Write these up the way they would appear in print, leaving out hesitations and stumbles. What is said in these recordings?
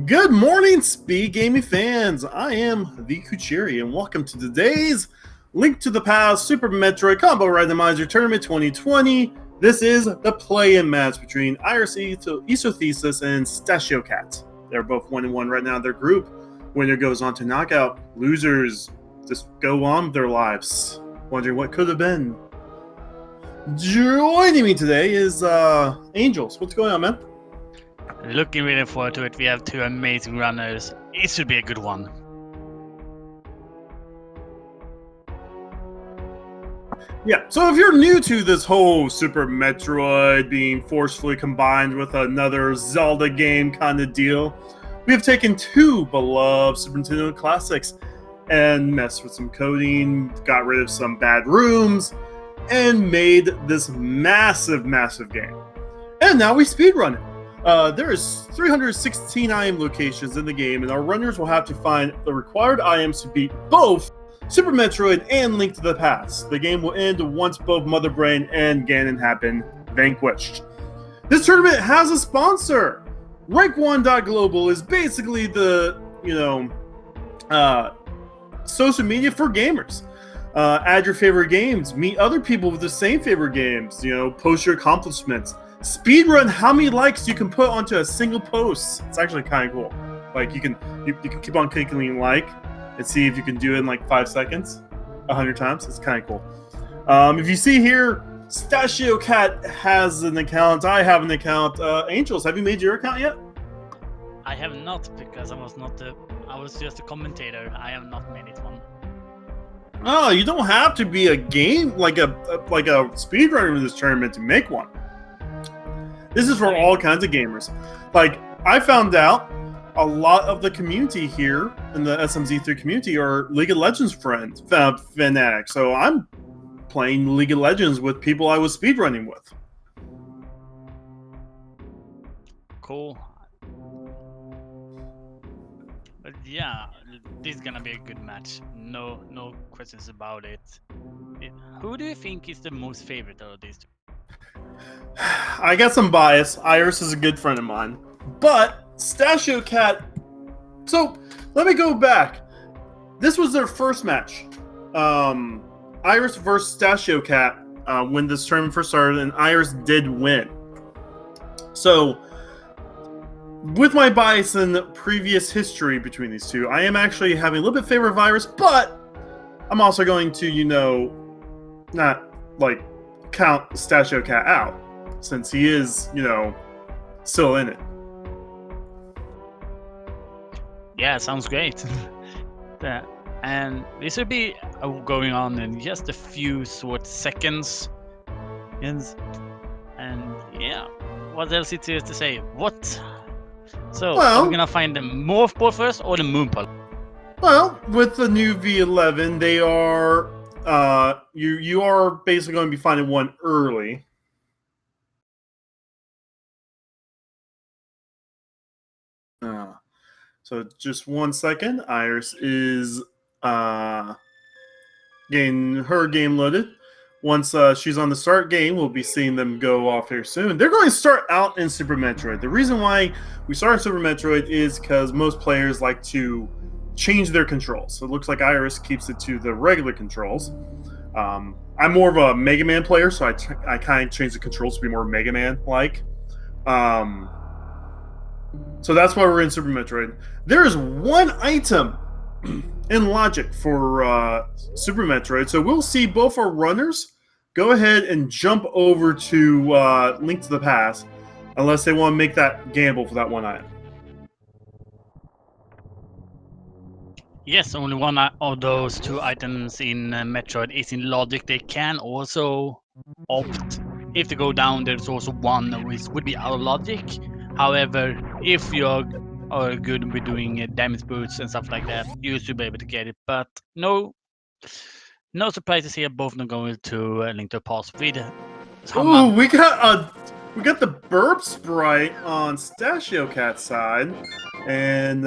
Good morning, SpeedGaming fans. I am the Kuchiri, and welcome to today's Link to the Past Super Metroid Combo Randomizer Tournament 2020. This is the play-in match between Isotheis and Stashiocat. They're both 1-1 right now in their group. Winner goes on to knockout. Losers just go on with their lives, wondering what could have been. Joining me today is Angels. What's going on, man? Looking really forward to it. We have two amazing runners. It should be a good one. Yeah, so if you're new to this whole Super Metroid being forcefully combined with another Zelda game kind of deal, we have taken two beloved Super Nintendo classics and messed with some coding, got rid of some bad rooms, and made this massive game. And now we speedrun it. There is 316 IM locations in the game, and our runners will have to find the required IMs to beat both Super Metroid and Link to the Past. The game will end once both Mother Brain and Ganon have been vanquished. This tournament has a sponsor. Rank1.global is basically the, social media for gamers. Add your favorite games, meet other people with the same favorite games, post your accomplishments. Speedrun how many likes you can put onto a single post. It's actually kind of cool. Like you can keep on clicking like and see if you can do it in like 5 seconds, 100 times. It's kind of cool. If you see here, Stashiocat has an account. I have an account. Angels, have you made your account yet? I have not, because I was just a commentator. I have not made it one. Oh, you don't have to be a game like a speedrunner in this tournament to make one. This is for all kinds of gamers. Like, I found out a lot of the community here in the SMZ3 community are League of Legends fanatics. So I'm playing League of Legends with people I was speedrunning with. Cool. But yeah, this is gonna be a good match. No questions about it. Who do you think is the most favorite out of these two? I got some bias. Iris is a good friend of mine. But Stashiocat... So, let me go back. This was their first match. Iris versus Stashiocat when this tournament first started, and Iris did win. So, with my bias and previous history between these two, I am actually having a little bit favor of Iris, but I'm also going to, not, count Stashiocat out, since he is, still in it. Yeah, sounds great. And this will be going on in just a few short seconds. And yeah, what else is there to say? Are we gonna find the Morph Ball first or the Moon Ball? Well, with the new V11, they are you are basically going to be finding one early. So just 1 second. Iris is getting her game loaded. Once she's on the start game, we'll be seeing them go off here soon. They're going to start out in Super Metroid. The reason why we start in Super Metroid is because most players like to change their controls. So it looks like Iris keeps it to the regular controls. I'm more of a Mega Man player, so I kind of change the controls to be more Mega Man-like. So that's why we're in Super Metroid. There is one item in logic for Super Metroid, so we'll see both our runners go ahead and jump over to Link to the Past, unless they want to make that gamble for that one item. Yes, only one of those two items in Metroid is in logic. They can also opt, if they go down, there's also one which would be out of logic. However, if you are good with doing damage boosts and stuff like that, you should be able to get it. But no surprises here. Both of them going to Link to the Past with. Ooh, we got the burp sprite on Stashiocat's side, and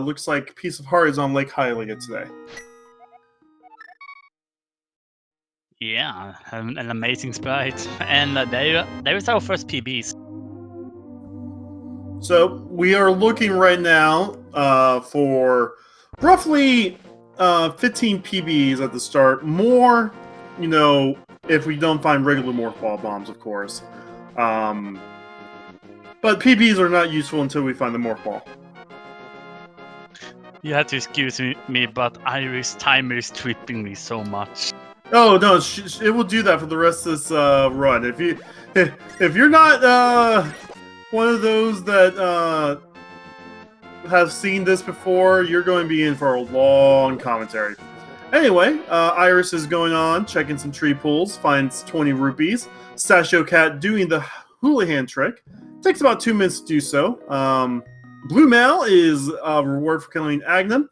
looks like Piece of Heart is on Lake Hylia today. Yeah, an amazing sprite, and there is our first PBs. So we are looking right now for roughly 15 PBs at the start. More, if we don't find regular morph ball bombs, of course. But PBs are not useful until we find the morph ball. You have to excuse me, but Iris timer is tripping me so much. Oh no, it will do that for the rest of this run. If you're not one of those that have seen this before, you're going to be in for a long commentary. Anyway, Iris is going on, checking some tree pools, finds 20 rupees. Stashiocat doing the hula hand trick. Takes about 2 minutes to do so. Blue Mail is a reward for killing Agnum.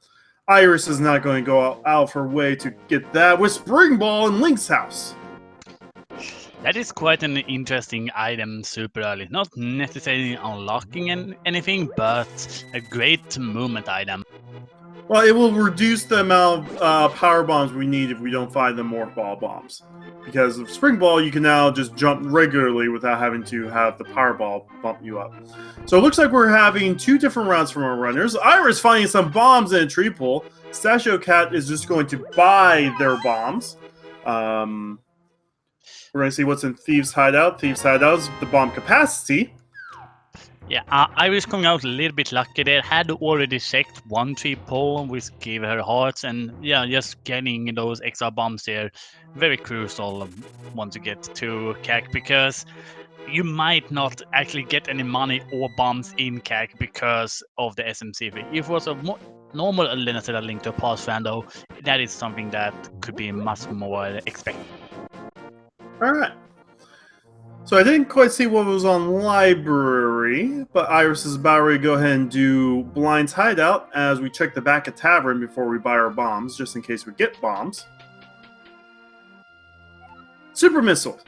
Iris is not going to go out of her way to get that with Spring Ball in Link's house. That is quite an interesting item super early. Not necessarily unlocking anything, but a great movement item. Well, it will reduce the amount of power bombs we need if we don't find the morph ball bombs. Because of Spring Ball, you can now just jump regularly without having to have the power ball bump you up. So it looks like we're having 2 different rounds from our runners. Iris finding some bombs in a tree pool. Stashiocat is just going to buy their bombs. We're going to see what's in Thieves' Hideout. Thieves' Hideout is the bomb capacity. Yeah, Iris coming out a little bit lucky there. Had already checked 1 tree pole, which gave her hearts, and yeah, just getting those extra bombs there, very crucial once you get to CAC, because you might not actually get any money or bombs in CAC because of the SMZ3. If it was a normal Linux link to a pass rando, that is something that could be much more expected. All right. So I didn't quite see what was on Library, but Iris is about ready to go ahead and do Blind's Hideout as we check the back of Tavern before we buy our bombs, just in case we get bombs. Super Missile.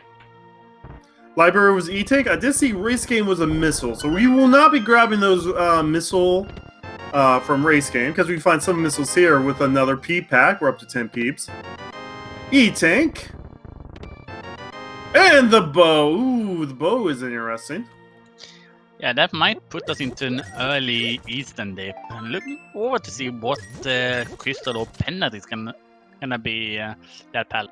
Library was E-Tank. I did see Race Game was a missile, so we will not be grabbing those missile from Race Game, because we find some missiles here with another Peep pack. We're up to 10 Peeps. E-Tank. And the bow. Ooh, the bow is interesting. Yeah, that might put us into an early Eastern dip. I'm looking forward to see what crystal or pendant is gonna be that palette.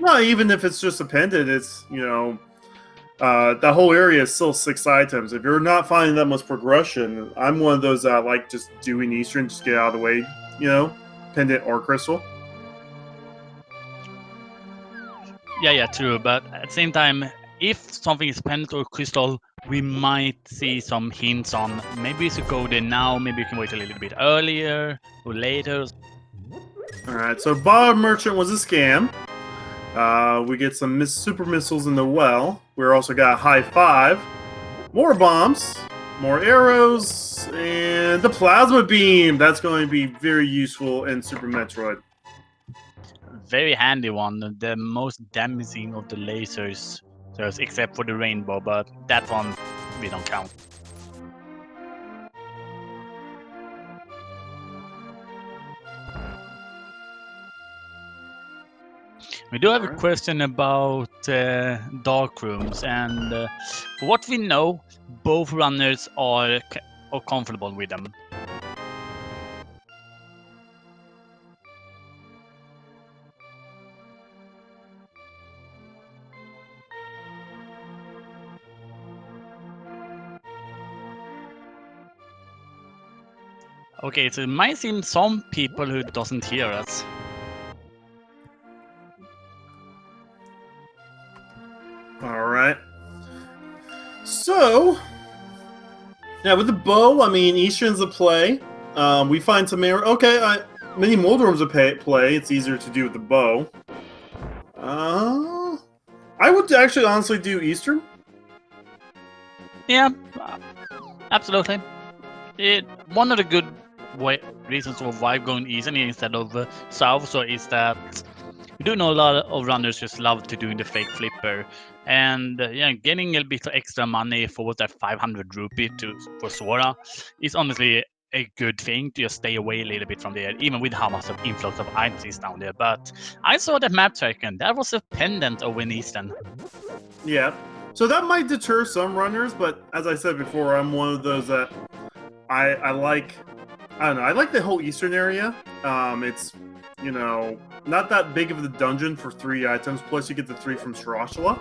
No, even if it's just a pendant, it's, that whole area is still 6 items. If you're not finding that much progression, I'm one of those that like just doing Eastern, just get out of the way, pendant or crystal. Yeah, true. But at the same time, if something is pendant or crystal, we might see some hints on maybe we should go there now, maybe we can wait a little bit earlier or later. Alright, so Bob Merchant was a scam. We get some super missiles in the well. We also got a high 5. More bombs, more arrows, and the plasma beam. That's going to be very useful in Super Metroid. Very handy one, the most damaging of the lasers, except for the rainbow, but that one we don't count. We do have a question about dark rooms, and for what we know, both runners are comfortable with them. Okay, so it might seem some people who doesn't hear us. Alright. So, yeah, with the bow, I mean, Eastern's a play. We find some air. Okay, many Moldorms a play. It's easier to do with the bow. I would actually honestly do Eastern. Yeah, absolutely. One of the good reasons of why going Eastern instead of South is that we do know a lot of runners just love to do the fake flipper, and getting a bit of extra money for that 500 rupee for Sora is honestly a good thing to just stay away a little bit from there, even with how much of influx of items is down there. But I saw that map track, and that was a pendant over in Eastern. Yeah. So that might deter some runners, but as I said before, I'm one of those that I like. I don't know. I like the whole eastern area. It's not that big of the dungeon for 3 items. Plus, you get the 3 from Stashiocat.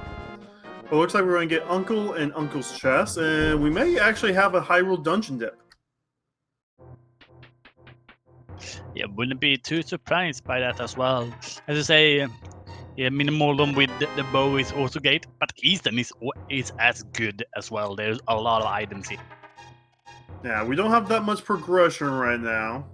It looks like we're going to get Uncle and Uncle's chest, and we may actually have a Hyrule dungeon dip. Yeah, wouldn't be too surprised by that as well. As I say, yeah, Minimoldum with the bow is also great, but Eastern is as good as well. There's a lot of items here. Yeah, we don't have that much progression right now.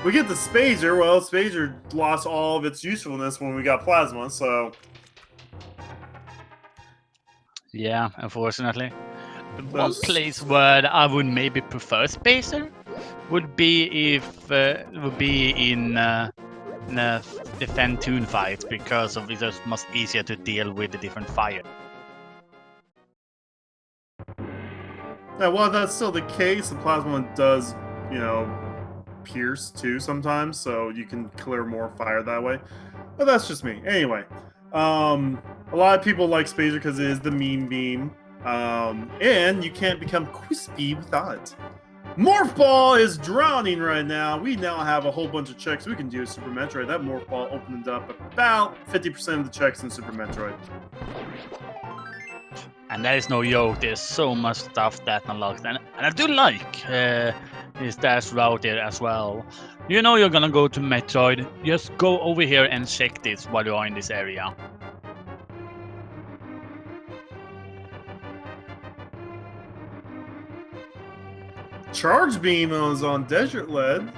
We get the Spazer. Well, Spazer lost all of its usefulness when we got Plasma, so... Yeah, unfortunately. One place where I would maybe prefer Spazer would be if in the Fentoon fights, because of it's much easier to deal with the different fire. Yeah, well, that's still the case. The Plasma does, pierce too sometimes, so you can clear more fire that way. But that's just me. Anyway, a lot of people like Spazer because it is the meme beam, and you can't become crispy without it. Morph Ball is drowning right now. We now have a whole bunch of checks we can do with Super Metroid. That Morph Ball opened up about 50% of the checks in Super Metroid. And there is no joke. There's so much stuff that unlocks, and I do like this dash route here as well. You know you're gonna go to Metroid. Just go over here and check this while you are in this area. Charge Beam is on Desert Lead.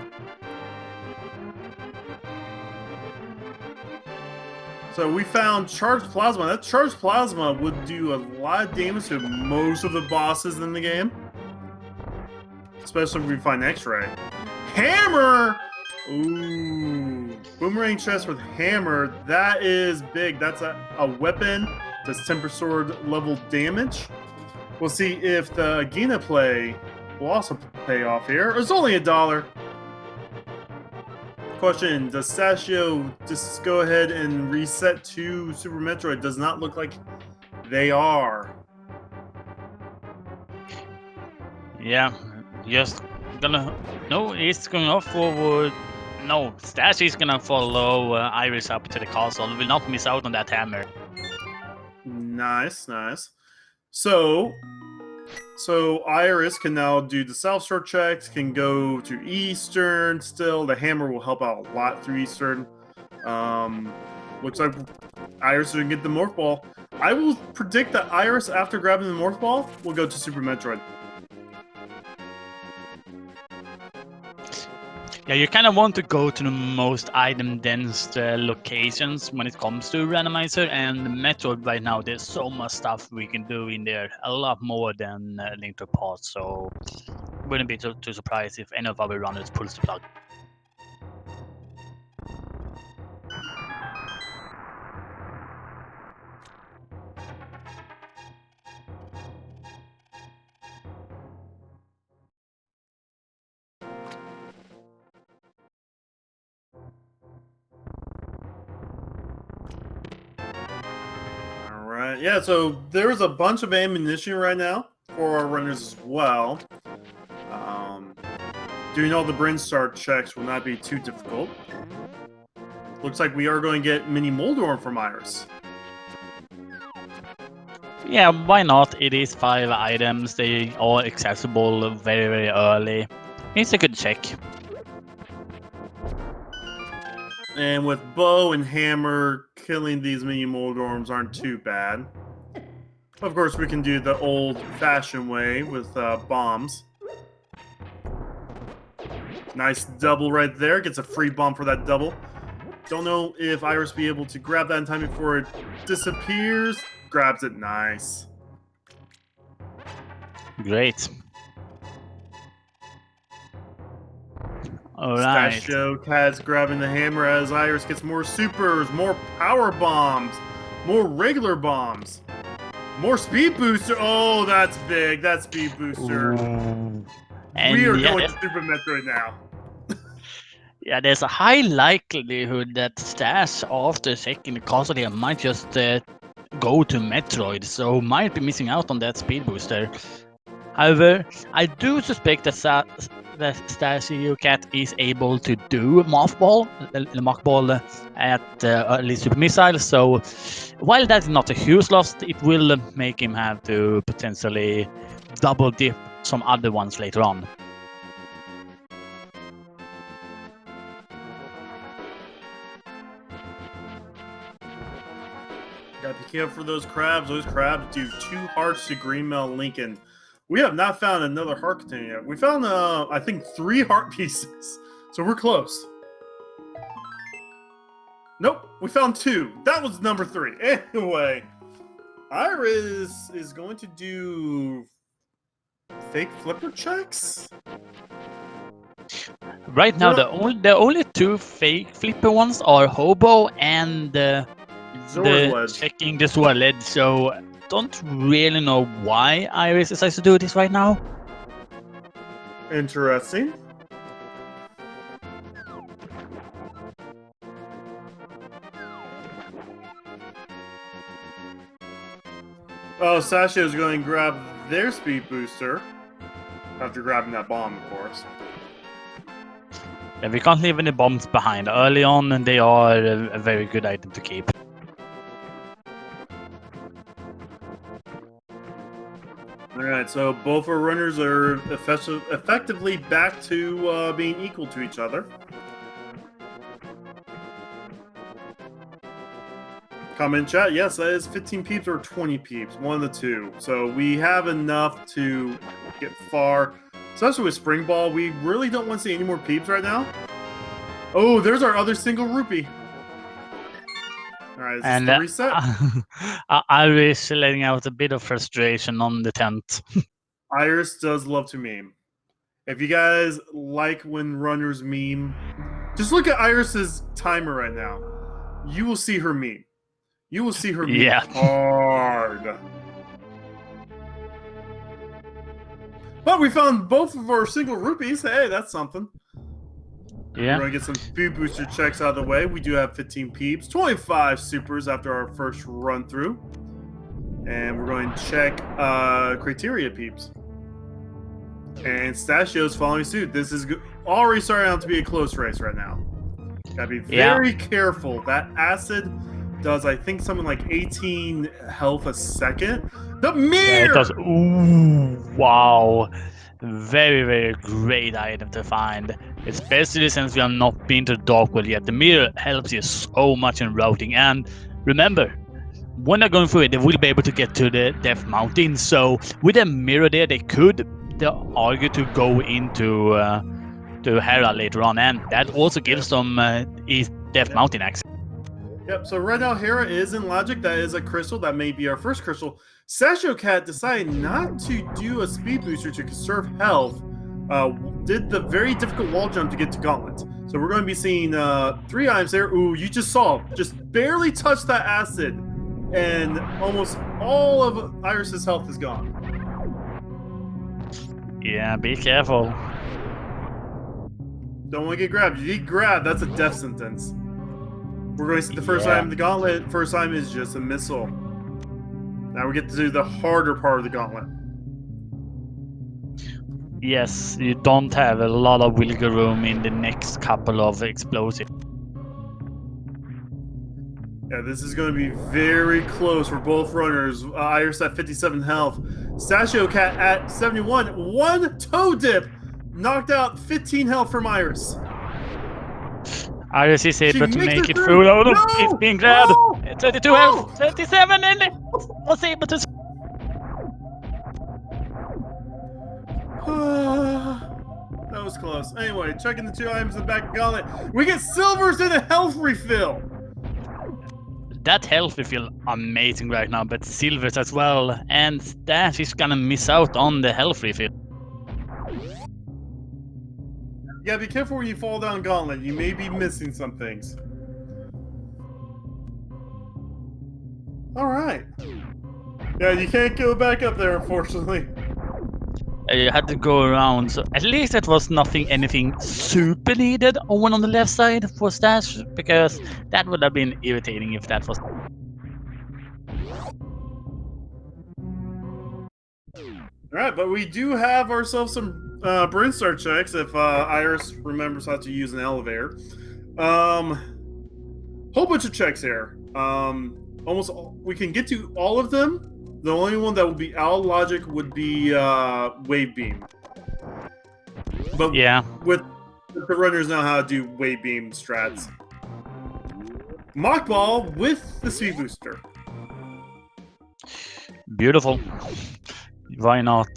So we found Charged Plasma. That Charged Plasma would do a lot of damage to most of the bosses in the game. Especially if we find X-Ray. Hammer! Ooh. Boomerang chest with hammer. That is big. That's a weapon. Does Temper Sword level damage. We'll see if the Gina play will also pay off here. It's only $1. Question, does Stashio just go ahead and reset to Super Metroid? Does not look like they are. Yeah, just gonna... No, it's going off forward. No, Stash is gonna follow Iris up to the castle. Will not miss out on that hammer. Nice, nice. So Iris can now do the self-sort checks, can go to Eastern still. The hammer will help out a lot through Eastern. Looks like Iris is going to get the Morph Ball. I will predict that Iris, after grabbing the Morph Ball, will go to Super Metroid. Yeah, you kind of want to go to the most item-dense locations when it comes to Randomizer, and Metroid right now, there's so much stuff we can do in there, a lot more than Link to the Past, so wouldn't be too surprised if any of our runners pulls the plug. Yeah, so there's a bunch of ammunition right now for our runners as well. Doing all the Brinstar checks will not be too difficult. Looks like we are going to get Mini Moldorm from Iris. Yeah, why not? It is 5 items. They are accessible very, very early. It's a good check. And with bow and hammer, killing these Mini Moldorms aren't too bad. Of course, we can do the old-fashioned way with bombs. Nice double right there. Gets a free bomb for that double. Don't know if Iris will be able to grab that in time before it disappears. Grabs it. Nice. Great. Alright. Stashiocat grabbing the hammer as Iris gets more supers, more power bombs, more regular bombs, more speed booster. Oh, that's big. That's speed booster. Ooh. We are going to Super Metroid now. Yeah, there's a high likelihood that Stash, after checking the console here, might just go to Metroid, so might be missing out on that speed booster. However, I do suspect that that Stashiocat is able to do Mothball, the Mothball at early Super Missile, so while that's not a huge loss, it will make him have to potentially double dip some other ones later on. Gotta be careful for those crabs. Those crabs do 2 hearts to Greenmelt Lincoln. We have not found another heart container yet. We found, I think, 3 heart pieces. So we're close. Nope, we found 2. That was number 3. Anyway, Iris is going to do fake flipper checks. Right now, the only 2 fake flipper ones are Hobo and checking the Zora Ledge, so don't really know why Iris decides to do this right now. Interesting. Oh, Sashio's going to grab their speed booster after grabbing that bomb, of course. Yeah, we can't leave any bombs behind. Early on, and they are a very good item to keep. Alright, so both our runners are effectively back to being equal to each other. Comment chat, yes, that is 15 peeps or 20 peeps, one of the two. So we have enough to get far. Especially with Spring Ball, we really don't want to see any more peeps right now. Oh, there's our other single rupee. Alright, is this the reset? Iris letting out a bit of frustration on the tent. Iris does love to meme. If you guys like when runners meme, just look at Iris's timer right now. You will see her meme. You will see her meme hard. But we found both of our single rupees. Hey, that's something. Yeah. We're going to get some speed booster checks out of the way. We do have 15 peeps, 25 supers after our first run through. And we're going to check criteria peeps. And Stashio's following suit. This is already starting out to be a close race right now. Gotta be very careful. That acid does, I think, something like 18 health a second. The mirror! Yeah, it does. Ooh, wow. Very, very great item to find. Especially since we have not been to the Dark World yet. The mirror helps you so much in routing. And remember, when they're going through it, they will be able to get to the Death Mountain. So with a mirror there, they could argue to go into to Hera later on. And that also gives them Death Mountain access. Yep, so right now Hera is in Logic. That is a crystal. That may be our first crystal. Stashiocat decided not to do a speed booster to conserve health. Did the very difficult wall jump to get to Gauntlet. So we're going to be seeing 3 items there. Ooh, you just saw. Just barely touched that acid. And almost all of Iris's health is gone. Yeah, be careful. Don't want to get grabbed. You get grabbed, that's a death sentence. We're going to see the first item. The Gauntlet, first item is just a missile. Now we get to do the harder part of the Gauntlet. Yes, you don't have a lot of wiggle room in the next couple of explosives. Yeah, this is going to be very close for both runners. Iris at 57 health. Stashiocat at 71. One toe dip knocked out 15 health from Iris. Iris is able to make it through. Oh, no, it's being grabbed. 32 health, 37, and it was able to. That was close. Anyway, checking the 2 items in the back of the Gauntlet. We get silvers and a health refill. That health refill amazing right now, but silvers as well. And Stash is gonna miss out on the health refill. You gotta be careful when you fall down Gauntlet. You may be missing some things. Alright. Yeah, you can't go back up there, unfortunately. You had to go around, so at least it was anything super needed on the left side for Stash, because that would have been irritating if that was. All right, but we do have ourselves some Brinstar checks if Iris remembers how to use an elevator. Whole bunch of checks here. Almost all, we can get to all of them. The only one that would be out of logic would be Wave Beam. But Yeah, with the runners know how to do Wave Beam strats. Mock Ball with the Speed Booster. beautiful. Why not?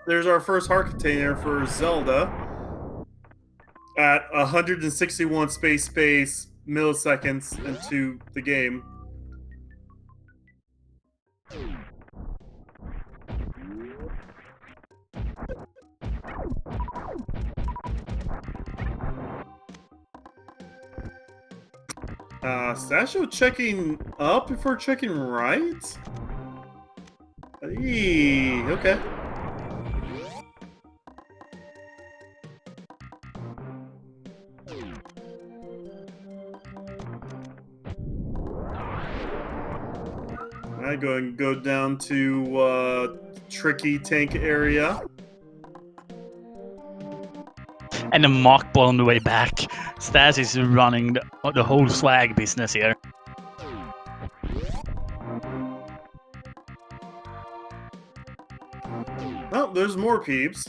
There's our first heart container for Zelda at 161 space milliseconds into the game. Stashio checking up before checking right? Okay. Alright, go down to tricky tank area. And a mock ball on the way back. Stash is running the whole swag business here. Oh, there's more peeps.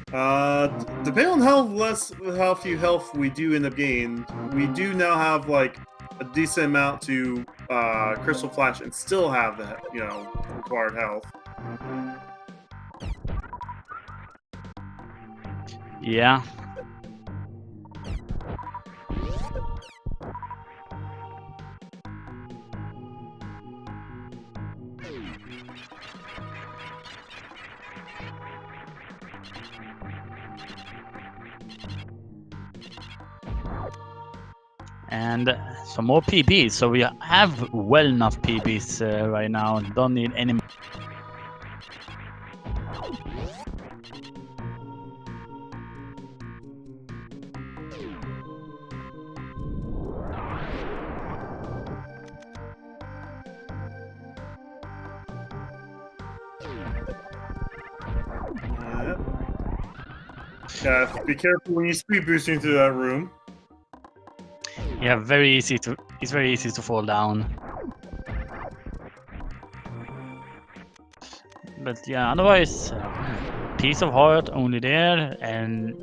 Depending on how few health we do end up gaining, we do now have like a decent amount to Crystal Flash and still have the required health. Yeah. And some more PBs, so we have well enough PBs right now. Don't need any. Yeah, be careful when you speed boost into that room. Yeah, it's very easy to fall down. But yeah, otherwise, piece of heart only there. And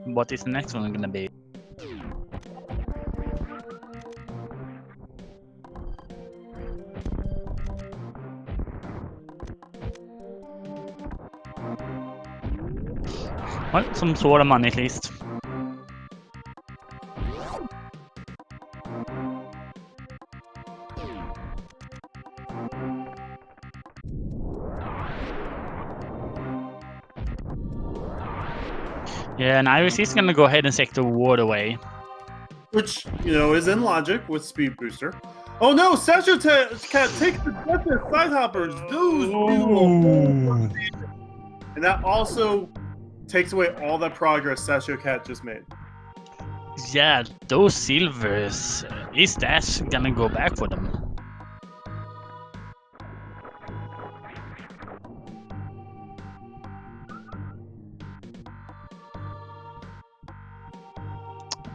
what is the next one gonna be? Well, some sort of money at least. Yeah, and Iris is gonna go ahead and take the ward away. Which, is in logic with Speed Booster. Oh no, Stashiocat take the death side hoppers. Those do. And that also takes away all that progress Stashiocat just made. Yeah, those silvers. Is Dash gonna go back for them?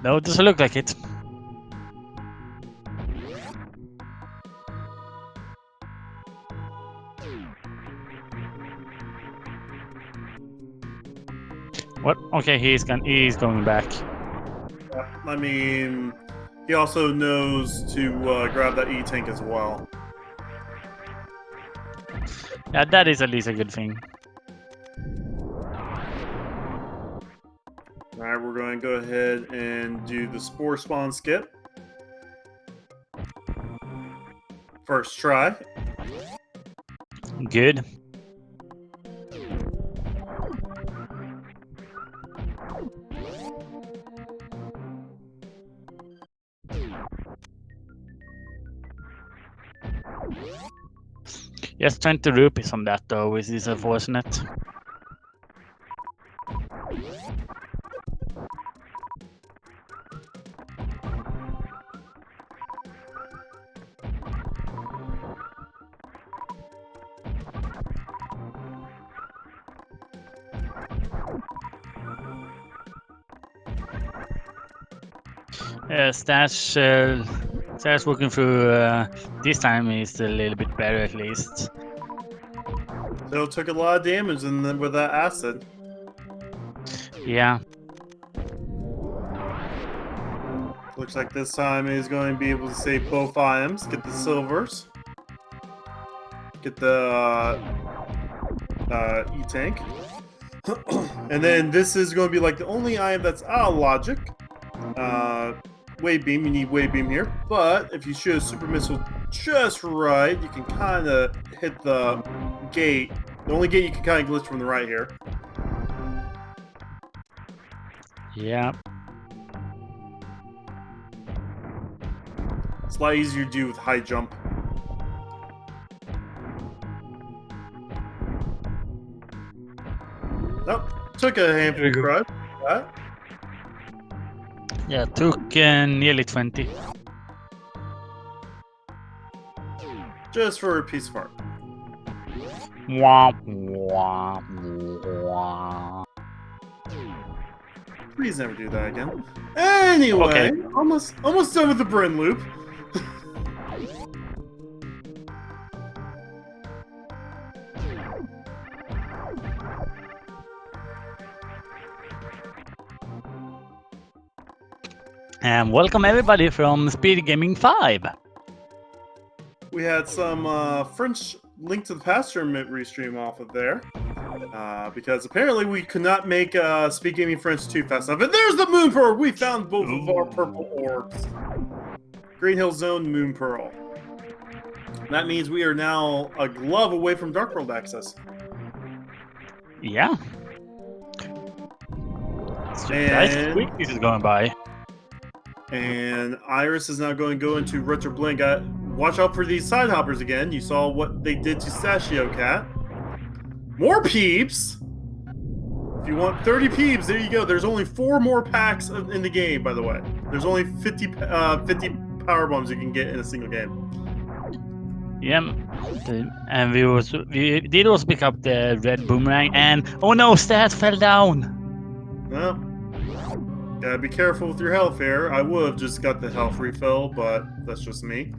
No, it doesn't look like it. What? Okay, he's going back. I mean, he also knows to grab that E-Tank as well. Yeah, that is at least a good thing. Alright, we're going to go ahead and do the Spore Spawn skip. First try. Good. Yes, 20 rupees on that though, which is unfortunate. Stash working through this time is a little bit better at least. Still took a lot of damage with that acid. Yeah. Looks like this time he's going to be able to save both items, get the silvers, get the E-tank. And then this is going to be like the only item that's out of logic. Wave beam, you need wave beam here. But if you shoot a super missile just right, you can kind of hit the gate. The only gate you can kind of glitch from the right here. Yeah. It's a lot easier to do with high jump. Nope. Took a handful of crud. Yeah, took nearly 20. Just for a piece of art. Wah, wah, wah. Please never do that again. Anyway, Okay. almost done with the Bryn loop. And welcome everybody from SpeedGaming 5. We had some French Link to the Past tournament restream off of there. Because apparently we could not make SpeedGaming French 2 fast enough. And there's the Moon Pearl! We found both of our purple orbs. Green Hill Zone Moon Pearl. That means we are now a glove away from Dark World access. Yeah. Surprised quick this is going by. And Iris is now going to go into Retro Blink. Watch out for these side hoppers again. You saw what they did to Stashiocat. More peeps! If you want 30 peeps, there you go. There's only 4 more packs in the game, by the way. There's only 50 power bombs you can get in a single game. Yeah, and we did also pick up the red boomerang, and oh no, Stat fell down. Well, gotta be careful with your health here. I would have just got the health refill, but that's just me.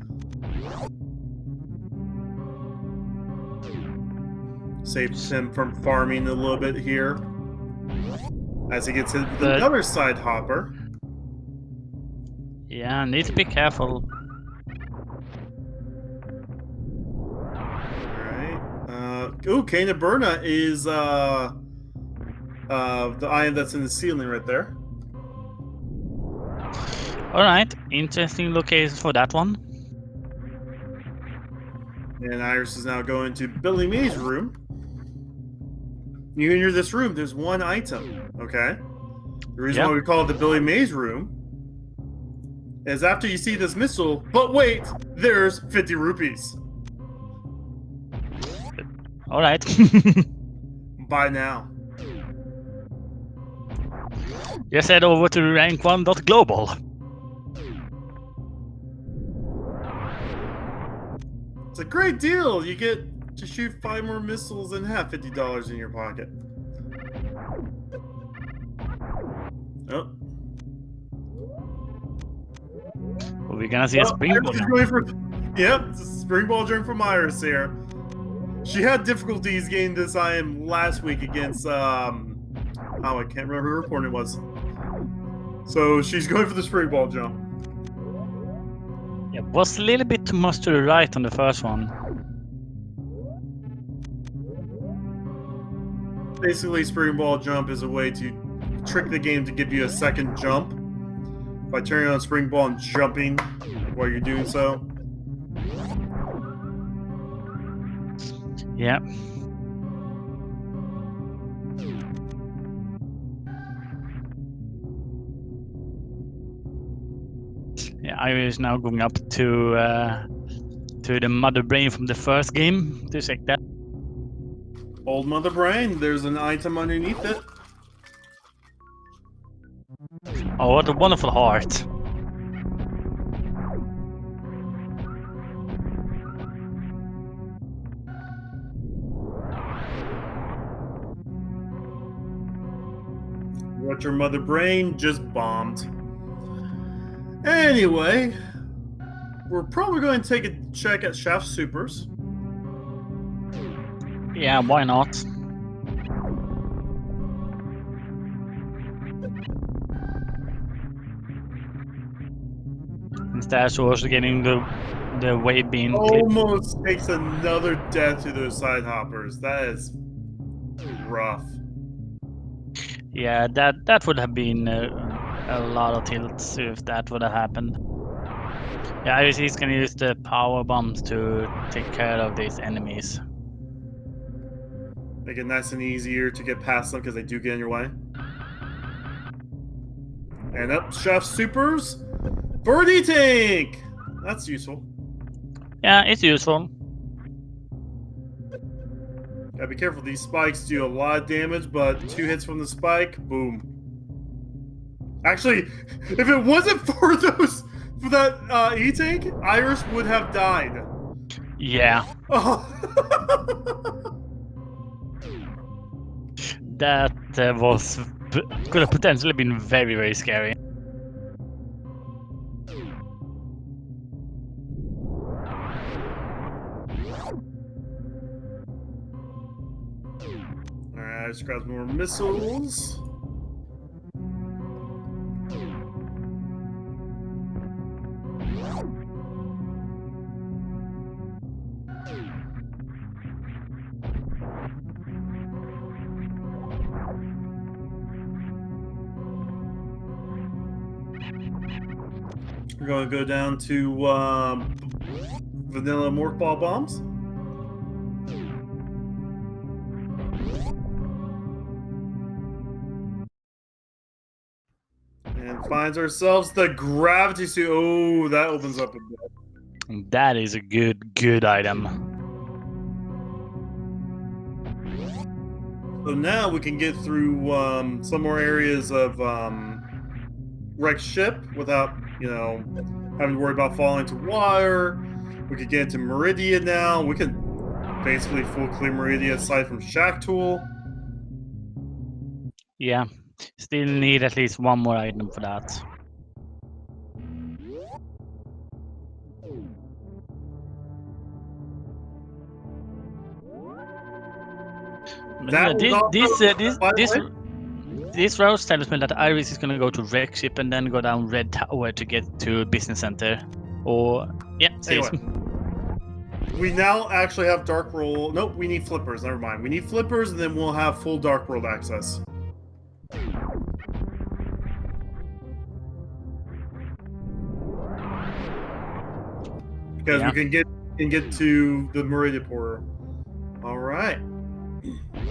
Saves him from farming a little bit here. As he gets hit with another side hopper. Yeah, need to be careful. Ooh, Cane of Burna is the iron that's in the ceiling right there. Alright, interesting location for that one. And Iris is now going to Billy May's room. You enter this room, there's one item, okay? The reason why we call it the Billy May's room is after you see this missile, but wait, there's 50 rupees. Alright. Buy now. Just head over to rank1.global. It's a great deal. You get to shoot 5 more missiles and have $50 in your pocket. Oh. We're gonna see a spring ball. Yep, it's a spring ball jump from Iris here. She had difficulties getting this item last week against, I can't remember who her opponent was. So she's going for the spring ball jump. Yeah, was a little bit too much to the right on the first one. Basically, spring ball jump is a way to trick the game to give you a second jump by turning on spring ball and jumping while you're doing so. Yeah. Yeah, I is now going up to to the mother brain from the first game to check that. Old Mother Brain, there's an item underneath it. Oh, what a wonderful heart. What your mother brain just bombed. Anyway, we're probably going to take a check at Shaft Supers. Yeah, why not? Instead, also getting the wave being clipped. Almost takes another death to those side hoppers. That is rough. Yeah, that would have been a lot of tilts if that would have happened. Yeah, he's gonna use the power bombs to take care of these enemies. Make it nice and easier to get past them because they do get in your way. And up Chef Supers for the tank. That's useful. Yeah, it's useful. Gotta be careful. These spikes do a lot of damage, but 2 hits from the spike, boom. Actually, if it wasn't for that E-tank, Iris would have died. Yeah. Oh. That could have potentially been very, very scary. Alright, let's grab more missiles. We're going to go down to vanilla morph ball bombs. And finds ourselves the gravity suit. Oh, that opens up a bit. That is a good item. So now we can get through some more areas of wrecked ship without, having to worry about falling into water. We could get into Meridia now. We can basically full clear Meridia aside from Shack Tool. Yeah, still need at least one more item for that. This route tells me that Iris is gonna go to wreck ship and then go down Red Tower to get to Business Center. Or yeah, anyway, we now actually have Dark World. Nope, we need flippers. Never mind. We need flippers, and then we'll have full Dark World access. Because we can get to the Meridia Porter. All right.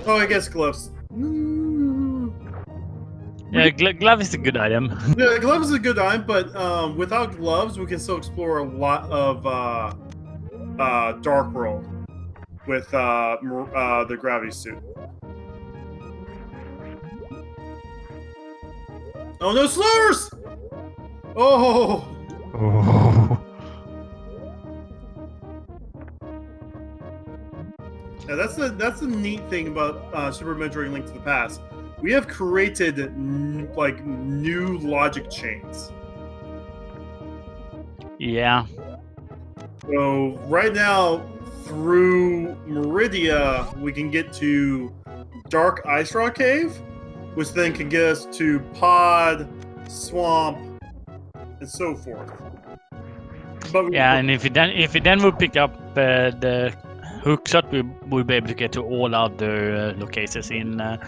Oh, I guess gloves. Yeah, glove is a good item. Yeah, glove is a good item, but without gloves, we can still explore a lot of Dark World with the gravity suit. Oh no, slurs! Oh. Yeah, that's the neat thing about Super Metroid Link to the Past. We have created new logic chains. Yeah. So right now, through Meridia, we can get to Dark Ice Rock Cave, which then can get us to Pod, Swamp, and so forth. But and if it then would pick up the hook shot, we'll be able to get to all other locations in the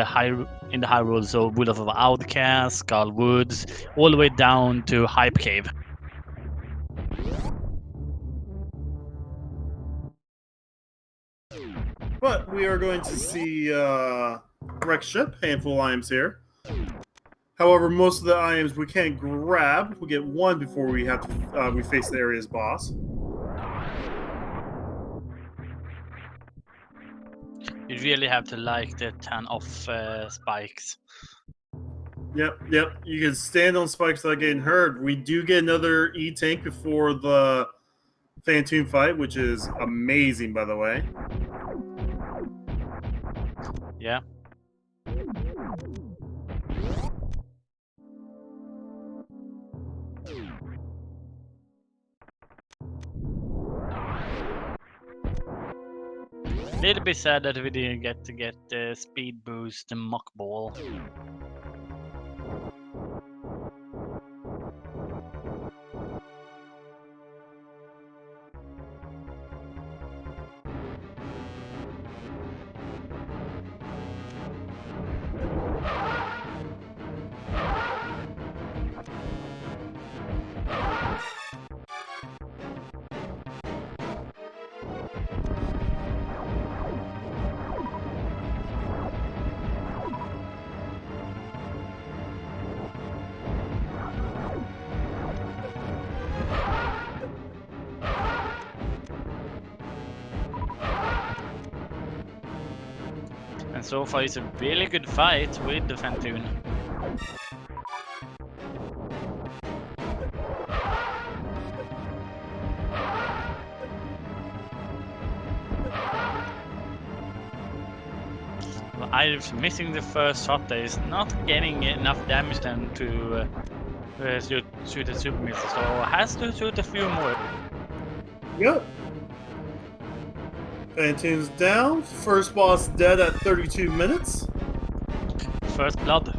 Hyrule, so Wood of Outcast, Skull Woods, all the way down to Hype Cave. But we are going to see Wreck Ship, handful of items here. However, most of the items we can't grab. We get one before we have to we face the area's boss. You really have to like the turn-off spikes. Yep. You can stand on spikes without getting hurt. We do get another E-tank before the Phantom fight, which is amazing, by the way. Yeah. A little bit sad that we didn't get to get the speed boost and muck ball. And so far it's a really good fight with the Phantom. Well, Iris missing the first shot there is not getting enough damage then to shoot a super missile, so has to shoot a few more. Yep. Phantom's down. First boss dead at 32 minutes. First blood.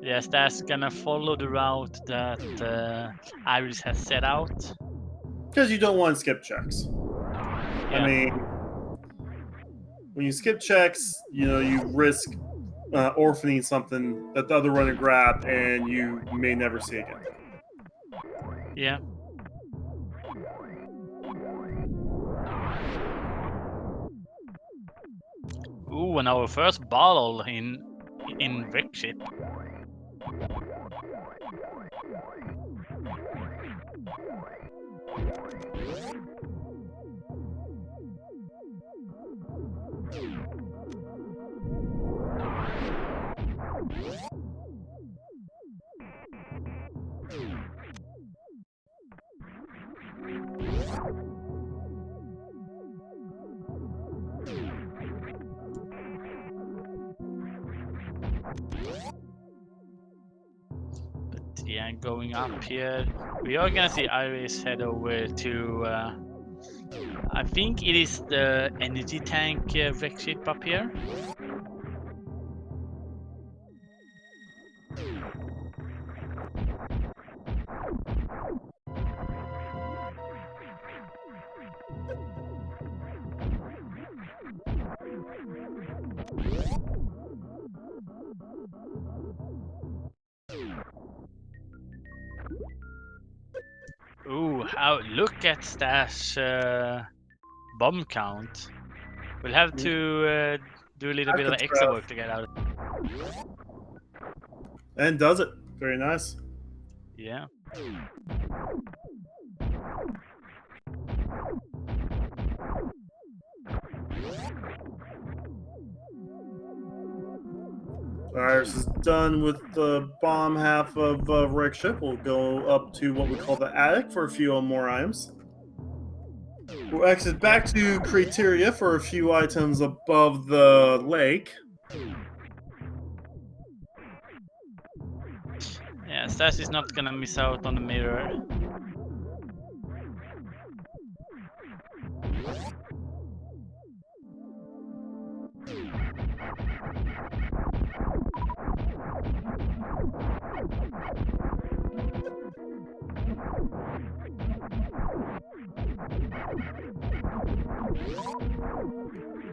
Yes, that's gonna follow the route that Iris has set out. Because you don't want to skip checks. Yeah. I mean, when you skip checks, you risk orphaning something that the other runner grabbed and you may never see again. Yeah. Ooh, and our first bottle in Wreck Ship. But yeah, going up here, we are gonna see Iris head over to I think it is the energy tank Wreck Ship up here. Ooh, look at Stash bomb count. We'll have to do a little bit of extra work to get out. And does it. Very nice. Yeah. Iris is done with the bomb half of Wreck Ship. We'll go up to what we call the attic for a few more items. We'll exit back to Criteria for a few items above the lake. Yeah, Stash is not gonna miss out on the mirror.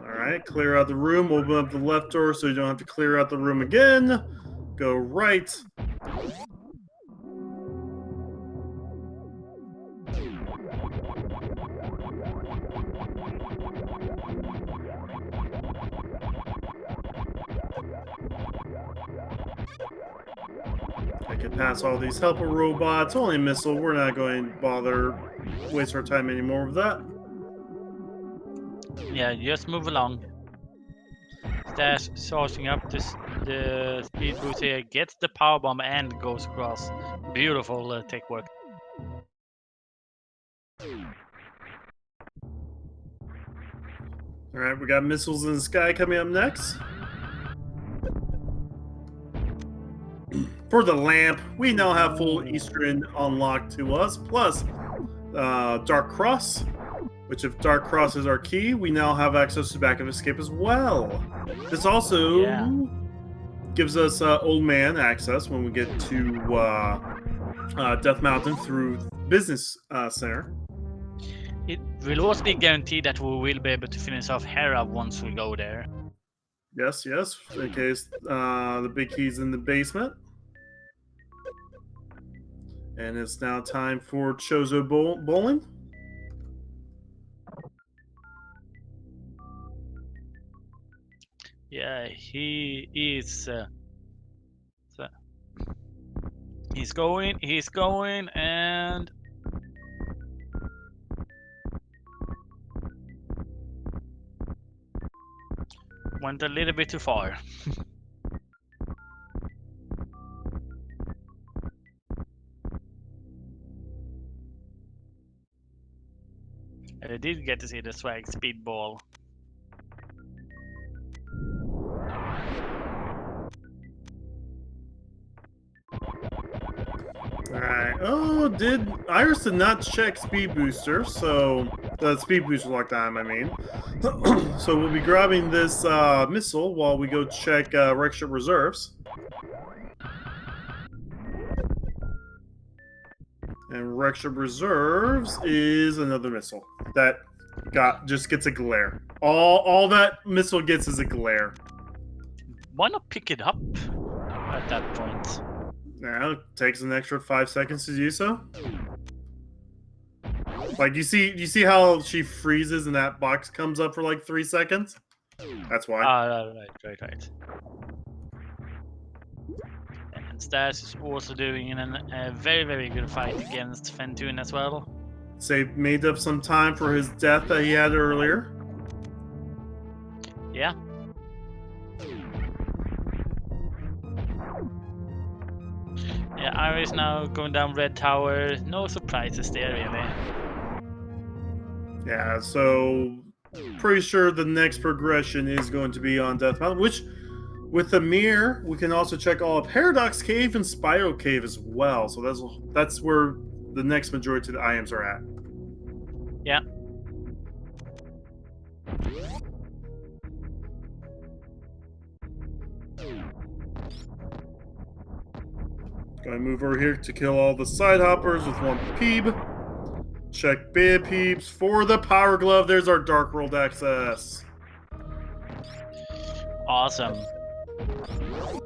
Alright, clear out the room. Open up the left door so you don't have to clear out the room again. Go right. past all these helper robots. Only a missile. We're not going to bother waste our time anymore with that. Yeah, just move along. Stash charging up the speed boost here, gets the power bomb and goes across. Beautiful tech work. All right, we got missiles in the sky coming up next. For the lamp, we now have full Eastern unlocked to us, plus Dark Cross, which if Dark Cross is our key, we now have access to Back of Escape as well. This also gives us Old Man access when we get to Death Mountain through Business Center. It will also be guaranteed that we will be able to finish off Hera once we go there. Yes, in case the big key's in the basement. And it's now time for Chozo Bowling. Yeah, he is. He's going, and went a little bit too far. I did get to see the swag speedball. Alright. Oh, Iris did not check speed booster, so the speed booster lockdown, I mean. So we'll be grabbing this missile while we go check Rexship reserves. And Rexship reserves is another missile that just gets a glare. All that missile gets is a glare. Why not pick it up at that point? Now it takes an extra 5 seconds to do so. Like you see how she freezes and that box comes up for like 3 seconds? That's why. Right. And Stash is also doing a very, very good fight against Fentune as well. So made up some time for his death that he had earlier. Yeah. Yeah, Iris now going down Red Tower. No surprises there, really. Yeah, so pretty sure the next progression is going to be on Death Mountain, which with the mirror, we can also check all of Paradox Cave and Spyro Cave as well. So that's where the next majority of the items are at. Yeah. Gonna move over here to kill all the side hoppers with one peeb. Check beta peeps for the power glove. There's our Dark World access. Awesome.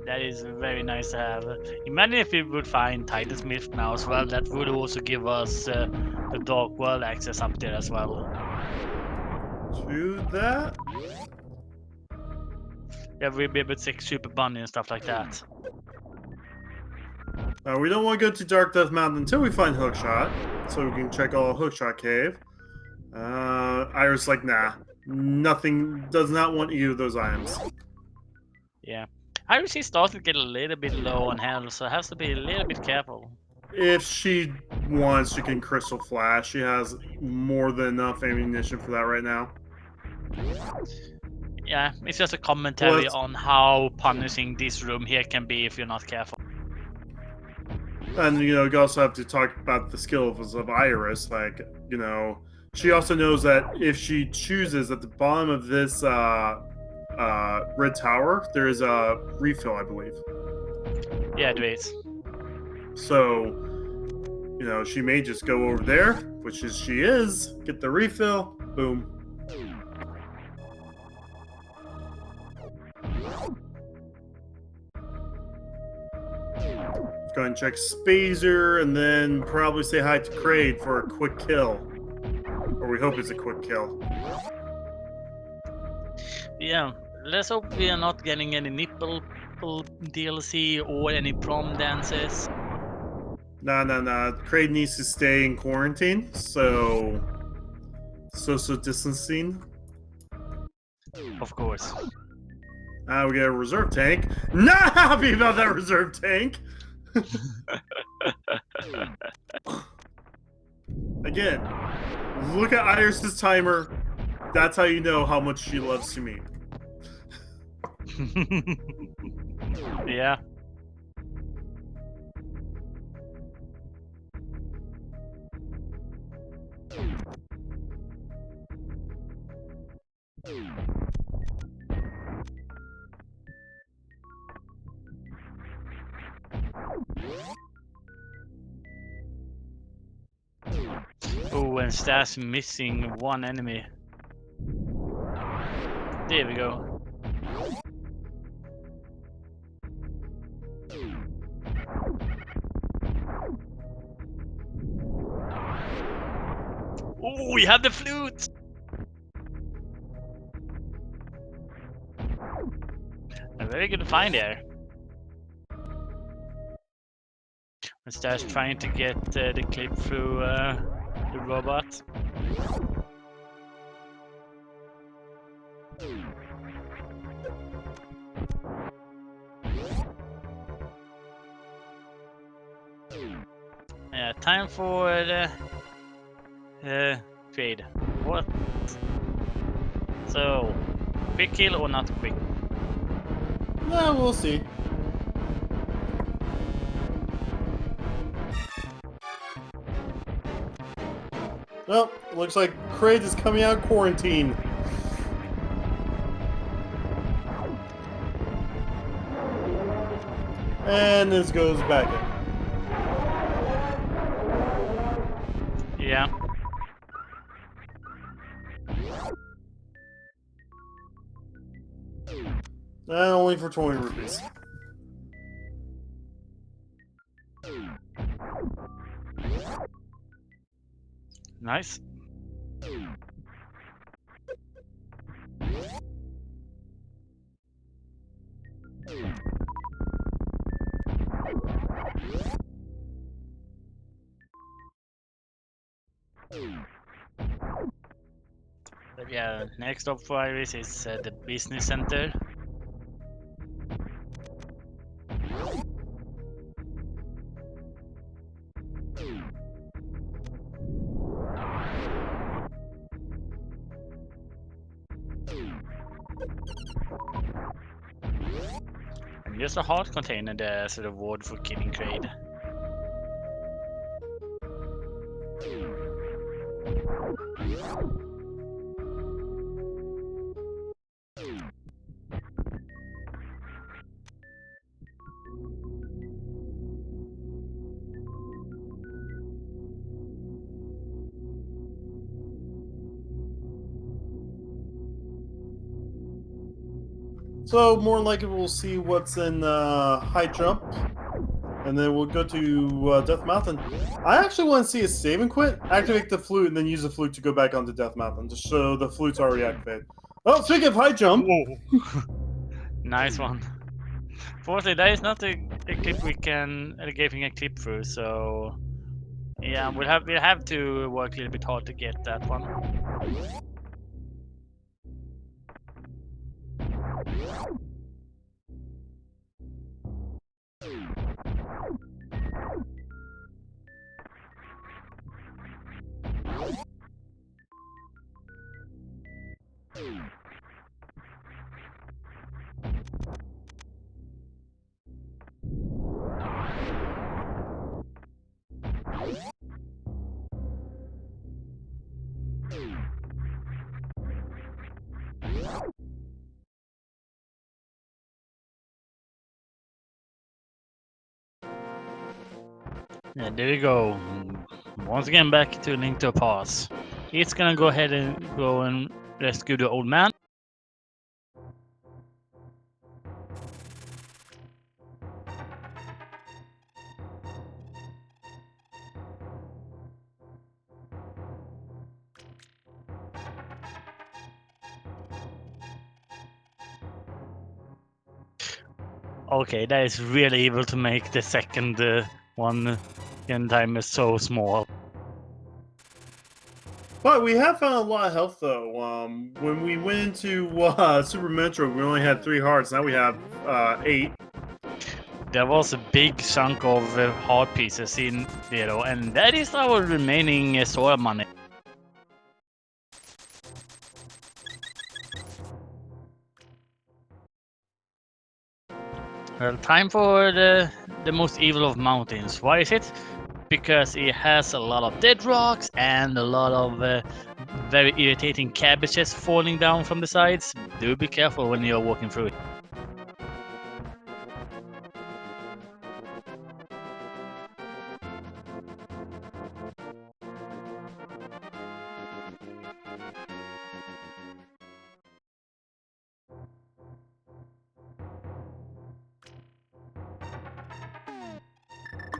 That is very nice to have. Imagine if we would find Titus Smith now as well. That would also give us the Dark World access up there as well. To that. Yeah, we'll be able to take Super Bunny and stuff like that. We don't want to go to Dark Death Mountain until we find Hookshot, so we can check all Hookshot Cave. Iris like, nah, nothing, does not want either of those items. Yeah. Iris is starting to get a little bit low on health, so has to be a little bit careful. If she wants, she can Crystal Flash. She has more than enough ammunition for that right now. Yeah, it's just a commentary on how punishing this room here can be if you're not careful. And, you also have to talk about the skills of Iris. Like, she also knows that if she chooses at the bottom of this red tower, there is a refill, I believe. Yeah, there is. So, she may just go over there, which is she is, get the refill, boom. Go and check Spazer, and then probably say hi to Kraid for a quick kill. Or we hope it's a quick kill. Yeah, let's hope we are not getting any nipple DLC or any prom dances. No. Kraid needs to stay in quarantine, so social distancing. Of course. We get a reserve tank. Not happy about that reserve tank. Again, look at Iris's timer. That's how you know how much she loves to me. Yeah. Oh, and Stash missing one enemy. There we go. Oh, we have the flute! A very good find there. And Stash trying to get the clip through the robot. Yeah, time for the trade. What? So, quick kill or not quick? Yeah, we'll see. Well, looks like Kraid is coming out of quarantine. And this goes back in. Yeah. And only for 20 rupees. Nice. But yeah, next up for Iris is the business center. And just a heart container there as a reward for killing Kraid. So more likely we'll see what's in high jump, and then we'll go to Death Mountain. I actually want to see a save and quit, activate the flute, and then use the flute to go back onto Death Mountain, just so the flute's already activated. Oh, speaking of high jump, Nice one. Fortunately, that is not a clip we can giving a clip through, so yeah, we'll have to work a little bit hard to get that one. Yeah, there we go. Once again, back to Link to a Past. It's gonna go ahead and go and rescue the old man. Okay, that is really evil to make the second one reaction time is so small. But we have found a lot of health though. When we went into Super Metroid, we only had 3 hearts. Now we have 8. There was a big chunk of heart pieces in there, though, and that is our remaining soil money. Well, time for the most evil of mountains. Why is it? Because it has a lot of dead rocks and a lot of very irritating cabbages falling down from the sides. Do be careful when you're walking through it.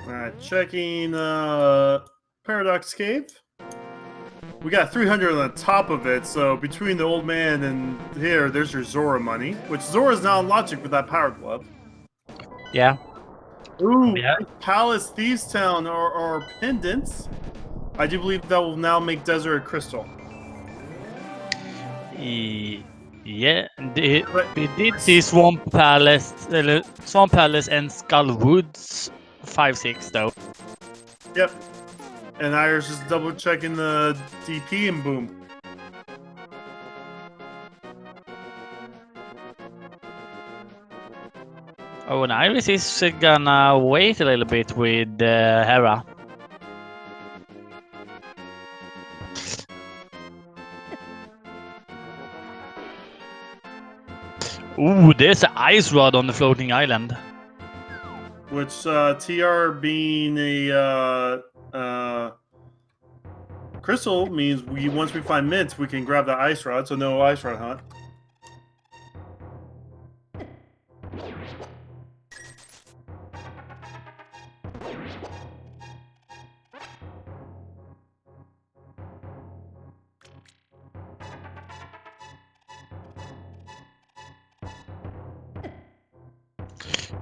Alright, checking Paradox Cave. We got 300 on the top of it, so between the old man and here, there's your Zora money, which Zora's now in logic with that power glove. Yeah. Ooh, Yeah. Palace Thieves Town are pendants. I do believe that will now make Desert a crystal. Yeah, we did see Swamp Palace and Skull Woods 5-6 though. Yep. And Iris just double checking the DP and boom. Oh, and Iris is gonna wait a little bit with Hera. Ooh, there's an ice rod on the floating island. Which TR being a crystal means once we find mints, we can grab the ice rod, so no ice rod hunt.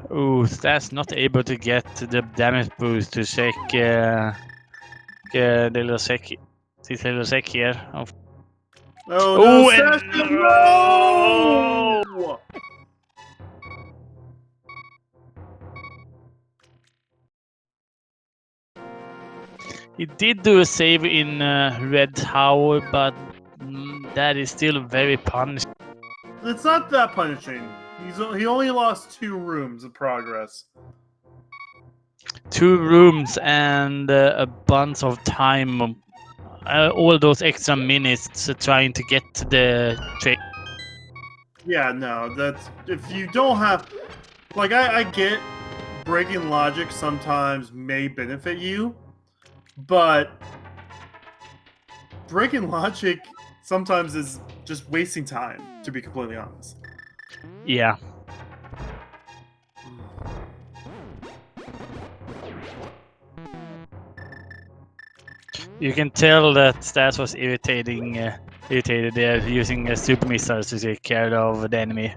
Ooh, Stash not able to get the damage boost to check the little sec. This little sec here. Oh no, and Stash, no! He did do a save in Red Tower, but that is still very punishing. It's not that punishing. He only lost 2 rooms of progress. 2 rooms and a bunch of time. All those extra minutes trying to get to the trade. Yeah, no, that's if you don't have, like, I get breaking logic sometimes may benefit you, but breaking logic sometimes is just wasting time, to be completely honest. Yeah. You can tell that Stas was irritated there, using super missiles to take care of the enemy.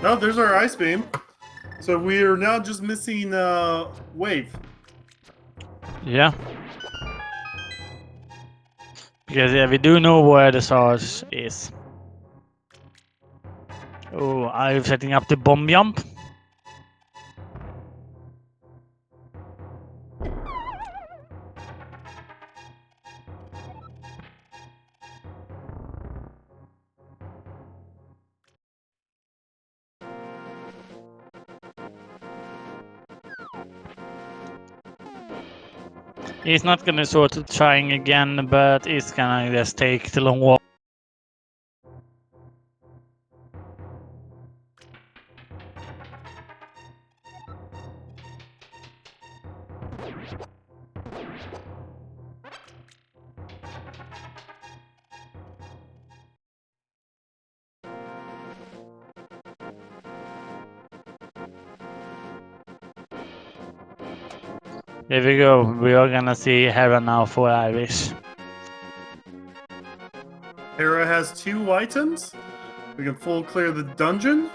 No, there's our ice beam. So we are now just missing wave. Yeah. Because yeah, we do know where the source is. Oh, I'm setting up the bomb jump. He's not gonna sort of trying again, but he's gonna just take the long walk. There we go. We are gonna see Hera now for Irish. has 2 items. We can full clear the dungeon.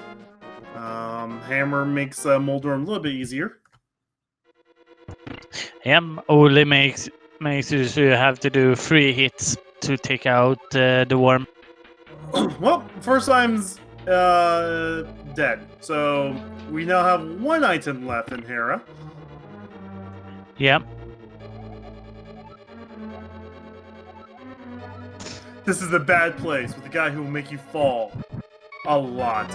Hammer makes Moldorm a little bit easier. Only makes you so you have to do 3 hits to take out the worm. Well, first time's dead. So we now have 1 item left in Hera. Yeah. This is the bad place with the guy who will make you fall a lot.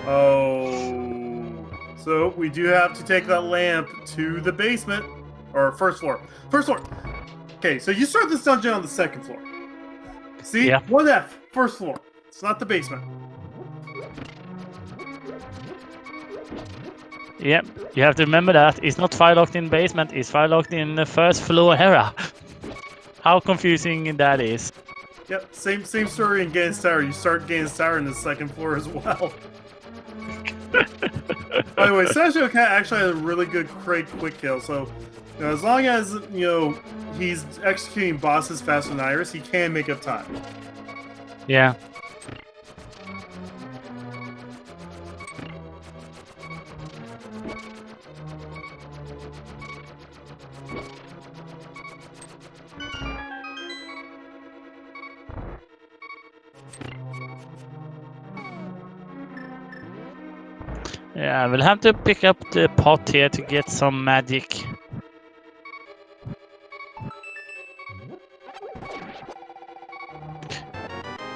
Oh. So we do have to take that lamp to the basement. Or first floor. First floor. Okay, so you start this dungeon on the 2nd floor. See? Yeah. 1F, first floor. It's not the basement. Yep, you have to remember that it's not fire locked in basement, it's fire locked in the 1st floor Hera. How confusing that is. Yep, same story in Ganon's Tower. You start Ganon's Tower in the 2nd floor as well. By the way, Stashiocat actually has a really good quick kill, so as long as he's executing bosses faster than Iris, he can make up time. Yeah. Yeah, we'll have to pick up the pot here to get some magic.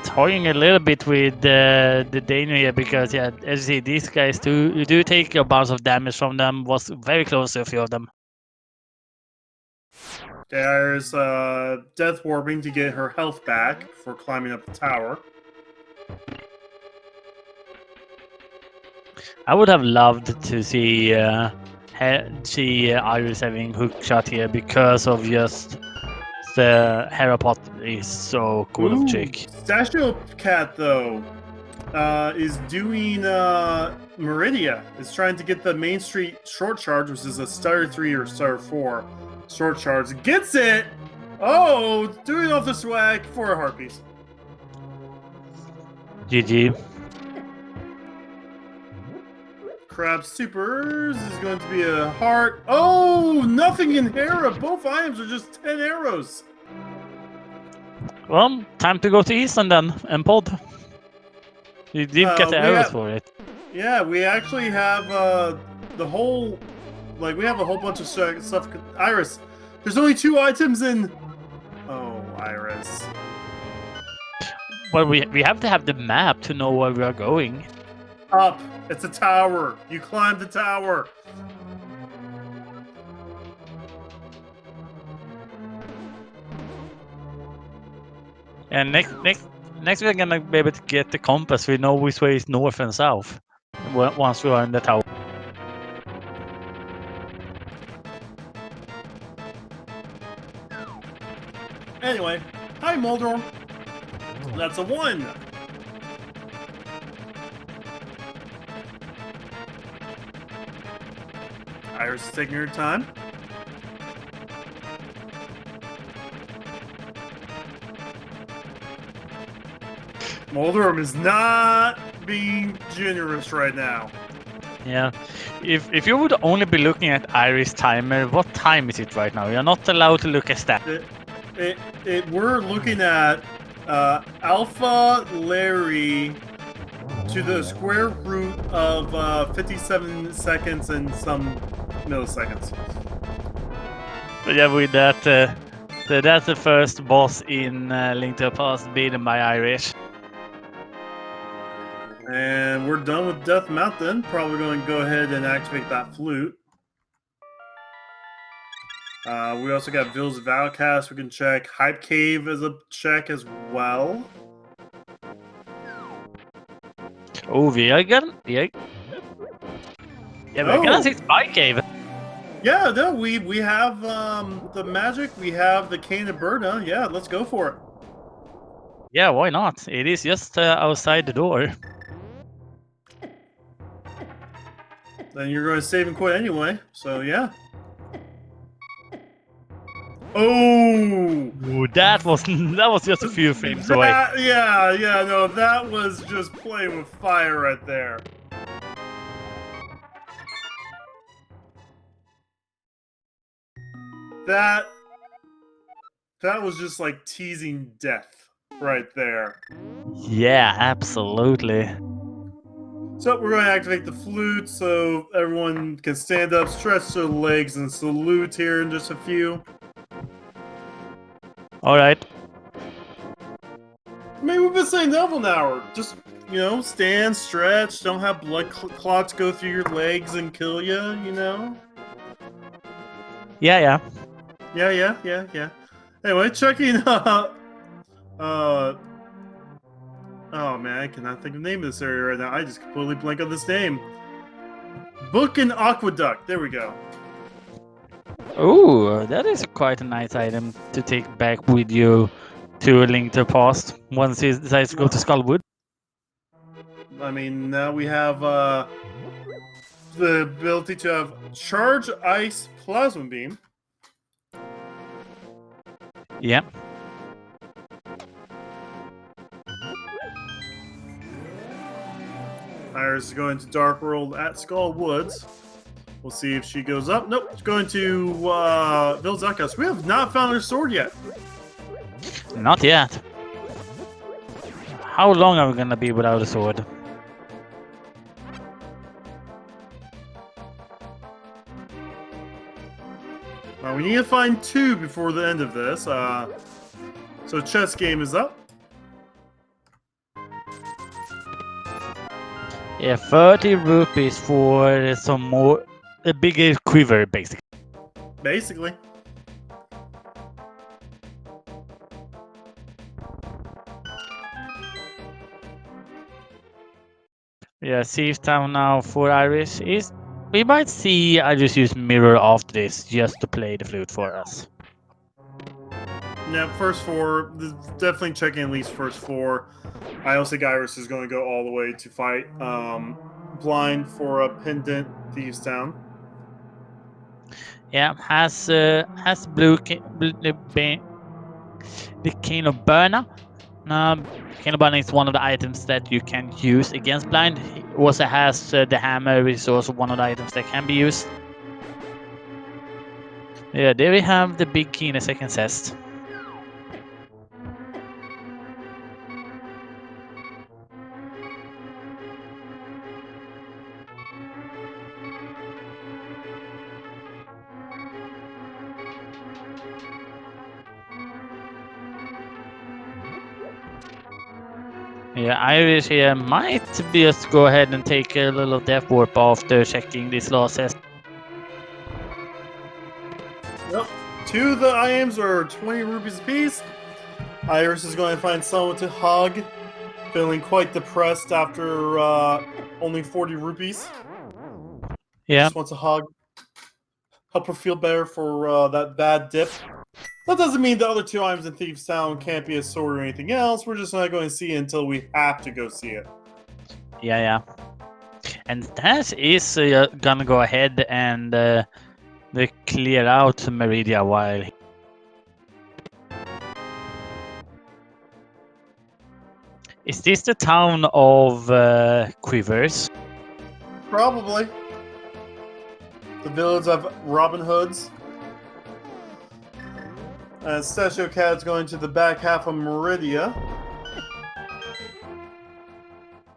Toying a little bit with the Dano here because, yeah, as you see, these guys do take a bunch of damage from them. Was very close to a few of them. There's death warping to get her health back for climbing up the tower. I would have loved to see Iris having hook shot here because of just the Hera pot is so cool of a trick. Stashiocat though is doing Meridia. Is trying to get the Main Street short charge, which is a Star 3 or Star 4 short charge. Gets it! Oh, doing off the swag for a heart piece. GG. Crab Supers is going to be a heart. Oh, nothing in Hera. Both items are just 10 arrows. Well, time to go to Eastern then, and pod. You did get the arrows for it. Yeah, we actually have the whole... Like, we have a whole bunch of stuff. Iris, there's only 2 items in... Oh, Iris. Well, we have to have the map to know where we are going. Up. It's a tower. You climb the tower. And next we're gonna be able to get the compass. We know which way is north and south once we are in the tower. Anyway, hi Moldorm. That's a 1. Iris is taking her time. Moldorm is not being generous right now. Yeah. If you would only be looking at Iris timer, what time is it right now? You're not allowed to look at stats. We're looking at Alpha Larry to the square root of 57 seconds and some milliseconds. But yeah, with that, that's the first boss in Link to the Past beaten by Irish. And we're done with Death Mountain. Probably going to go ahead and activate that flute. We also got Vills of Valcast we can check. Hype Cave is a check as well. Oh, we are gonna... Yeah, we're gonna see Spy Cave. Yeah, no, we have the magic, we have the Cane of Burna. Yeah, let's go for it. Yeah, why not? It is just outside the door. Then you're going to save and quit anyway, so yeah. Oh, Ooh, that was just a few frames away. Yeah, no, that was just playing with fire right there. That was just like teasing death right there. Yeah, absolutely. So we're going to activate the flute so everyone can stand up, stretch their legs, and salute here in just a few. All right. I mean, we've been saying that for an hour. Just, stand, stretch, don't have blood clots go through your legs and kill you, Yeah. Yeah. Anyway, checking oh man, I cannot think of the name of this area right now. I just completely blank on this name. Book and Aqueduct. There we go. Ooh, that is quite a nice item to take back with you to a Link to the Past once he decides to go to Skullwood. I mean, now we have the ability to have Charge Ice Plasma Beam. Yeah. Iris is going to Dark World at Skull Woods. We'll see if she goes up. Nope, she's going to Vilzakas. We have not found her sword yet. Not yet. How long are we gonna be without a sword? We need to find 2 before the end of this. So chess game is up. Yeah, 30 rupees for some more, a bigger quiver, basically. Basically. Yeah, Thief Town now for Irish is. We might see Irish use Mirror after this just to play the flute for us. Yeah, first 4. Definitely checking at least first 4. I also think Iris is going to go all the way to fight Blind for a pendant Thieves Town. Yeah, has blue the Cane of Burner. Cane of Burner is one of the items that you can use against Blind. He also has the hammer, which is also one of the items that can be used. Yeah, there we have the big key in the second chest. Yeah, Irish here might just go ahead and take a little death warp after checking this last test. Yep. 2 of the items are 20 rupees apiece. Iris is going to find someone to hug. Feeling quite depressed after only 40 rupees. Yeah. Just wants a hug. Help her feel better for that bad dip. That doesn't mean the other 2 items in Thieves Town can't be a sword or anything else. We're just not going to see it until we have to go see it. Yeah. And Stash is gonna go ahead and clear out Meridia while. Is this the town of Quivers? Probably. The village of Robin Hoods. And Stashiocat going to the back half of Meridia.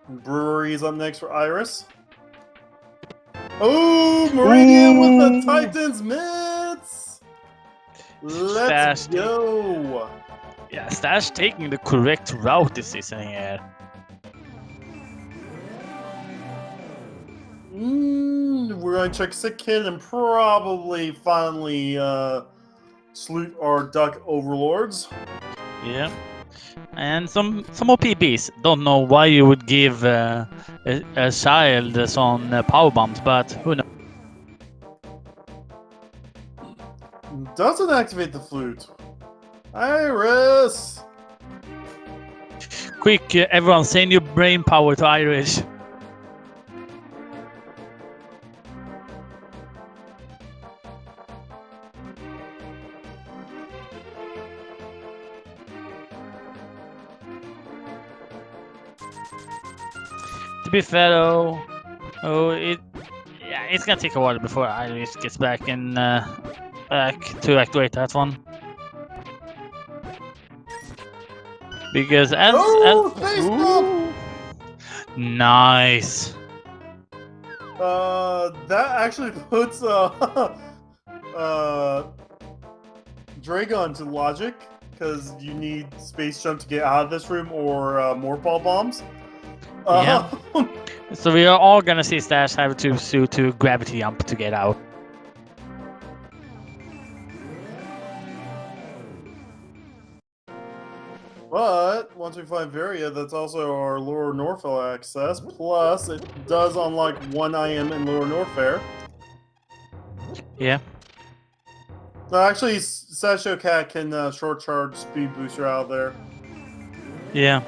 Brewery is up next for Iris. Oh, Meridian with the Titans mitts! Let's go! Yeah, Stash taking the correct route this season here. We're going to check Sick Kid and probably finally salute our Duck Overlords. Yeah. And some more PBs. Don't know why you would give a child some power bombs, but who knows? Doesn't activate the flute. Iris! Quick, everyone, send your brain power to Irish. be fair though, it's gonna take a while before Iris gets back and back to activate that one. Because face bump! Nice. That actually puts Dragon to logic, because you need space jump to get out of this room or more ball bombs. Yeah. So we are all gonna see Stash have to gravity jump to get out. But once we find Varia, that's also our Lower Norfair access. Plus, it does unlock 1 IM in Lower Norfair. Yeah. No, actually, Stashiocat can short charge speed booster out of there. Yeah.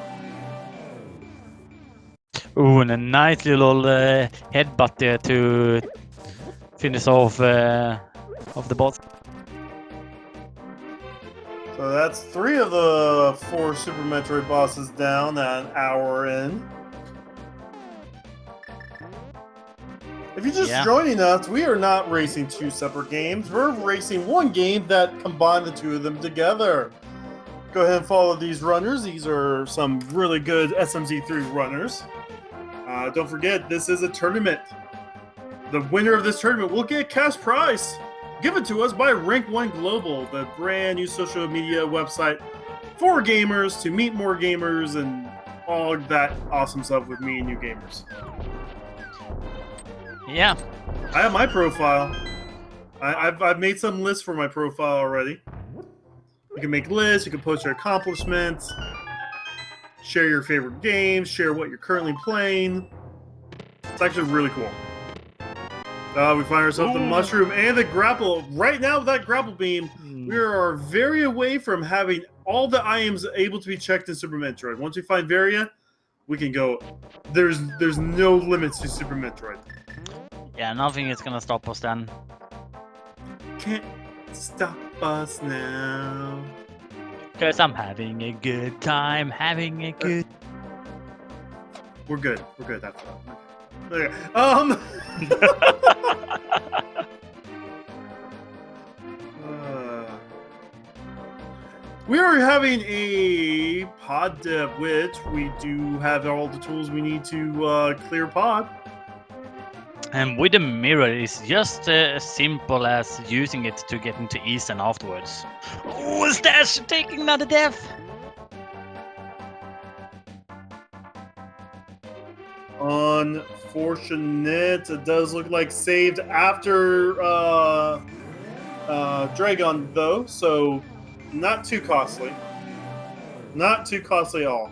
Ooh, and a nice little headbutt there to finish off the boss. So that's 3 of the 4 Super Metroid bosses down at an hour in. If you're just joining us, we are not racing 2 separate games. We're racing 1 game that combined the 2 of them together. Go ahead and follow these runners. These are some really good SMZ3 runners. Don't forget, this is a tournament. The winner of this tournament will get a cash prize given to us by Rank 1 Global, the brand new social media website for gamers to meet more gamers and all that awesome stuff with me and you gamers. Yeah. I have my profile. I've made some lists for my profile already. You can make lists, you can post your accomplishments, share your favorite games, share what you're currently playing. It's actually really cool. We find ourselves the mushroom and the grapple. Right now with that grapple beam, we are very away from having all the items able to be checked in Super Metroid. Once we find Varia, we can go. There's no limits to Super Metroid. Yeah, nothing is gonna stop us then. Can't stop us now. Cause I'm having a good time, having a good. We're good. We're good. That's all. Okay. We are having a pod dev, which we do have all the tools we need to clear pod. And with the mirror, it's just as simple as using it to get into Eastern afterwards. Oh, Stash taking another death! Unfortunate. It does look like saved after Dragon, though, so not too costly. Not too costly at all.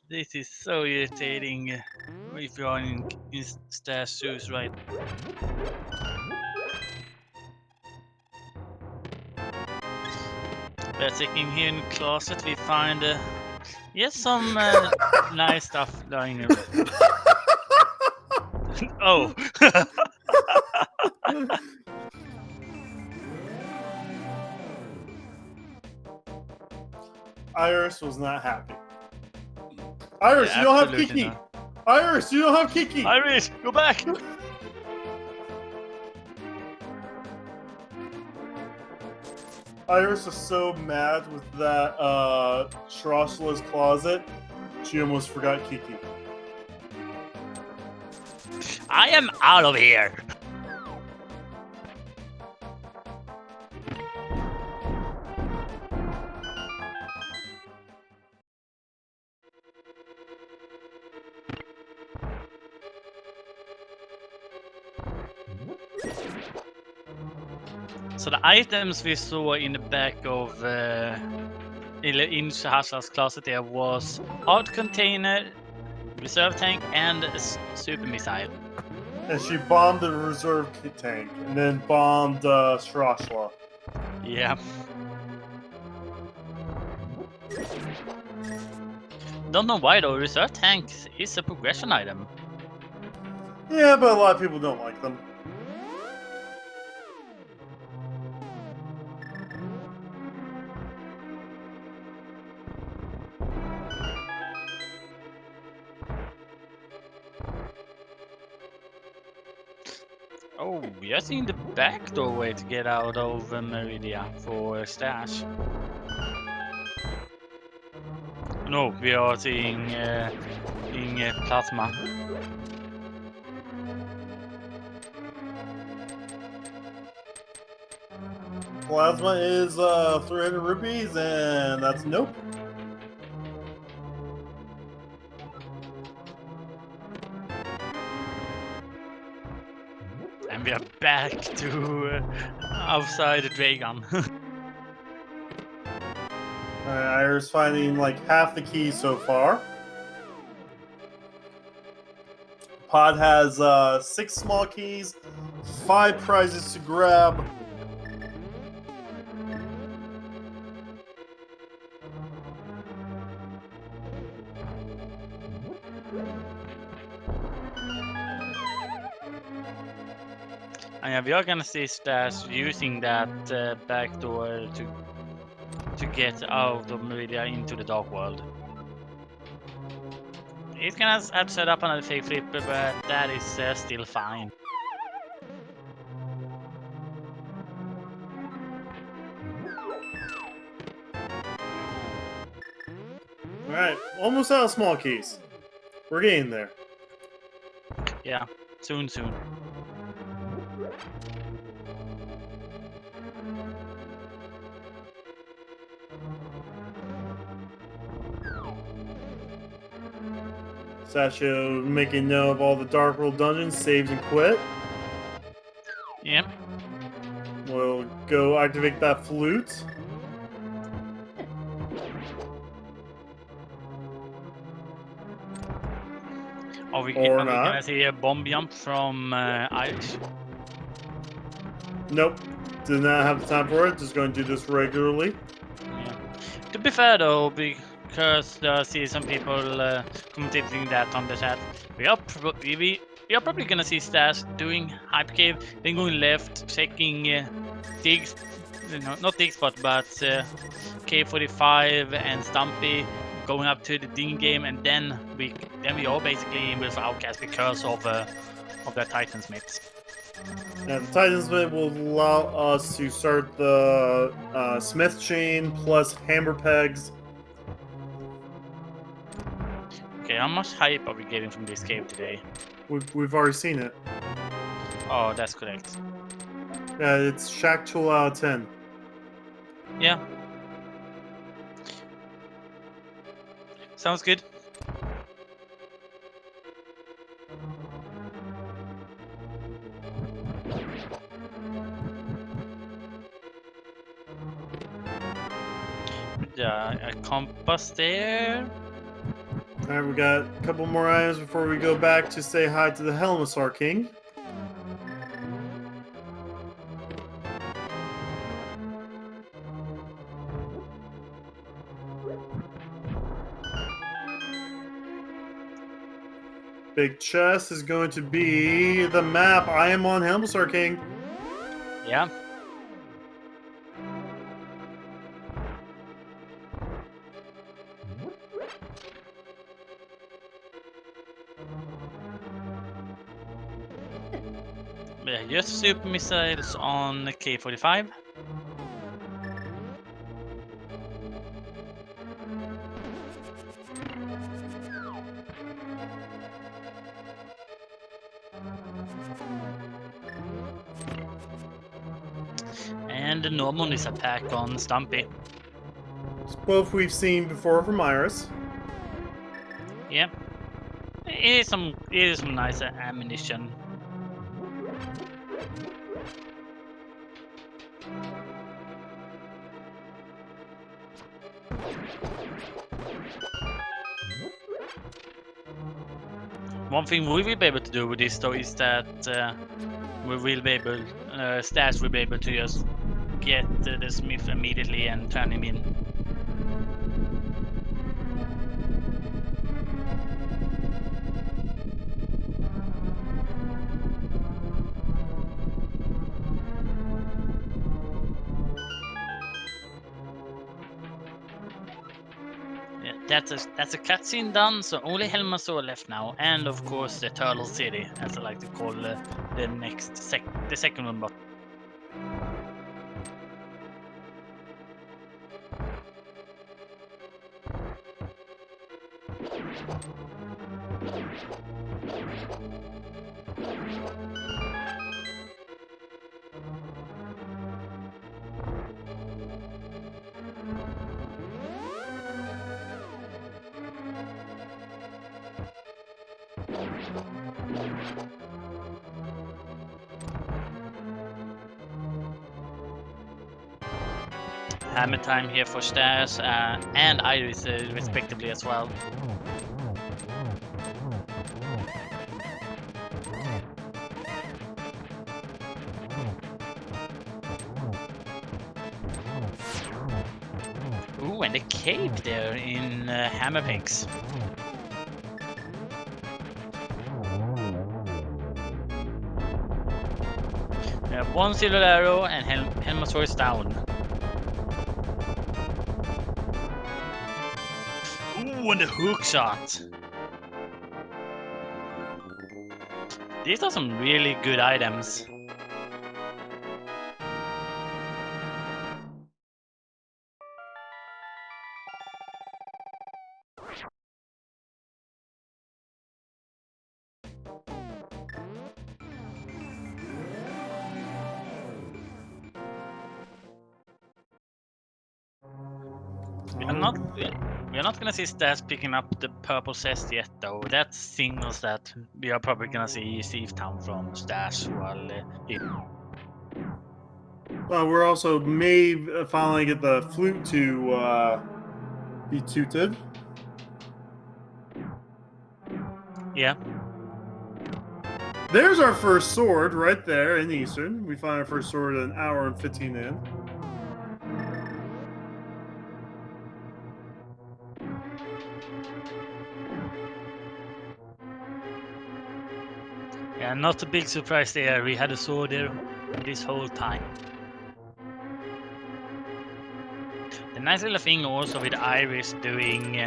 This is so irritating if you're in Stash shoes, right? We're checking here in the closet, we find some nice stuff lying here. Oh! Iris was not happy. Iris, you don't have Kiki! Not. Iris, you don't have Kiki! Iris, go back! Iris is so mad with that Shroshula's closet, she almost forgot Kiki. I am out of here! So the items we saw in the back of in Shahasha's closet there was hard container, reserve tank, and a super missile. And she bombed the reserve tank, and then bombed Shroshula. Yeah. Don't know why though, reserve tank is a progression item. Yeah, but a lot of people don't like them. Oh, we are seeing the back doorway to get out of Meridia for Stash. No, we are seeing in Plasma. Plasma is 300 rupees, and that's nope. And we are back to outside the Dragon. Alright, Iris finding like half the keys so far. Pod has 6 small keys, 5 prizes to grab. And yeah, we are gonna see Stash using that back door to get out of Meridia into the Dark World. He's gonna have to set up another fake flipper, but that is still fine. Alright, almost out of small keys. We're getting there. Yeah, soon. Stashio making note of all the Dark World dungeons, saves and quit. Yep. We'll go activate that flute. Are we Or gonna not. see a bomb jump from Irish? Nope. Did not have the time for it. Just going to do this regularly. Yeah. To be fair though, because I see some people commenting that on the chat, we are probably gonna see Stash doing Hype Cave, then going left, checking digs, not dig spot, but K45 and Stumpy, going up to the ding game, and then we are basically in with Outcast because of the Titan Smiths. Now, the Titansmith will allow us to start the Smith chain plus hammer pegs. Okay, how much hype are we getting from this cave today? We've already seen it. Oh, that's correct. Yeah, it's Shack Tool out of 10. Yeah. Sounds good. Yeah, a compass there. Alright, we got a couple more items before we go back to say hi to the Helmasaur King. Big chest is going to be the map. I am on Helmasaur King. Yeah. Yeah, just super missiles on K45. And the normal missile attack on Stumpy. It's both we've seen before from Iris. Yep. It is some nice ammunition. One thing we will be able to do with this though is that we will be able, Stash will be able to just get the Smith immediately and turn him in. that's a cutscene done, so only Helmasaur left now, and of course the Turtle City, as I like to call the second one. But hammer time here for Stash and Iris respectively as well. Ooh, and the cape there in Hammer Pinks. We have one silver arrow and Helmasaur is down. Ooh, and the hook shot. These are some really good items. We're not gonna see Stas picking up the purple chest yet, though. That signals that we are probably gonna see Thief Town from Stash while Well, we're also may finally get the flute to be tooted. Yeah. There's our first sword right there in Eastern. We find our first sword an hour and 15 in. Yeah, not a big surprise there. We had a sword there this whole time. The nice little thing also with Iris doing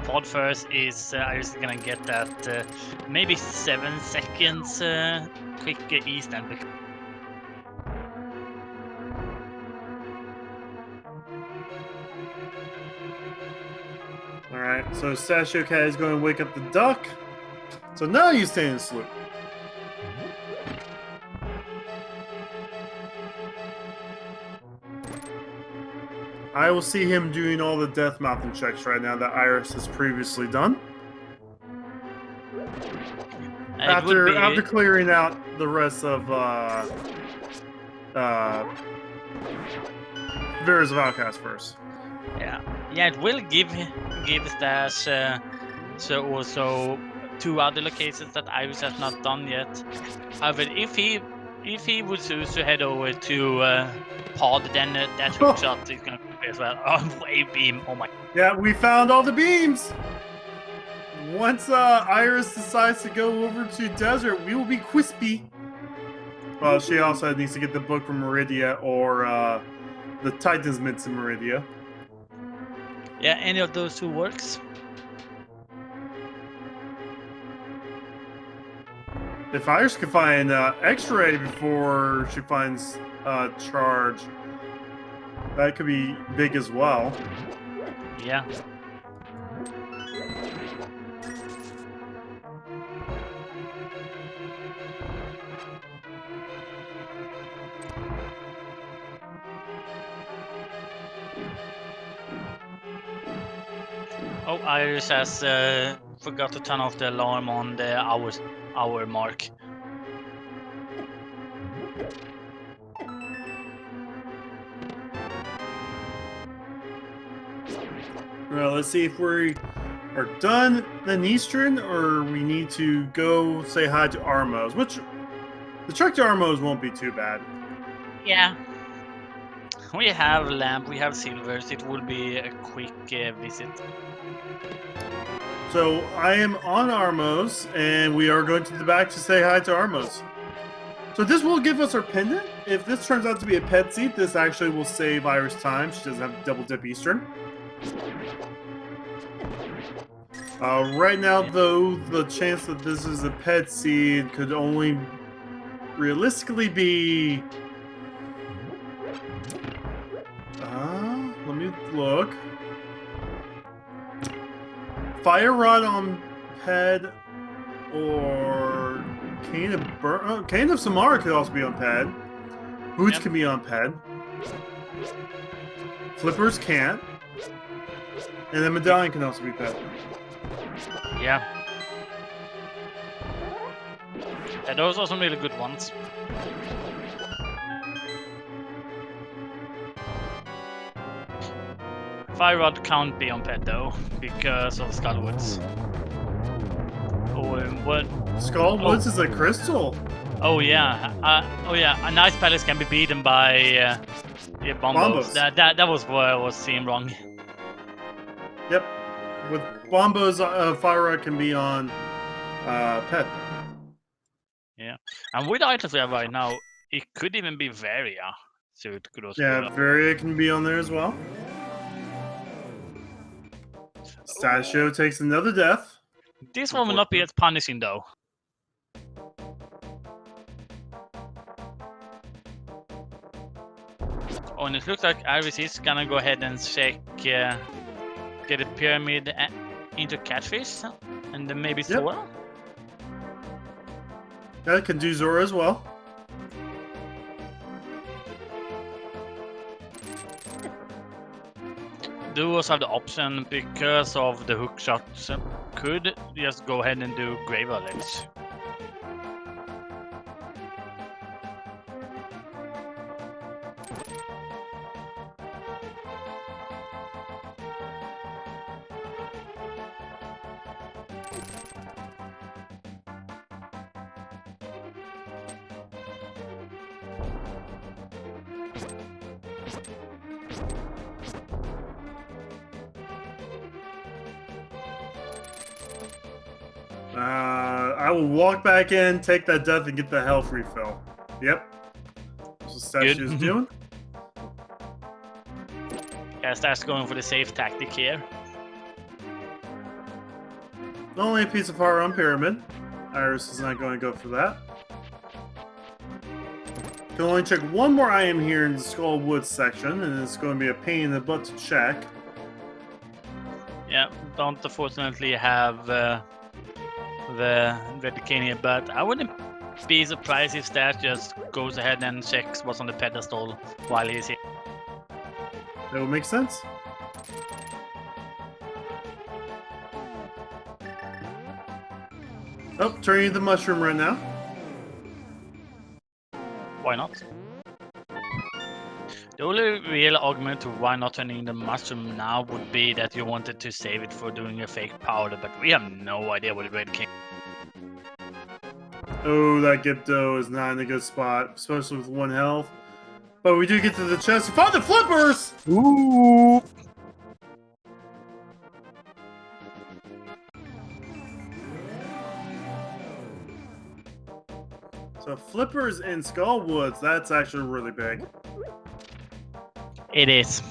pod first is Iris is gonna get that maybe 7 seconds quick east end. Alright, so Stashiocat is going to wake up the duck. So now you stay in sleep. I will see him doing all the Death Mountain checks right now that Iris has previously done. After clearing out the rest of Vera's of Outcast first. Yeah, it will give Stash so also 2 other locations that Iris has not done yet. However, if he would choose to head over to Pod, then that hook shot is gonna be as well. Oh, wave beam! Oh my! Yeah, we found all the beams. Once Iris decides to go over to Desert, we will be Quispy. Well, she also needs to get the book from Meridia or the Titan's Mitts in Meridia. Yeah, any of those 2 works. If Iris can find X-Ray before she finds Charge, that could be big as well. Yeah. Oh, Iris has forgot to turn off the alarm on the hour mark. Well, let's see if we are done in Eastern, or we need to go say hi to Armos, which the trek to Armos won't be too bad. Yeah. We have Lamp, we have Silvers, it will be a quick visit. So I am on Armos, and we are going to the back to say hi to Armos. So this will give us our pendant. If this turns out to be a pet seat, this actually will save Iris time. She doesn't have to double dip Eastern. Right now, though, the chance that this is a pet seed could only realistically be... let me look. Fire Rod on Ped or Cane of Cane of Samara could also be on Ped. Boots can be on Ped. Flippers can't. And then Medallion can also be Ped. Yeah. Yeah, those are some really good ones. Fire Rod can't be on Ped though, because of Skullwoods. Oh, what? Skullwoods is a crystal. Oh yeah, an Ice Palace can be beaten by Bombos. That was what I was seeing wrong. Yep, with Bombos, Fire Rod can be on Ped. Yeah, and with items we have right now, it could even be Varia. So it could also Yeah, Varia can be on there as well. Stashio takes another death. This one will not be as punishing though. Oh, and it looks like Iris is gonna go ahead and check, get a pyramid into Catfish, and then maybe Zora? Yeah, can do Zora as well. Do also have the option, because of the hook shots, could just go ahead and do Graveyard Edge. I will walk back in, take that death, and get the health refill. Yep. That's what Stashio's doing. Yeah, Stash going for the safe tactic here. Only a piece of power on Pyramid. Iris is not going to go for that. Can only check one more item here in the Skull Woods section, and it's going to be a pain in the butt to check. Yeah, don't unfortunately have the Redicania, but I wouldn't be surprised if Stash just goes ahead and checks what's on the pedestal while he's here. That would make sense. Oh, turning the mushroom right now. Why not? The only real argument to why not turning the mushroom now would be that you wanted to save it for doing a fake powder, but we have no idea what the Red King. Oh, that Gipto is not in a good spot, especially with 1 health. But we do get to the chest. We found the flippers! Ooh! So flippers in Skullwoods, that's actually really big. It is.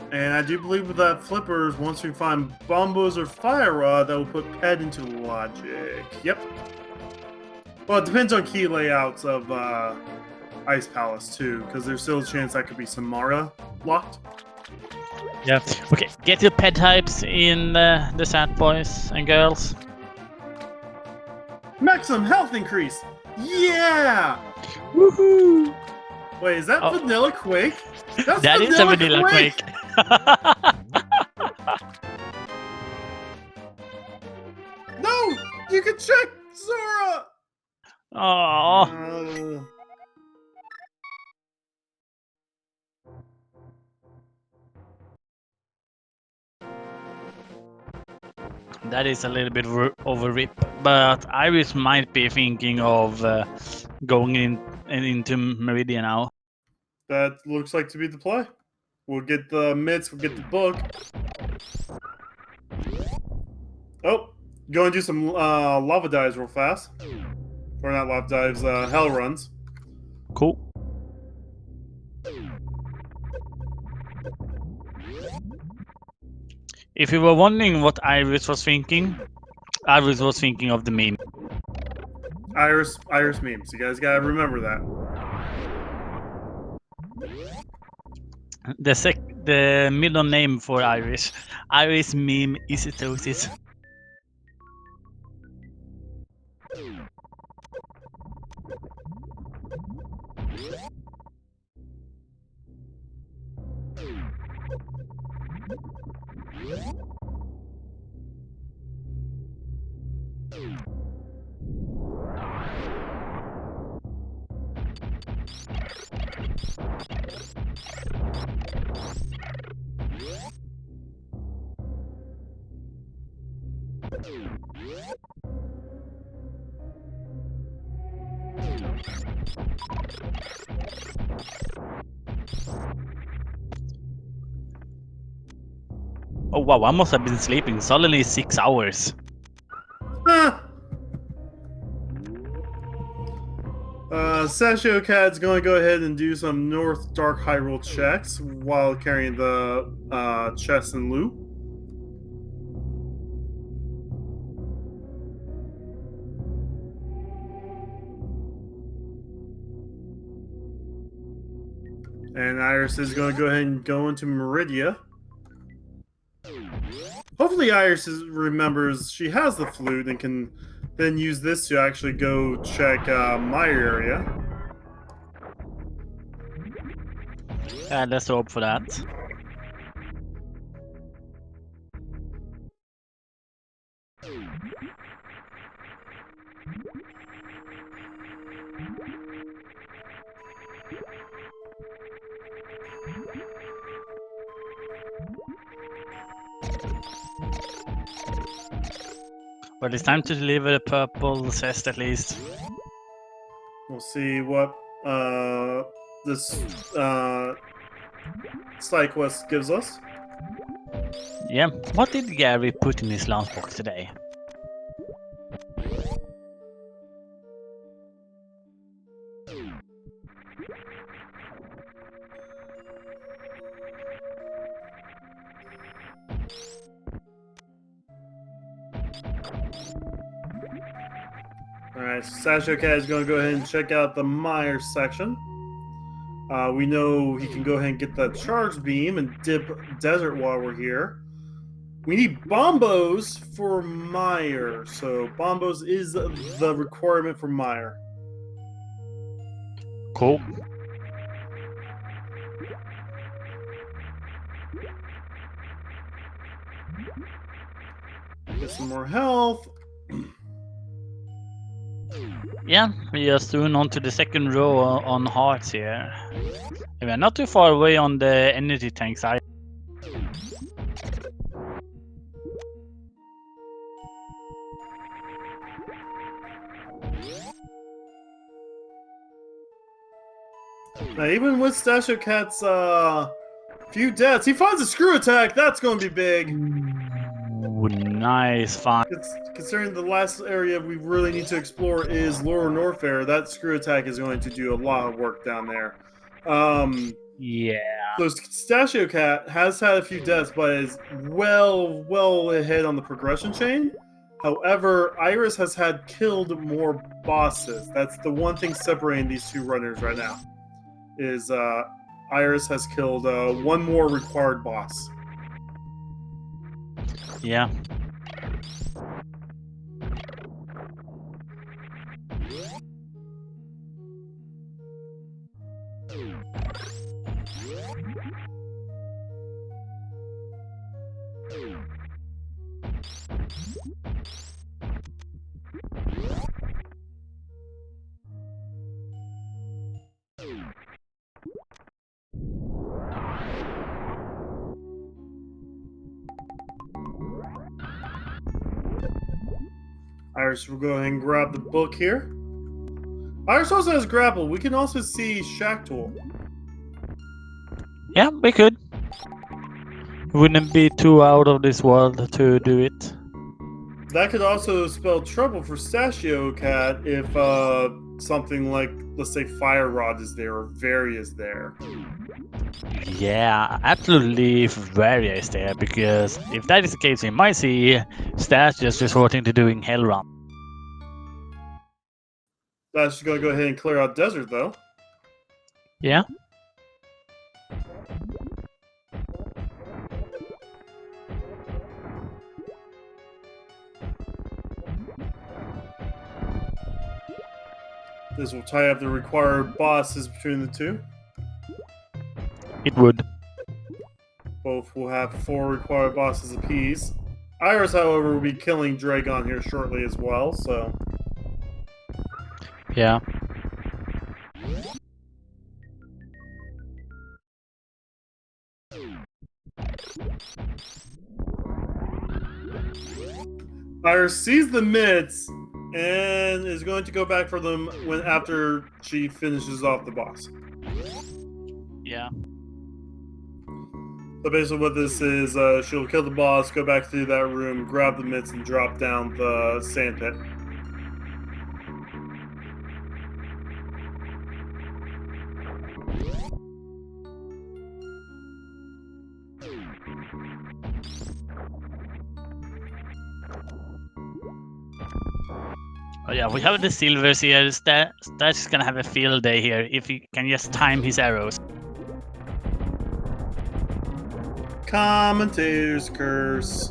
And I do believe with that flippers, once we find Bombos or Fire Rod, that will put Ped into Logic. Yep. Well, it depends on key layouts of Ice Palace too, because there's still a chance that could be Samara locked. Yeah. Okay, get your pet types in the sad boys and girls. Maximum health increase! Yeah! Woohoo! Wait, is that Vanilla Quake? That's that is a Vanilla Quake! No! You can check Zora! Oh. That is a little bit of a rip, but Iris might be thinking of going into Meridian now. That looks like to be the play. We'll get the mitts, we'll get the book. Oh, go and do some lava dives real fast. Or not lava dives, hell runs. Cool. If you were wondering what Iris was thinking of the meme. Iris memes. You guys gotta remember that. The middle name for Iris. Iris meme Isotheis. Oh wow, I must have been sleeping solidly 6 hours. Stashiocat going to go ahead and do some North Dark Hyrule checks while carrying the chest and loot. And Iris is going to go ahead and go into Meridia. Hopefully Iris remembers she has the flute and can then use this to actually go check my area. Let's hope for that. But it's time to deliver the purple chest at least. We'll see what this side quest gives us. Yeah, what did Gary put in his lunchbox today? Alright, so Stashiocat is going to go ahead and check out the Mire section. We know he can go ahead and get that charge beam and dip desert while we're here. We need bombos for Mire, so bombos is the requirement for Mire. Cool. Get some more health. Yeah, we are soon on to the second row on hearts here. We are not too far away on the energy tank side. Now, even with Stashiocat's few deaths, he finds a screw attack. That's going to be big. Ooh, nice find. Considering the last area we really need to explore is Lower Norfair, that screw attack is going to do a lot of work down there. Yeah. So Stashiocat has had a few deaths, but is well ahead on the progression chain. However, Iris has had killed more bosses. That's the one thing separating these two runners right now. Is Iris has killed one more required boss. Yeah. Iris will go ahead and grab the book here. Iris also has grapple. We can also see Shaktul. Yeah, we could. Wouldn't be too out of this world to do it. That could also spell trouble for Stashiocat if something like, let's say, Fire Rod is there or Vari is there. Yeah, absolutely various there, because if that is the case, we might see Stash just resorting to doing hell run. That's going to go ahead and clear out desert, though. Yeah. This will tie up the required bosses between the two. It would. Both will have 4 required bosses apiece. Iris, however, will be killing Dragon here shortly as well, so... Yeah. Iris sees the mitts and is going to go back for them when after she finishes off the boss. Yeah. So basically what this is, she'll kill the boss, go back through that room, grab the mitts, and drop down the sand pit. Oh yeah, we have the silvers here. Stash gonna have a field day here if he can just time his arrows. Commentator's curse.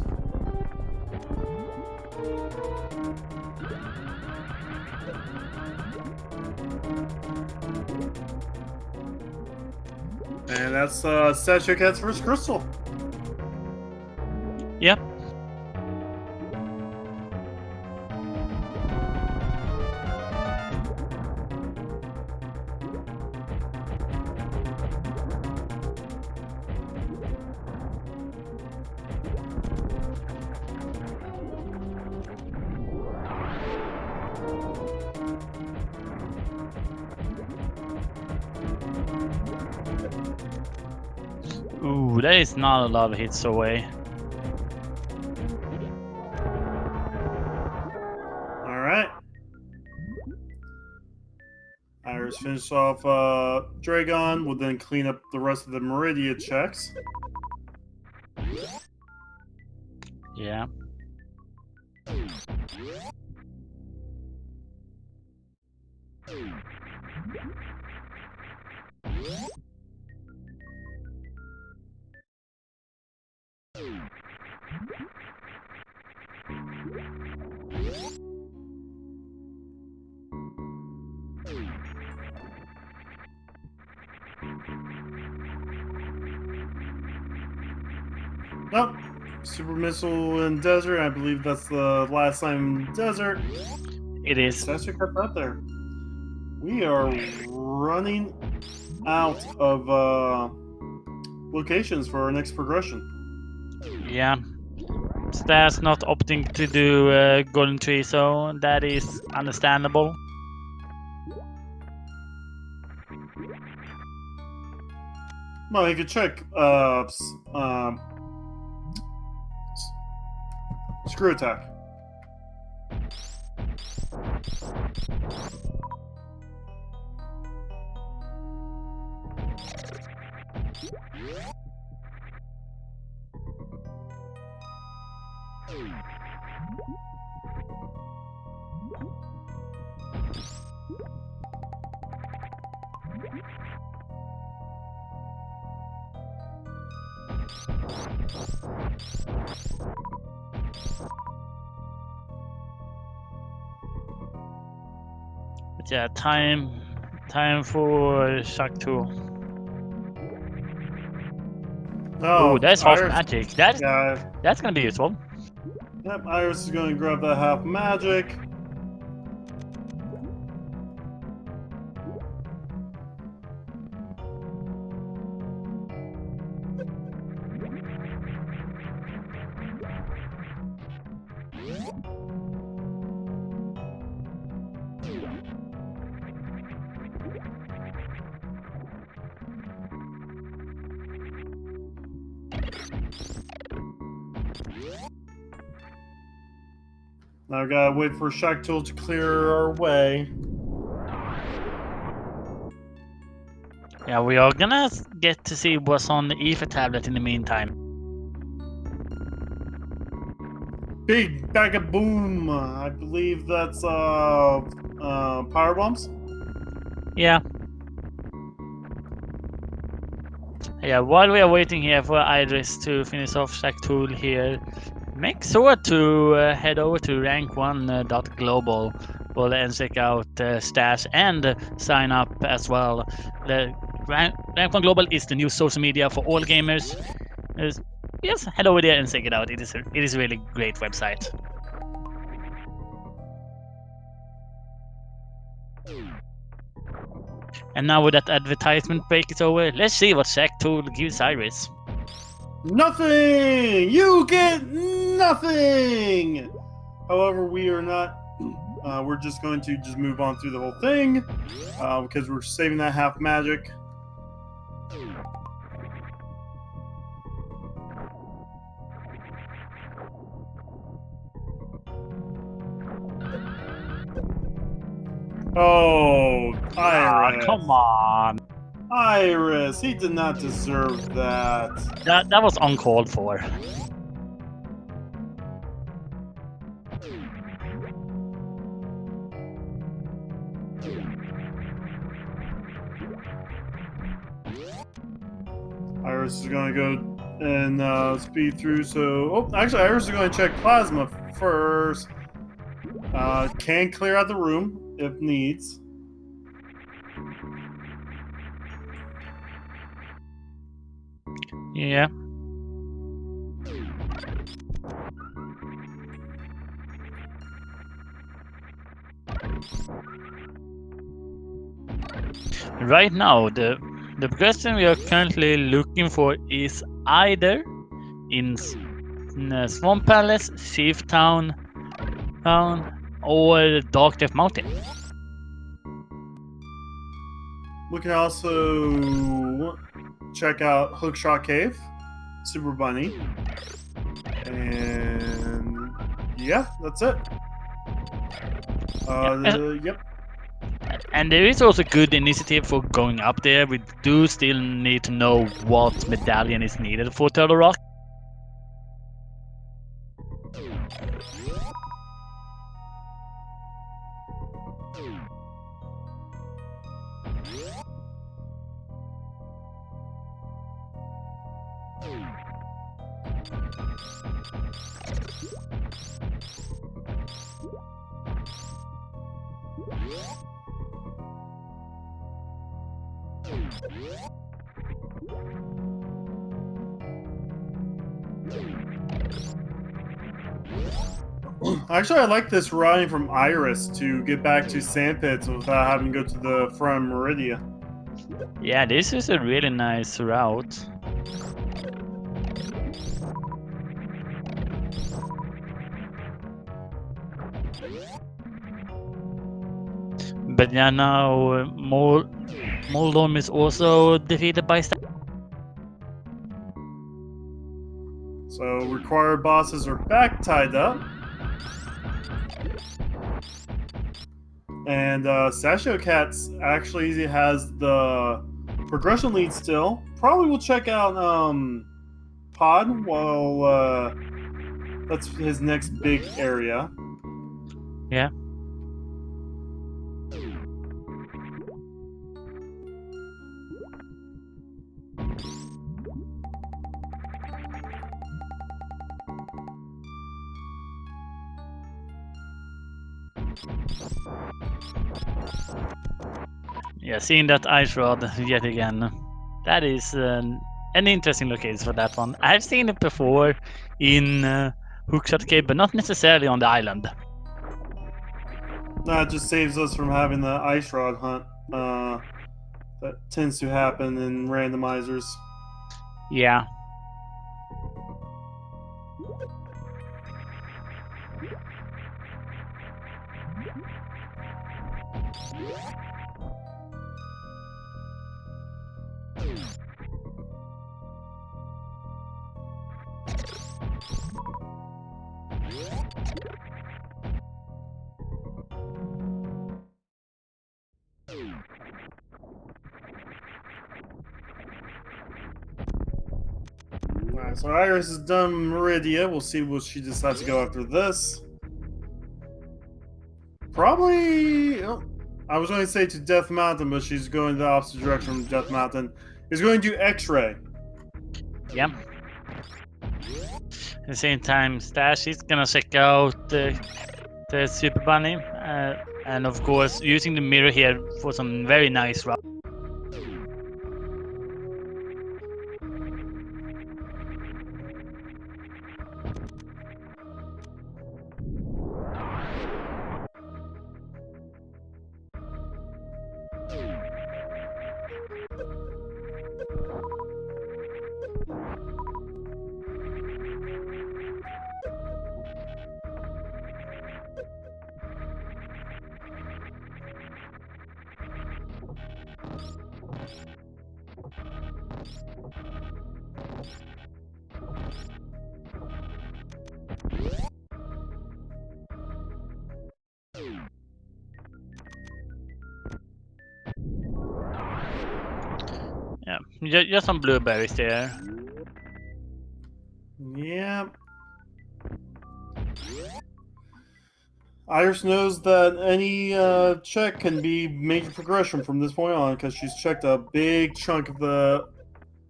And that's Stashiocat's first crystal. Yep. Ooh, that is not a lot of hits away. Alright. Iris finishes off Dragon, will then clean up the rest of the Meridia checks. Yeah. Oh, Super Missile in Desert. I believe that's the last time in Desert. It is. Stashiocat right there. We are running out of locations for our next progression. Yeah. Stash not opting to do Golden Tree, so that is understandable. Well, you could check Screw Attack. But yeah, time for Shock 2. Oh, that's half Iris, magic. That's gonna be useful. Yep, Iris is going to grab that half magic. Now I gotta wait for Shock Tool to clear our way. Yeah, we are gonna get to see what's on the Ether tablet in the meantime. Big bag of boom. I believe that's power bombs. Yeah. Yeah, while we are waiting here for Idris to finish off Shaktul here, make sure to head over to rank1.global and check out Stash and sign up as well. The Rank1 Global is the new social media for all gamers. Yes, head over there and check it out. It is a really great website. And now with that advertisement break is over, let's see what Shaktul gives Iris. Nothing! You get nothing! However, we are not. We're just going to just move on through the whole thing because we're saving that half magic. Oh, Iris. Come on. Iris, he did not deserve that. That was uncalled for. Iris is going to go and speed through. So, actually, Iris is going to check plasma first. Can clear out the room if needs. Yeah. Right now, the person we are currently looking for is either in Swamp Palace, Chief Town, or Dark Death Mountain. We can also check out Hookshot Cave, Super Bunny, and yeah, that's it. Yep. And there is also good initiative for going up there. We do still need to know what medallion is needed for Turtle Rock. Actually, I like this routing from Iris to get back to Sandpits without having to go to the front Meridia. Yeah, this is a really nice route. But yeah, now Moldorm is also defeated by So required bosses are back tied up. And Stashiocat actually has the progression lead still. Probably will check out Pod while that's his next big area. Yeah. Yeah, seeing that ice rod yet again. That is an interesting location for that one. I've seen it before in Hookshot Cave, but not necessarily on the island. That just saves us from having the ice rod hunt that tends to happen in randomizers. Yeah. Alright, so Iris is done Meridia. We'll see what she decides to go after this. Probably... Oh, I was going to say to Death Mountain, but she's going the opposite direction from Death Mountain. He's going to do X-Ray. Yeah. At the same time, Stash is gonna check out the Super Bunny, and of course using the mirror here for some very nice routes. Yeah, just some blueberries there. Yeah. Iris knows that any check can be major progression from this point on because she's checked a big chunk of the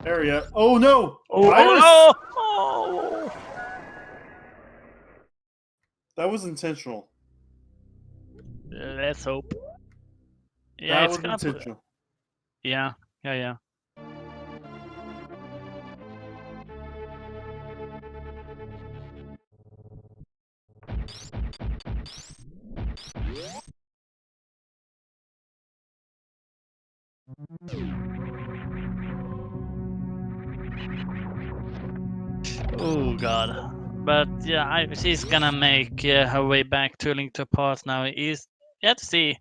area. Oh no! Oh, Iris! oh no! Oh. That was intentional. Let's hope. Yeah, That it's was gonna. intentional. Yeah. Oh god. But yeah, she's gonna make her way back to Link to the Past now. Is yet to see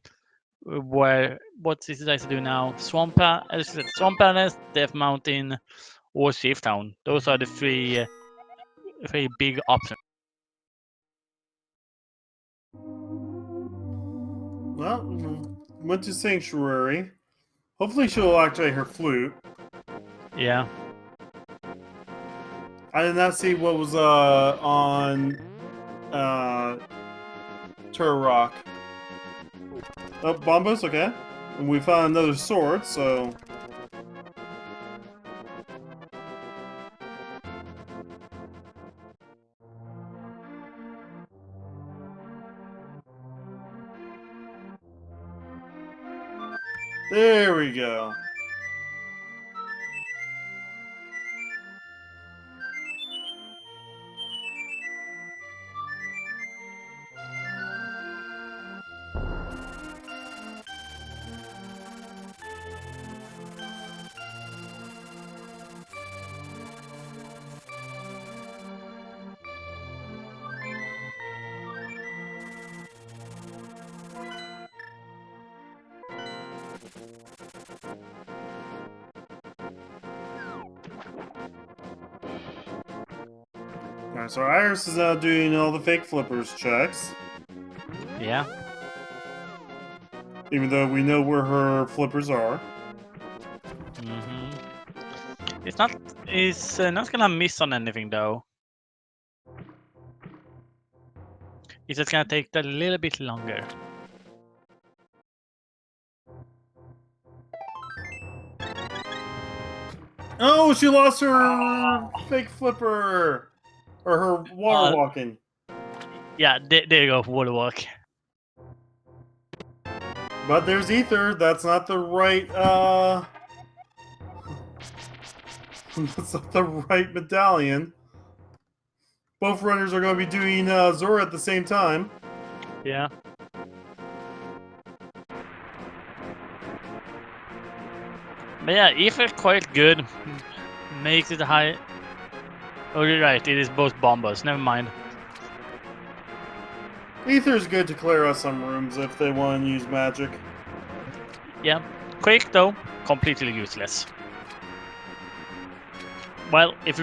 what she decides to do now. Swamp Palace, Death Mountain, or Shift Town. Those are the three big options. Well, went to Sanctuary. Hopefully she'll activate her flute. Yeah. I did not see what was on Turrock. Oh, Bombos, okay. And we found another sword, so... There we go. Alright, so Iris is now doing all the fake flippers checks. Yeah. Even though we know where her flippers are. It's not gonna miss on anything though. It's just gonna take a little bit longer. Oh, she lost her fake flipper! Or her water walking. Yeah, there you go, water walk. But there's Ether. That's not the right, that's not the right medallion. Both runners are going to be doing Zora at the same time. Yeah. But yeah, Ether quite good. Makes it high. Oh, you're right. It is both bombers. Never mind. Ether's good to clear out some rooms if they want to use magic. Yeah. Quick though, completely useless. Well, if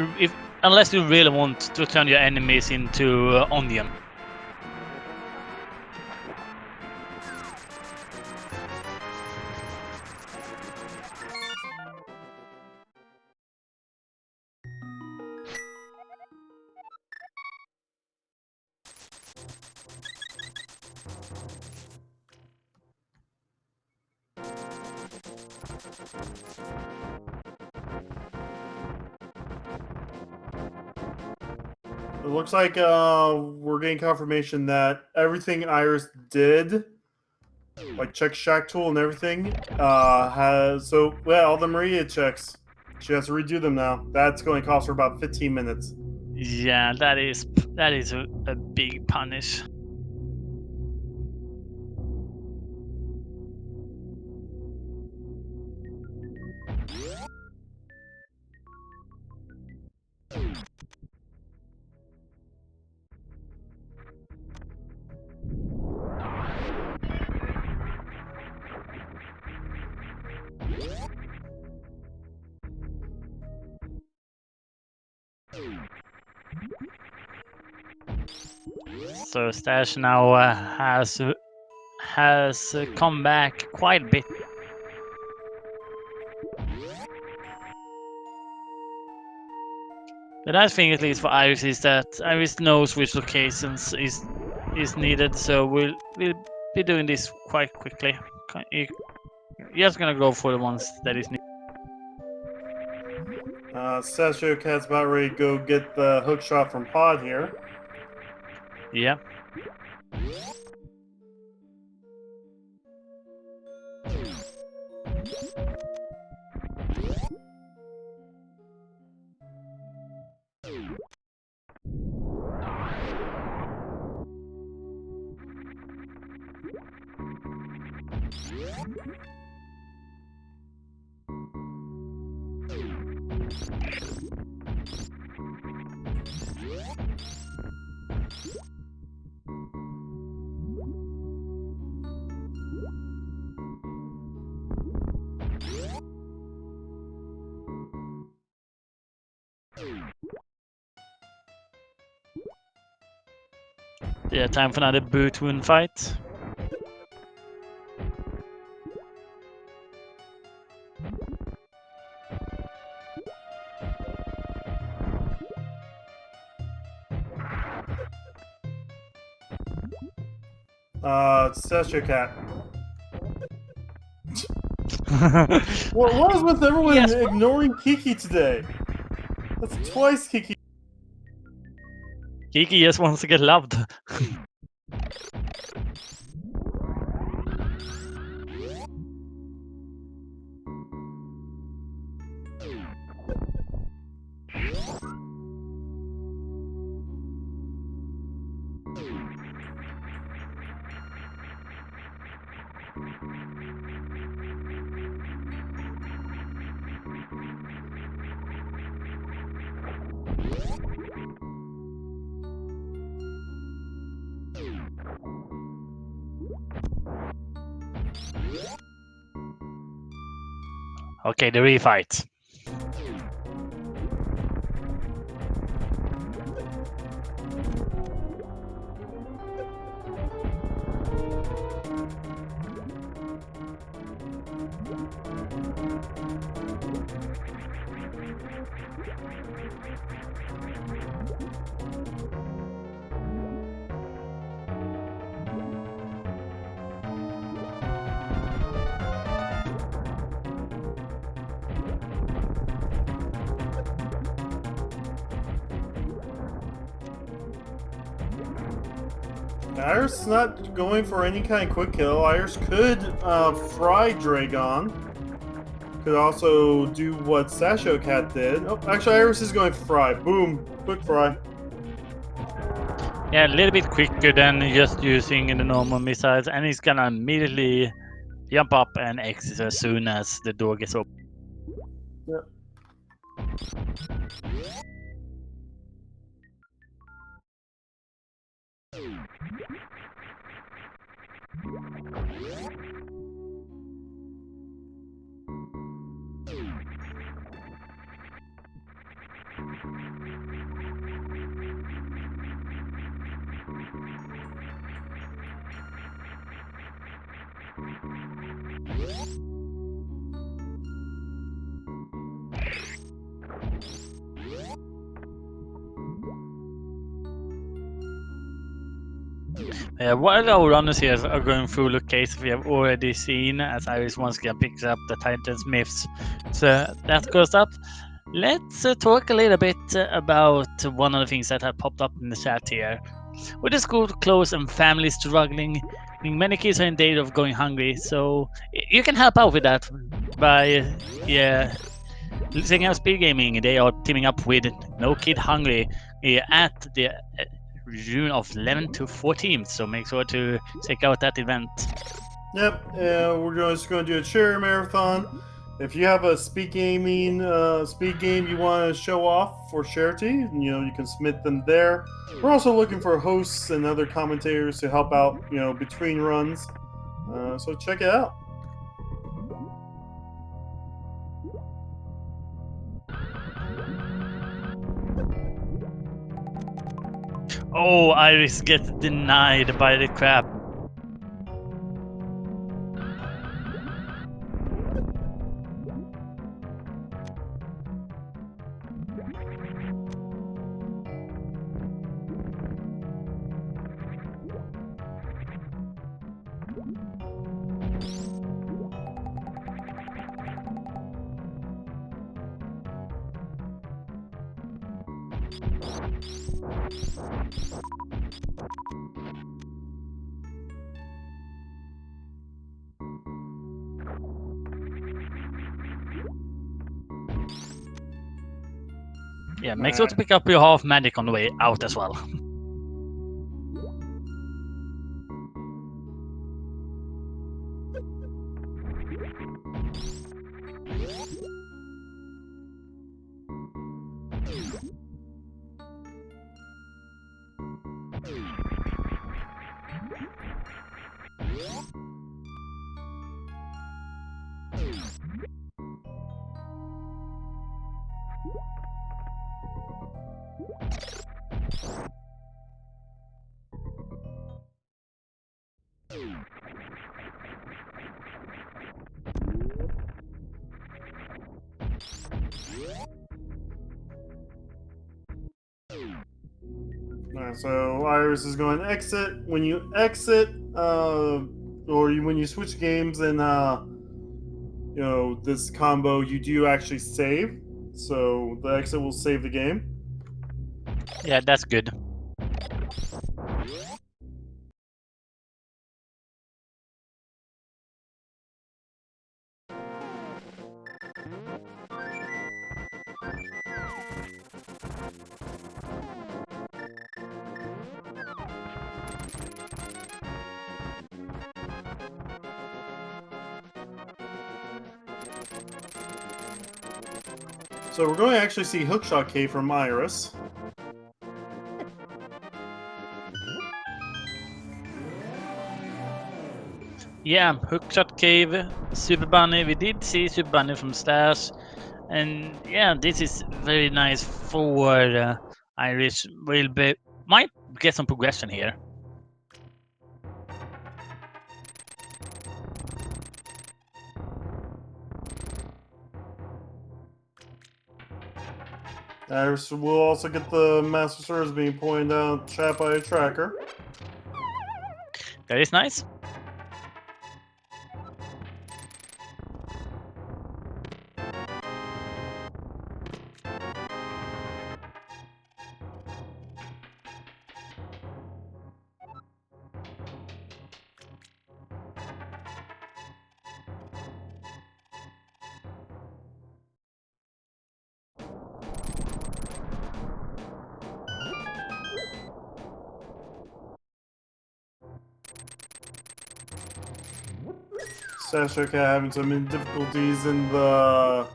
unless you really want to turn your enemies into onion. It looks like we're getting confirmation that everything Iris did, like check Shack Tool and everything, has all the Maria checks. She has to redo them now. That's going to cost her about 15 minutes. Yeah, that is a big punish. So Stash now has come back quite a bit. The nice thing, at least for Iris, is that Iris knows which locations is needed, so we'll be doing this quite quickly. You're just gonna go for the ones that is needed. Stashiocat's about ready to go get the hook shot from Pod here. Yeah. Yeah, time for another boot wound fight. Stashiocat. What is with everyone ignoring Kiki today? That's twice Kiki. Kiki just wants to get loved. Okay, the refight. Iris is not going for any kind of quick kill. Iris could fry Dragon. Could also do what Stashiocat did. Oh, actually, Iris is going for fry. Boom. Quick fry. Yeah, a little bit quicker than just using the normal missiles, and he's gonna immediately jump up and exit as soon as the door gets open. Yep. While our runners here are going through locations we have already seen, as Iris once again picks up the Titan Smiths, so that goes up. let's talk a little bit about one of the things that have popped up in the chat here. With the school closed and families struggling, I mean, many kids are in danger of going hungry. So you can help out with that by checking out SpeedGaming. They are teaming up with No Kid Hungry at the June of 11th to 14th. So make sure to check out that event. Yep, we're just going to do a charity marathon. If you have a speed game you want to show off for charity, you can submit them there. We're also looking for hosts and other commentators to help out, between runs. So check it out. Oh, Iris gets denied by the crab. Yeah, make sure to pick up your half magic on the way out as well. So Iris is going to exit. When you exit, when you switch games and this combo, you do actually save. So the exit will save the game. Yeah, that's good. So we're going to actually see Hookshot Cave from Iris. Yeah, Hookshot Cave, Super Bunny. We did see Super Bunny from Stash. And yeah, this is very nice for Irish. Might get some progression here. Iris will also get the Master Swords being pointed out chat by a tracker. That is nice. Stashiocat having some difficulties in the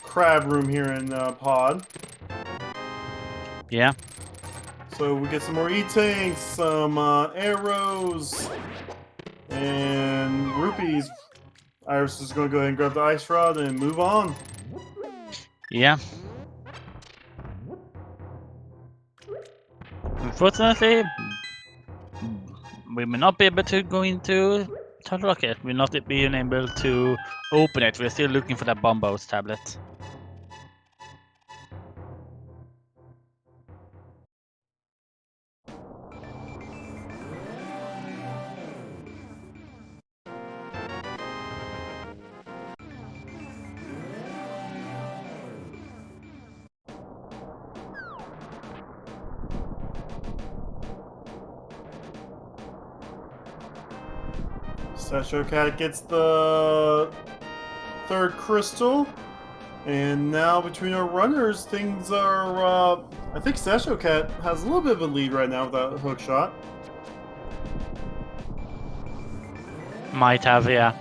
crab room here in Pod. Yeah. So we get some more E-Tanks, some arrows, and rupees. Iris is going to go ahead and grab the ice rod and move on. Yeah. Unfortunately, we may not be able to go into Turtle Rocket. We're not being able to open it. We're still looking for that Bombos tablet. Stashiocat gets the third crystal. And now between our runners, things are... I think Stashiocat has a little bit of a lead right now with that hook shot. Might have, yeah.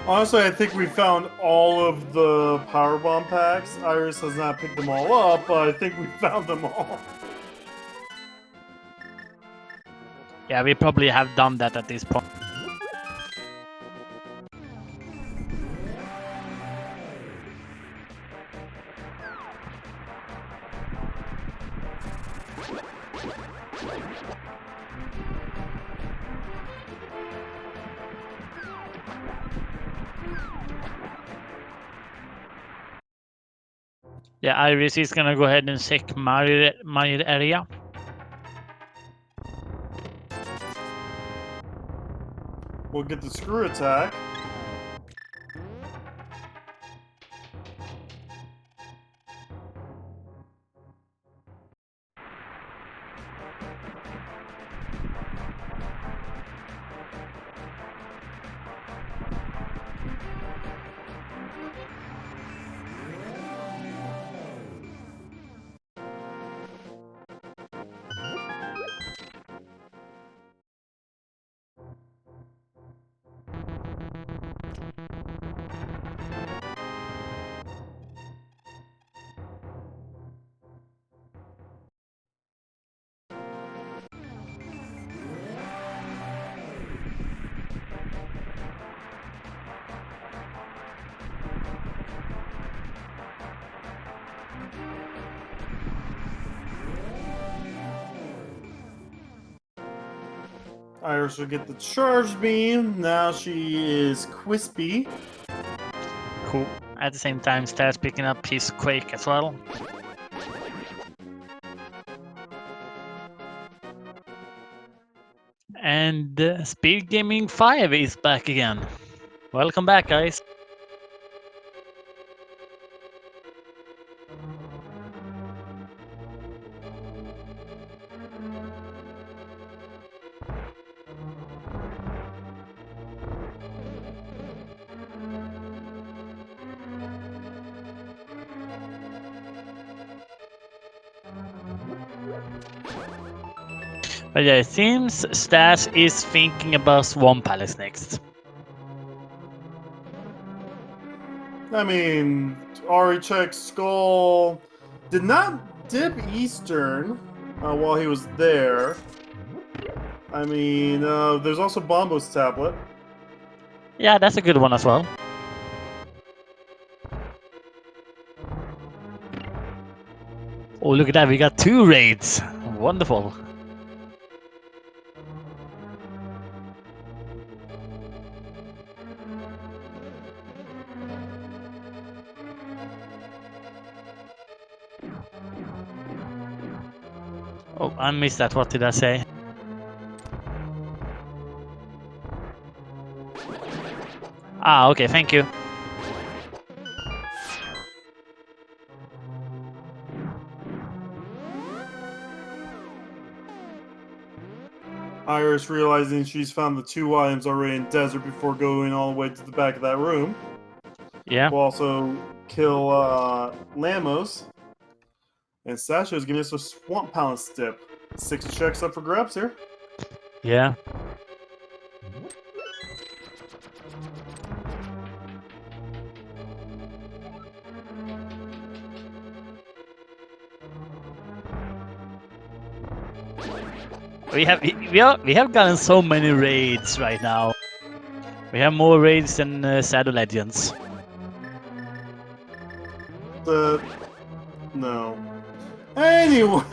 Honestly, I think we found all of the power bomb packs. Iris has not picked them all up, but I think we found them all. Yeah, we probably have done that at this point. Yeah, Iris is gonna go ahead and check my area. We'll get the screw attack. Iris will get the charge beam. Now she is Quispy. Cool. At the same time, Stash picking up his Quake as well. And SpeedGaming 5 is back again. Welcome back, guys. But yeah, it seems Stash is thinking about Swamp Palace next. I mean, Ari checked Skull. Did not dip Eastern while he was there. I mean, there's also Bombo's tablet. Yeah, that's a good one as well. Oh, look at that. We got 2 raids. Wonderful. Oh, I missed that. What did I say? Ah, okay. Thank you. Iris realizing she's found the 2 items already in desert before going all the way to the back of that room. Yeah. We'll also kill Lamos. And Sasha's giving us a Swamp Palace dip. 6 checks up for grabs here. Yeah. We have gotten so many raids right now. We have more raids than Shadow Legends. No. Anyway.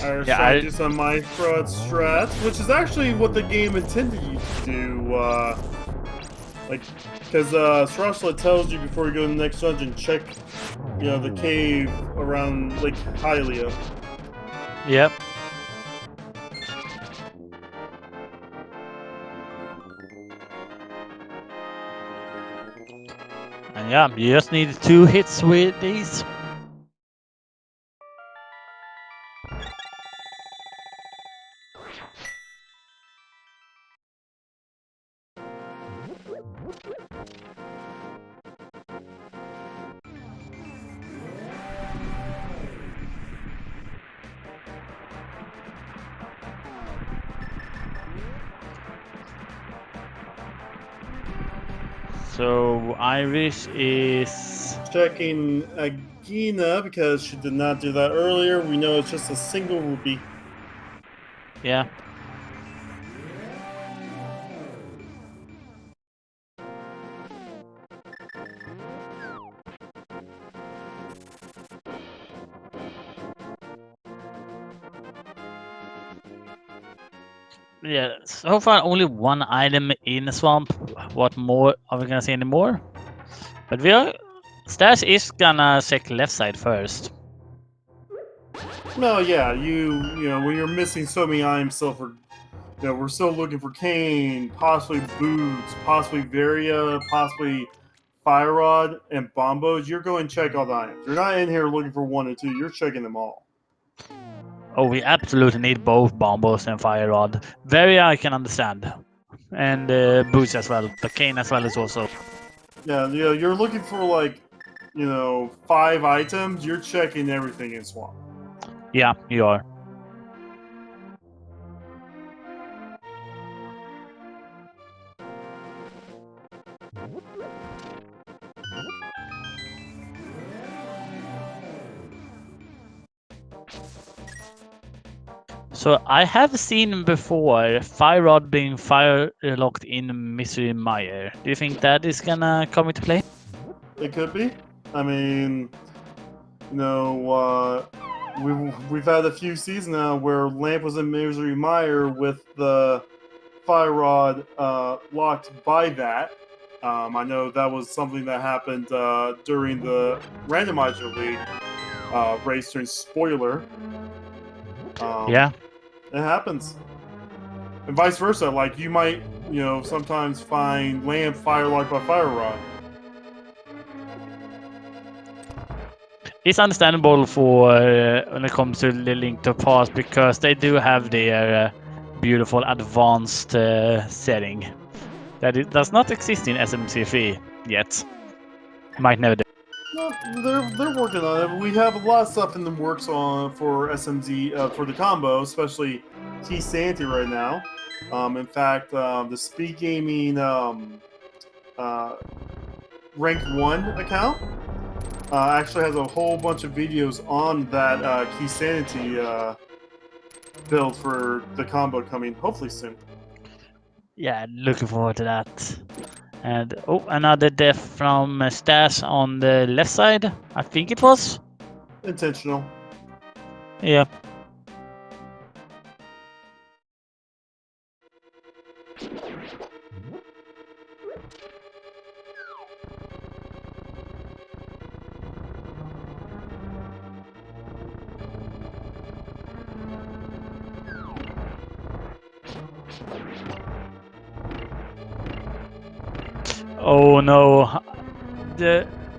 Iris trying to do some Metroid strats, which is actually what the game intended you to do. Because Stashiocat tells you before you go to the next dungeon, check, the cave around Lake Hylia. Yep. And yeah, you just need 2 hits with these. So Iris is checking Agina because she did not do that earlier. We know it's just a single rupee. Yeah. Yeah, so far only 1 item in the swamp. What more are we gonna see anymore? But Stash is gonna check left side first. No, yeah, when you're missing so many items still for, we're still looking for Kane, possibly Boots, possibly Varia, possibly Fire Rod, and Bombos. You're going to check all the items. You're not in here looking for 1 and 2. You're checking them all. Oh, we absolutely need both Bombos and Fire Rod. Varia I can understand. And Boots as well. But Kane as well is also. Yeah, you're looking for 5 items. You're checking everything in Swamp. Yeah, you are. So I have seen before Fire Rod being fire locked in Mystery Mire. Do you think that is gonna come into play? It could be. I mean, we've had a few seasons now where Lamp was in Misery Mire with the Fire Rod locked by that. I know that was something that happened during the Randomizer League race during Spoiler. Yeah. It happens. And vice versa. Like, you might, sometimes find Lamp fire locked by Fire Rod. It's understandable for when it comes to the Link to Past because they do have their beautiful advanced setting that it does not exist in SMZ3 yet. Might never do. No, they're working on it. We have a lot of stuff in the works for SMZ for the combo, especially Key Sanity right now. In fact, the SpeedGaming Rank 1 account actually has a whole bunch of videos on that Key Sanity build for the combo coming hopefully soon. Yeah, looking forward to that. And another death from Stash on the left side. I think it was. Intentional. Yeah. Oh no.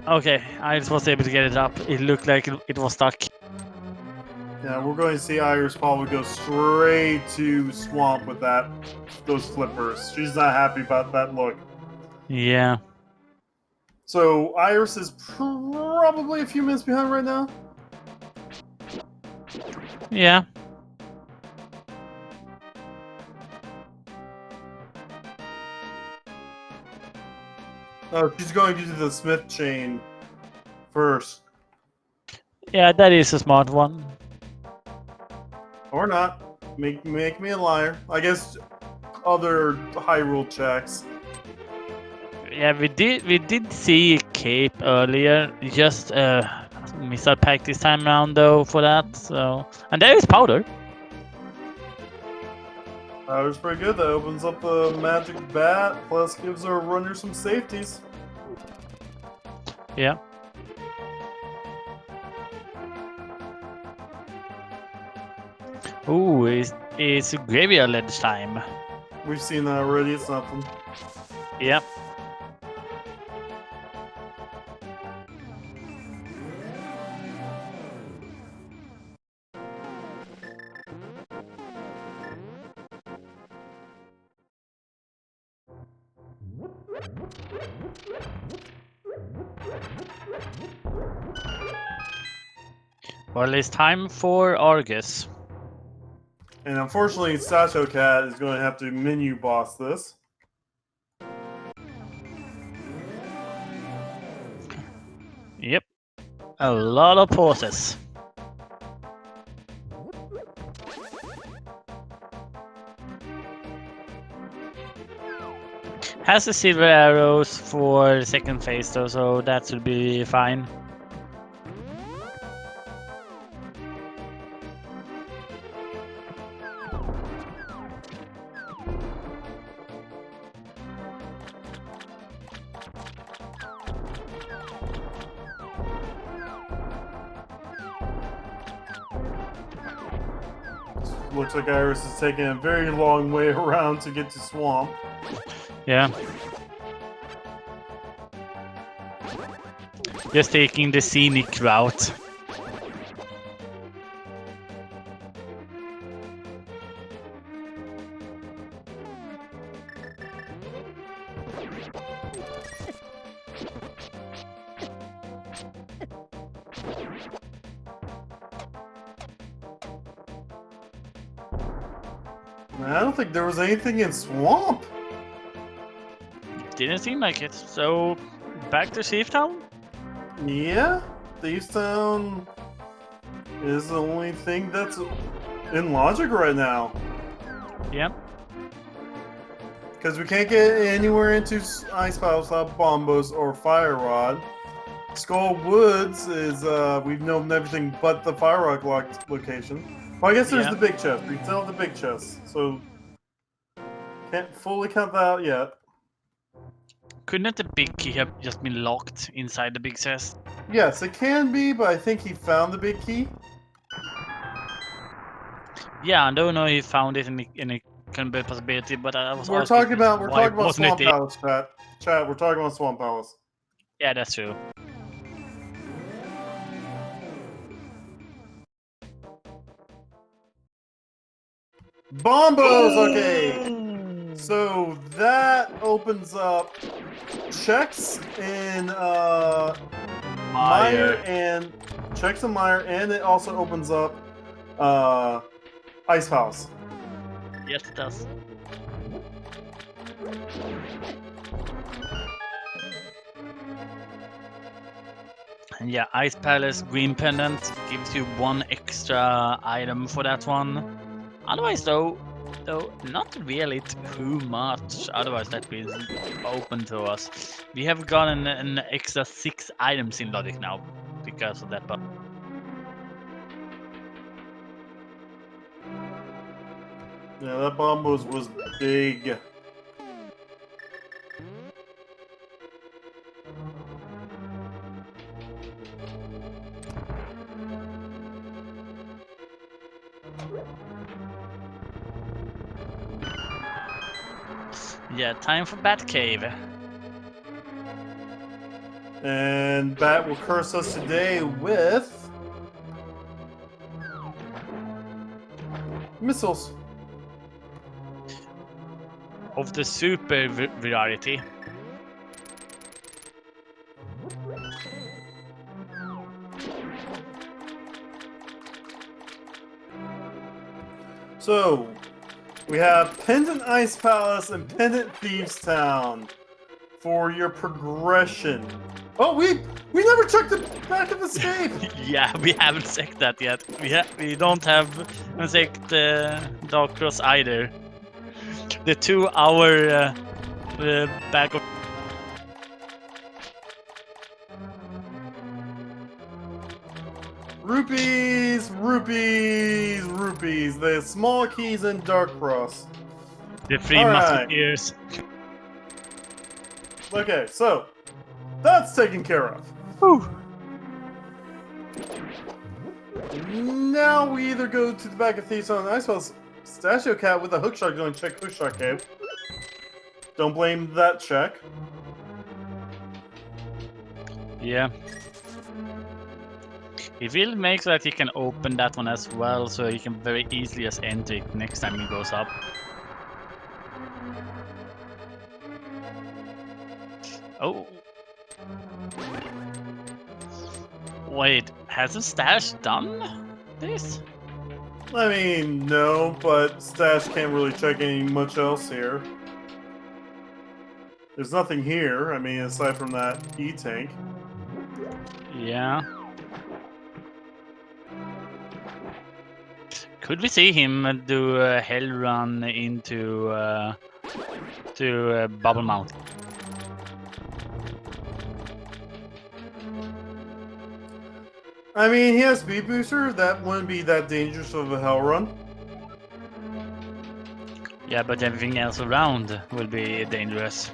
Okay, I just was able to get it up. It looked like it was stuck. Yeah, we're going to see Iris probably go straight to Swamp with those flippers. She's not happy about that look. Yeah. So Iris is probably a few minutes behind right now. Yeah. Oh, she's going to do the Smith chain first. Yeah, that is a smart one. Or not. Make me a liar. I guess other Hyrule checks. Yeah, we did see Cape earlier. Just missile pack this time around though for that. So, and there is powder. Powder's pretty good. That opens up the magic bat, plus gives our runner some safeties. Yeah. Ooh, it's graveyard ledge time. We've seen that already. It's nothing. Yep. Well, it's time for Argus. And unfortunately, Stashiocat is going to have to menu boss this. Yep. A lot of pauses. Has the silver arrows for the second phase though, so that should be fine. Looks like Iris is taking a very long way around to get to Swamp. Yeah. Just taking the scenic route. I don't think there was anything in Swamp. Didn't seem like it. So, back to Safe Town? Yeah, Thieves Town is the only thing that's in logic right now. Yep. Because we can't get anywhere into Ice Palace without Bombos or Fire Rod. Skull Woods is, we've known everything but the Fire Rock locked location. Well, I guess there's the big chest. We still have the big chest, so can't fully count that out yet. Couldn't the big key have just been locked inside the big chest? Yes, it can be, but I think he found the big key. Yeah, I don't know if he found it in a can be a possibility, but I was. We're talking about wasn't Swamp Palace, chat. Chat, we're talking about Swamp Palace. Yeah, that's true. Bombos, okay. So that opens up checks in Meyer and checks in Meyer, and it also opens up Ice Palace. Yes, it does. And yeah, Ice Palace Green Pendant gives you one extra item for that one. Otherwise, though, not really too much. Otherwise, that is open to us. We have gotten an extra 6 items in Logic now because of that button. Yeah, that Bombos was big. Yeah, time for Batcave. And Bat will curse us today with missiles. Of the super variety. So, we have Pendant Ice Palace and Pendant Thieves Town for your progression. Oh, we never took the back of escape. Yeah, we haven't checked that yet. We don't have checked Dark Cross either. The 2 hour back of. Rupees, rupees, rupees. The small keys in Dark Cross. The three All right. musketeers. Okay, so that's taken care of. Whew. Now we either go to the back of Thieves on I suppose Stashiocat with a hookshot going to check hookshot cave. Don't blame that check. Yeah. He will make so that he can open that one as well, so he can very easily just enter it next time he goes up. Oh. Wait, hasn't Stash done this? I mean, no, but Stash can't really check any much else here. There's nothing here, I mean, aside from that E-tank. Yeah. Could we see him do a hell run into Bubble Mountain? I mean, he has Speed Booster, that wouldn't be that dangerous of a hell run. Yeah, but everything else around will be dangerous.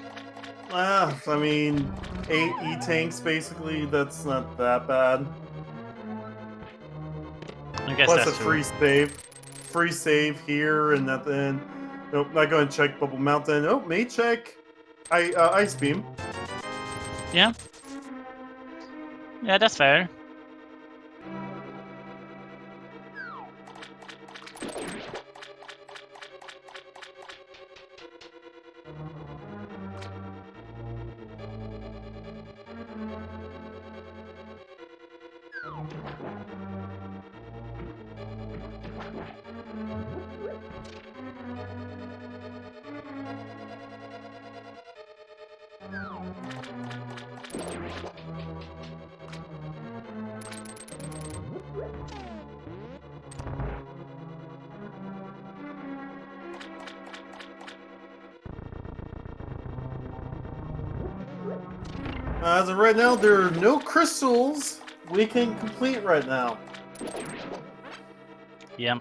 I mean, 8 E-tanks basically, that's not that bad. I guess Plus that's a free save. Free save here and at the end. Nope, not going to check Bubble Mountain. Oh, may check Ice Beam. Yeah. Yeah, that's fair. As of right now, there are no crystals we can complete right now. Yeah.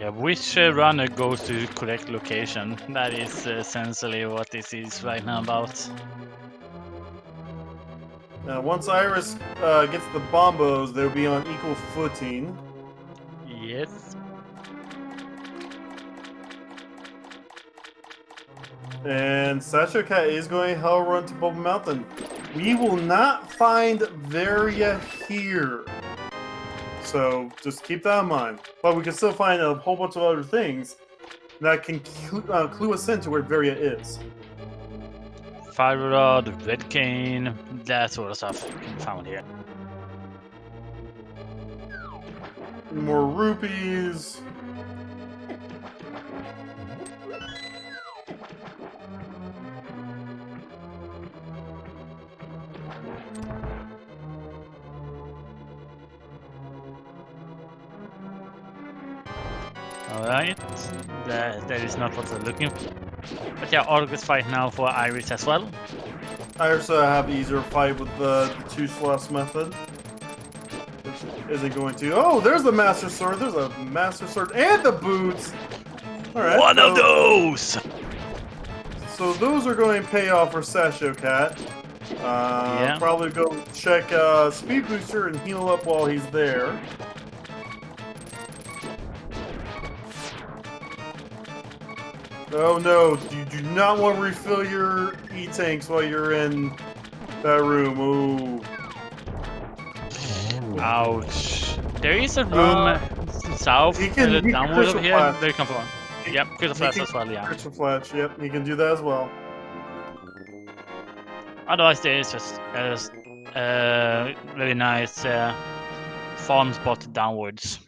Yeah, which runner goes to correct location? That is essentially what this is right now about. Once Iris gets the bombos, they'll be on equal footing. Yes. And Stashiocat is going hell run to Bubble Mountain. We will not find Varia here. So just keep that in mind. But we can still find a whole bunch of other things that can clue us into where Varia is. Fire Rod, Red Cane, that sort of stuff can be found here. More rupees. Alright, that is not what we're looking for. But yeah, Argus fight now for Iris as well. Iris have easier fight with the 2 slots method. Which isn't going to. Oh, there's the Master Sword. There's a Master Sword and the boots. Alright. One of those! So those are going to pay off for Stashiocat. Yeah. Probably go check Speed Booster and heal up while he's there. Oh no, you do not want to refill your E-tanks while you're in that room. Ooh. Ouch. There is a room south, downward over here. Flash. There you come from. Yep, Crystal Flash as well, yeah. Crystal Flash, yep, he can do that as well. Otherwise, there is just very nice farm spot downwards.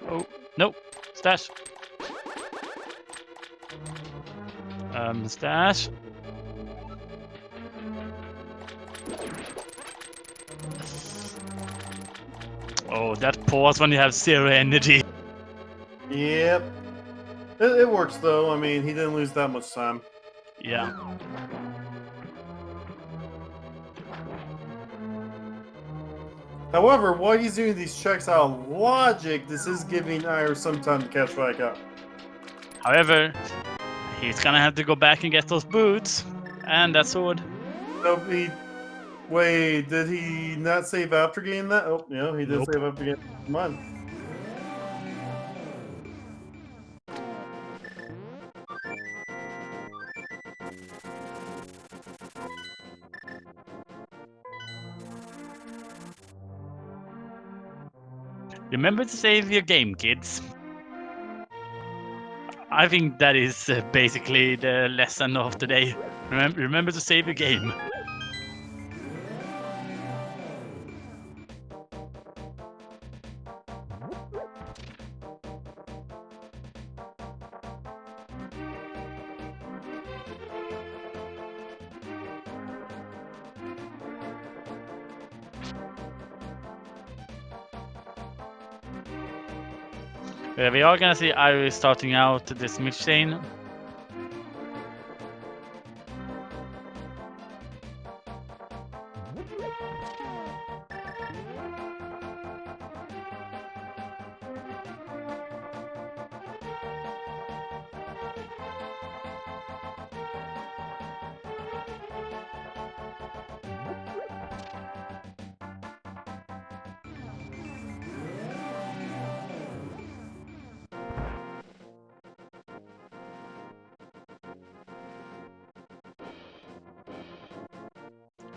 Oh, no. Stash. Stash. Oh, that pause when you have 0 energy. Yep. It works though. I mean, he didn't lose that much time. Yeah. However, while he's doing these checks out of logic, this is giving Iris some time to catch back up. However, he's gonna have to go back and get those boots and that sword. No, wait, did he not save after getting that? Oh, yeah, he did Nope. save after getting mine. Remember to save your game, kids. I think that is basically the lesson of today. Remember to save your game. We are gonna see Iris starting out this mid chain.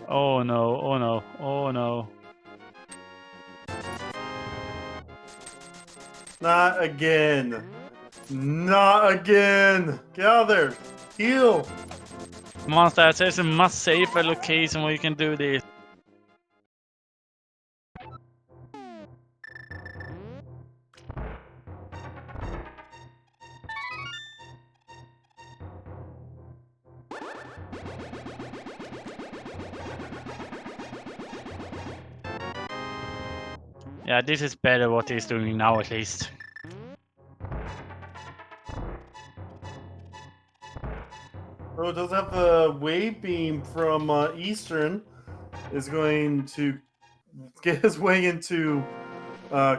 Oh no, oh no, oh no. Not again. Not again. Get out of there. Heal. Come on, Stats, there's a much safer location where you can do this. Yeah, this is better what he's doing now at least. Oh, it does have the wave beam from Eastern. Is going to get his way into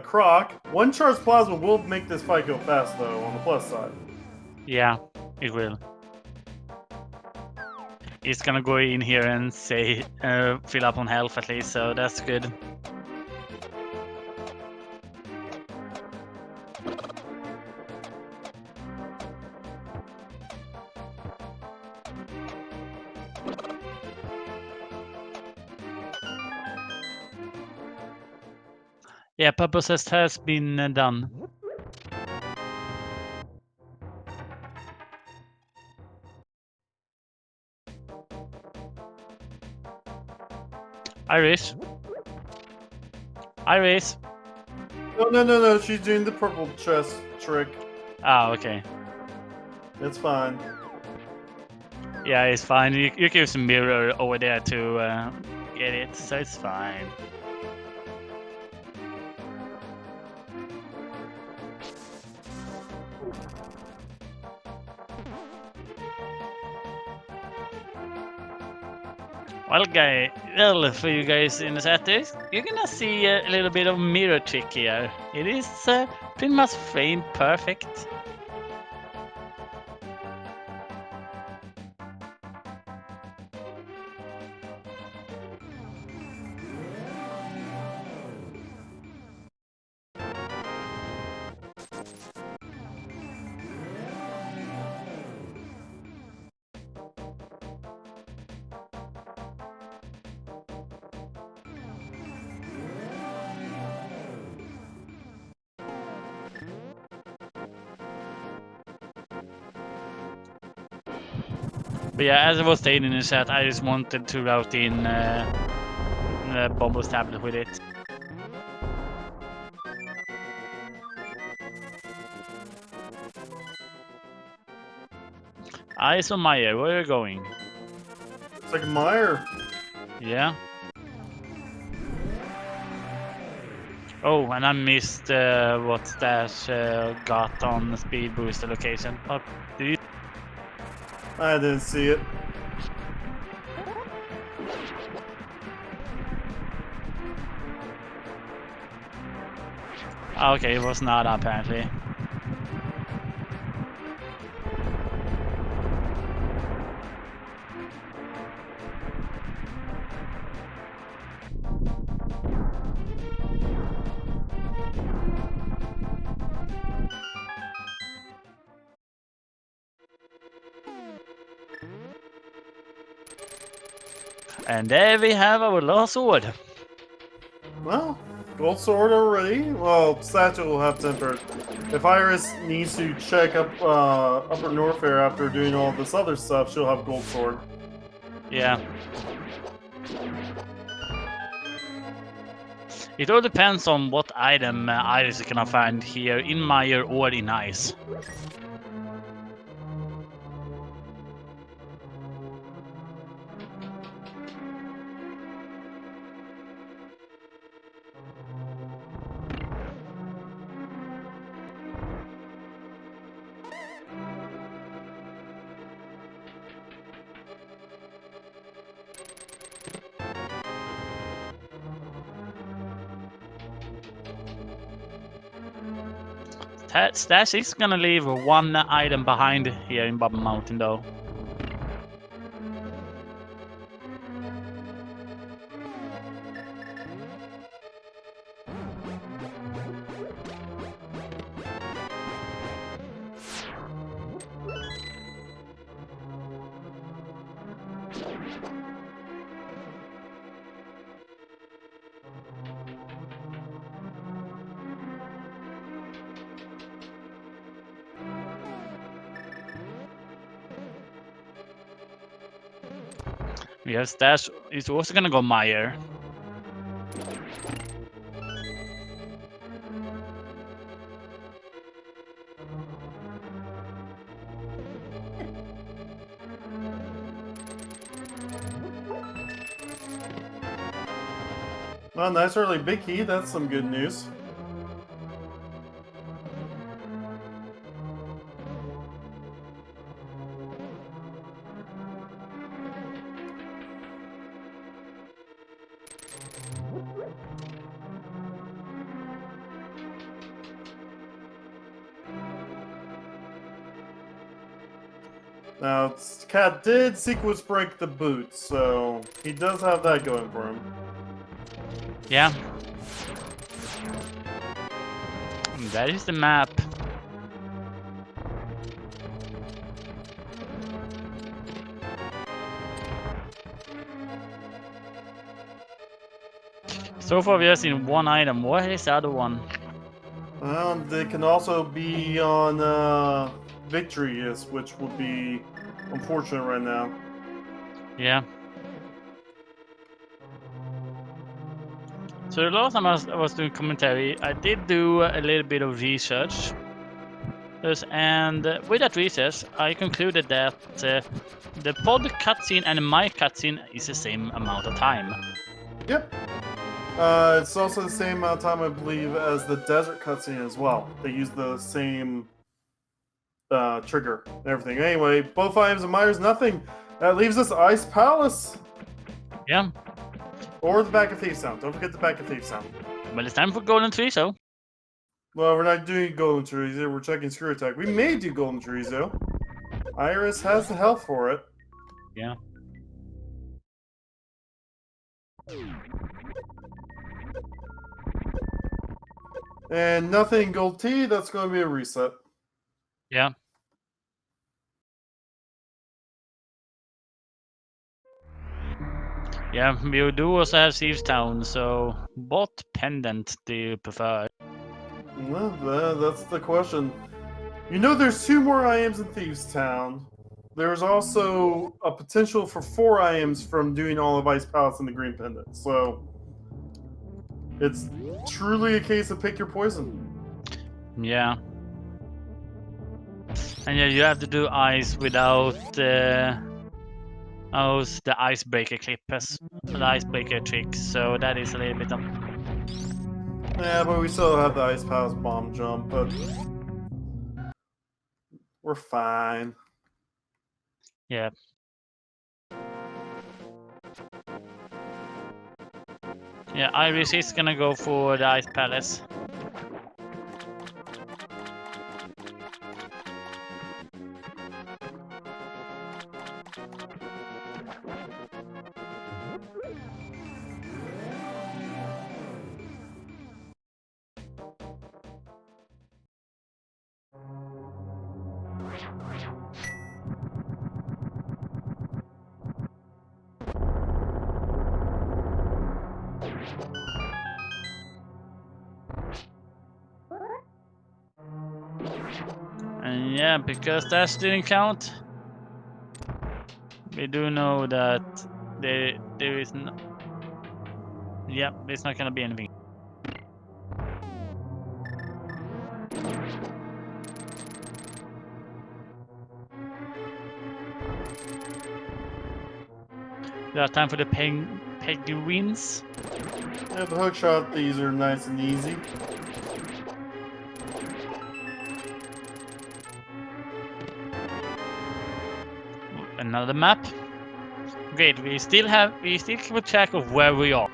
Croc. One charge plasma will make this fight go fast, though, on the plus side. Yeah, it will. He's gonna go in here and say fill up on health at least, so that's good. Yeah, purpose test has been done. Iris. Iris. No. She's doing the purple chest trick. Ah, okay. It's fine. Yeah, it's fine. You can use a mirror over there to get it, so it's fine. Well, for you guys in the chat, you're gonna see a little bit of mirror trick here. It is pretty much frame perfect. But yeah, as I was saying in the chat, I just wanted to route in Bombo's tablet with it. Isomeyer, where are you going? It's like Meyer. Yeah. Oh, and I missed what Stash got on the speed booster location. Oh, did you? I didn't see it. Okay, it was not apparently. And there we have our lost sword. Well, gold sword already. Well, Statue will have tempered. If Iris needs to check up Upper Norfair after doing all this other stuff, she'll have gold sword. Yeah. It all depends on what item Iris is gonna find here in Meyer or in Ice. Stash is gonna leave one item behind here in Bubble Mountain though. Yes, Stash is also gonna go Meyer. Well, nice early big key. That's some good news. Now, Cat did sequence break the boot, so he does have that going for him. Yeah. That is the map. So far we have seen one item. What is the other one? They can also be on Victory, yes, which would be unfortunate right now. Yeah. So the last time I was doing commentary, I did do a little bit of research. And with that research, I concluded that the pod cutscene and my cutscene is the same amount of time. Yep. It's also the same amount of time, I believe, as the desert cutscene as well. They use the same trigger and everything. Anyway, both items of Myers, nothing. That leaves us Ice Palace. Yeah. Or the back of Thief Sound. Don't forget the back of Thief Sound. Well, it's time for Golden Treeso. Well, we're not doing Golden Chorizo. We're checking Screw Attack. We may do Golden Chorizo. Iris has the health for it. Yeah. And nothing Gold Tea. That's going to be a reset. Yeah. Yeah, we do also have Thieves Town, so what pendant do you prefer? Well, that's the question. You know there's 2 more IMs in Thieves Town. There's also a potential for 4 IMs from doing all of Ice Palace and the Green Pendant. So it's truly a case of pick your poison. Yeah. And yeah, you have to do ice without the icebreaker clippers, the icebreaker tricks. So that is a little bit of Yeah, but we still have the Ice Palace bomb jump, but we're fine. yeah. Yeah, Iris is gonna go for the ice palace. And yeah, because that didn't count, we do know that there is no. Yeah, there's not gonna be anything. We have time for the penguins. Yeah, the hook shot, these are nice and easy. Another map. Great, we still keep track of where we are.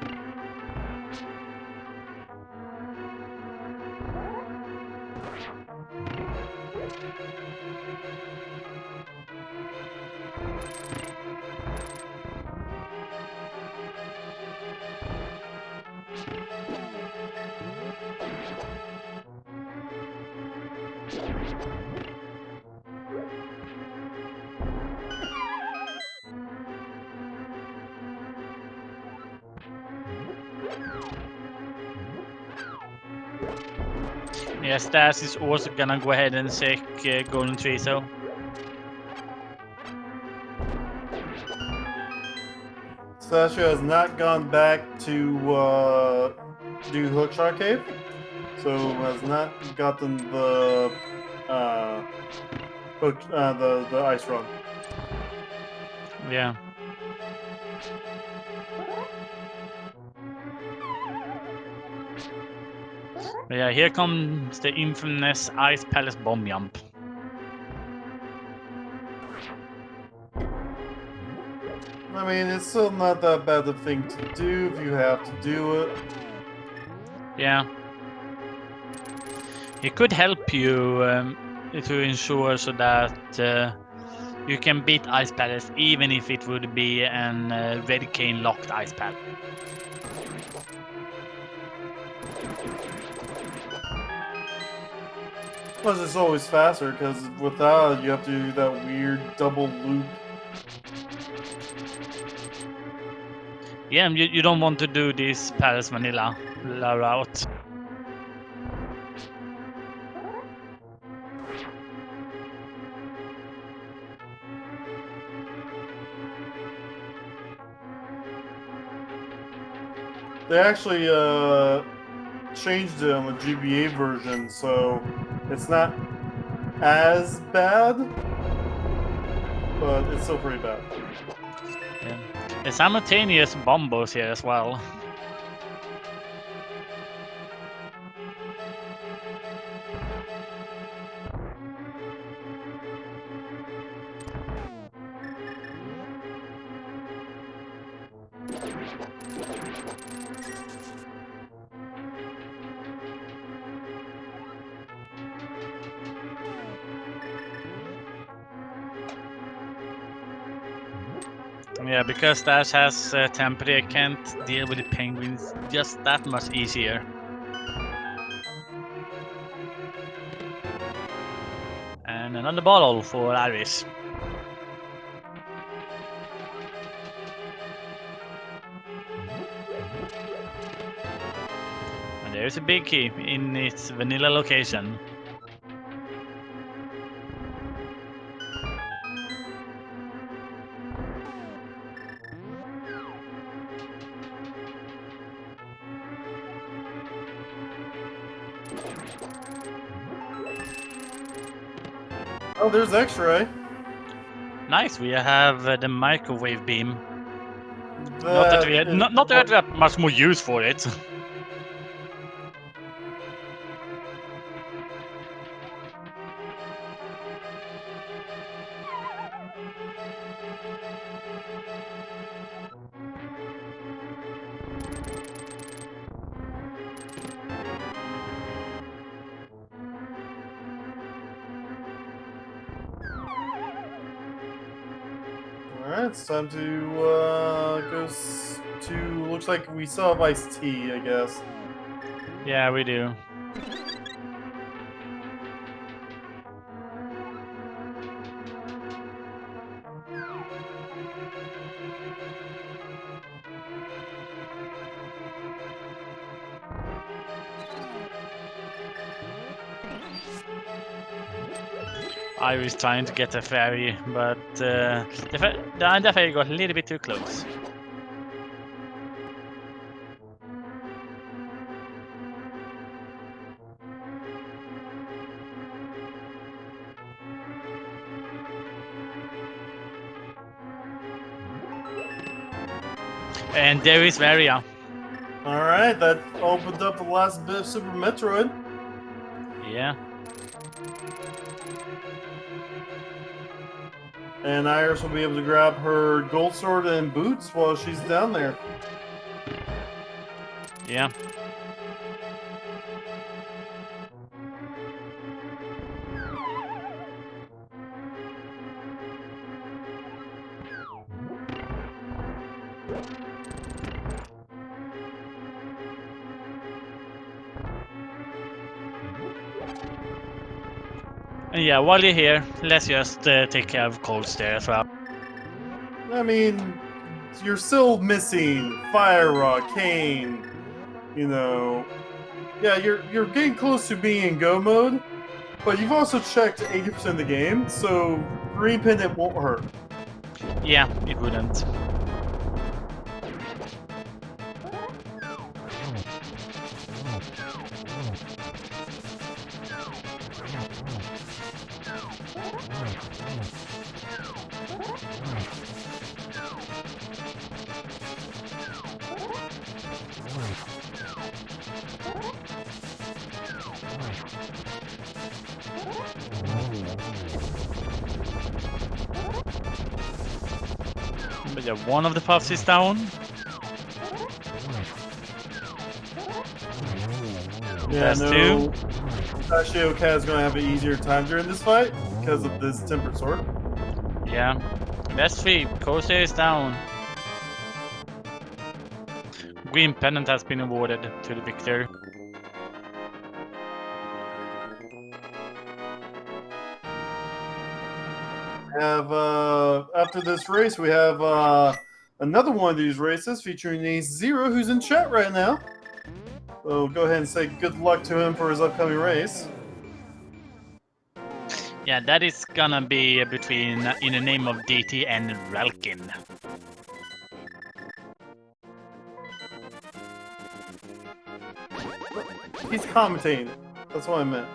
Yeah, Stas is also gonna go ahead and check Golden Tree, so. Stashio has not gone back to do Hookshot Cave, so has not gotten the the ice run. Yeah. But yeah, here comes the infamous Ice Palace bomb jump. I mean, it's still not that bad a thing to do if you have to do it. Yeah. It could help you to ensure so that you can beat Ice Palace even if it would be an Red Cane locked Ice Palace. Plus, it's always faster because without it, you have to do that weird double loop. Yeah, you don't want to do this Palace Vanilla route. They actually changed it on the GBA version, so it's not as bad, but it's still pretty bad. Yeah. There's simultaneous bombos here as well. Yeah, because Dash has temporary, I can't deal with the penguins just that much easier. And another bottle for Iris. And there's a big key in its vanilla location. Oh, there's X-ray. Nice. We have the microwave beam. That Not that we have much more use for it. Alright, it's time to go to. Looks like we still have iced tea, I guess. Yeah, we do. I was trying to get a ferry, but the ferry got a little bit too close. And there is Varia. Alright, that opened up the last bit of Super Metroid. Yeah. And Iris will be able to grab her gold sword and boots while she's down there. Yeah. And yeah, while you're here, let's just take care of Cold there as well. I mean, you're still missing Fire Rock, Kane, you know. Yeah, you're getting close to being in go mode, but you've also checked 80% of the game, so Green Pendant won't hurt. Yeah, it wouldn't. But yeah, one of the puffs is down. Yeah, That's no. two. Stashiocat is going to have an easier time during this fight because of this tempered sword. Yeah. That's three. Cold is down. Green Pendant has been awarded to the victor. Have after this race, we have another one of these races featuring a Zero who's in chat right now. So go ahead and say good luck to him for his upcoming race. Yeah, that is gonna be between In the Name of DT and Ralkin. He's commentating. That's what I meant.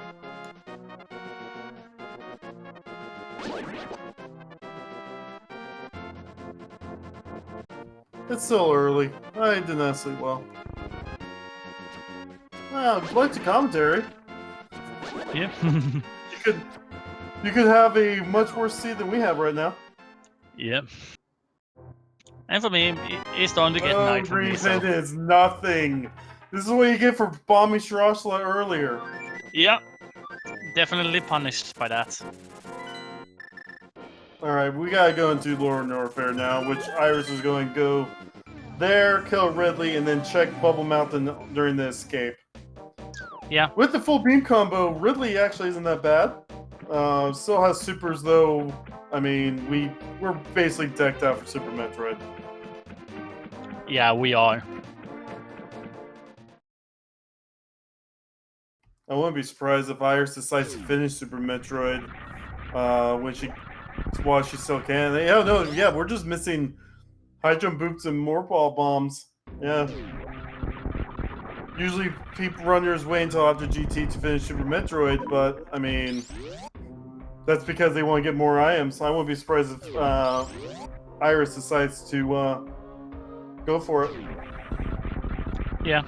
It's still early. I did not sleep well. Well, I'd like to commentary. Yeah. You could have a much worse seed than we have right now. Yep. And for me, it's starting to get night for me. Green Pendant is nothing. This is what you get for bombing Shirashla earlier. Yeah. Definitely punished by that. Alright, we gotta go into Lord Norfair now, which Iris is going to go there, kill Ridley, and then check Bubble Mountain during the escape. Yeah. With the full beam combo, Ridley actually isn't that bad. Still has supers though. I mean, we're basically decked out for Super Metroid. Yeah, we are. I wouldn't be surprised if Iris decides to finish Super Metroid while she still can. Yeah, no, yeah, we're just missing high jump boots and morph bombs. Yeah. Usually people runners wait until after GT to finish Super Metroid, but I mean, That's because they want to get more IMs. I won't be surprised if Iris decides to go for it. Yeah.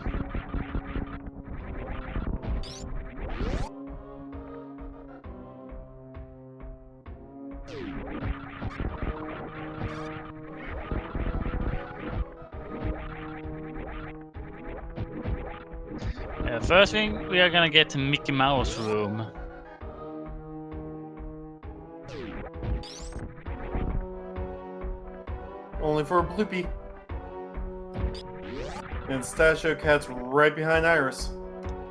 First thing, we are gonna get to Mickey Mouse room. Only for a bloopy. And Stashiocat right behind Iris.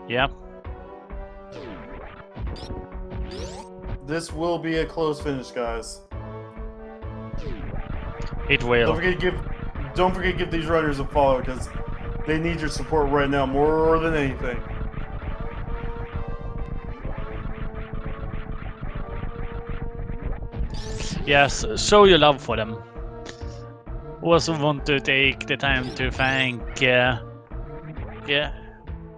Yeah. This will be a close finish, guys. It will. Don't forget to give these runners a follow because they need your support right now more than anything. Yes, show your love for them. Also want to take the time to thank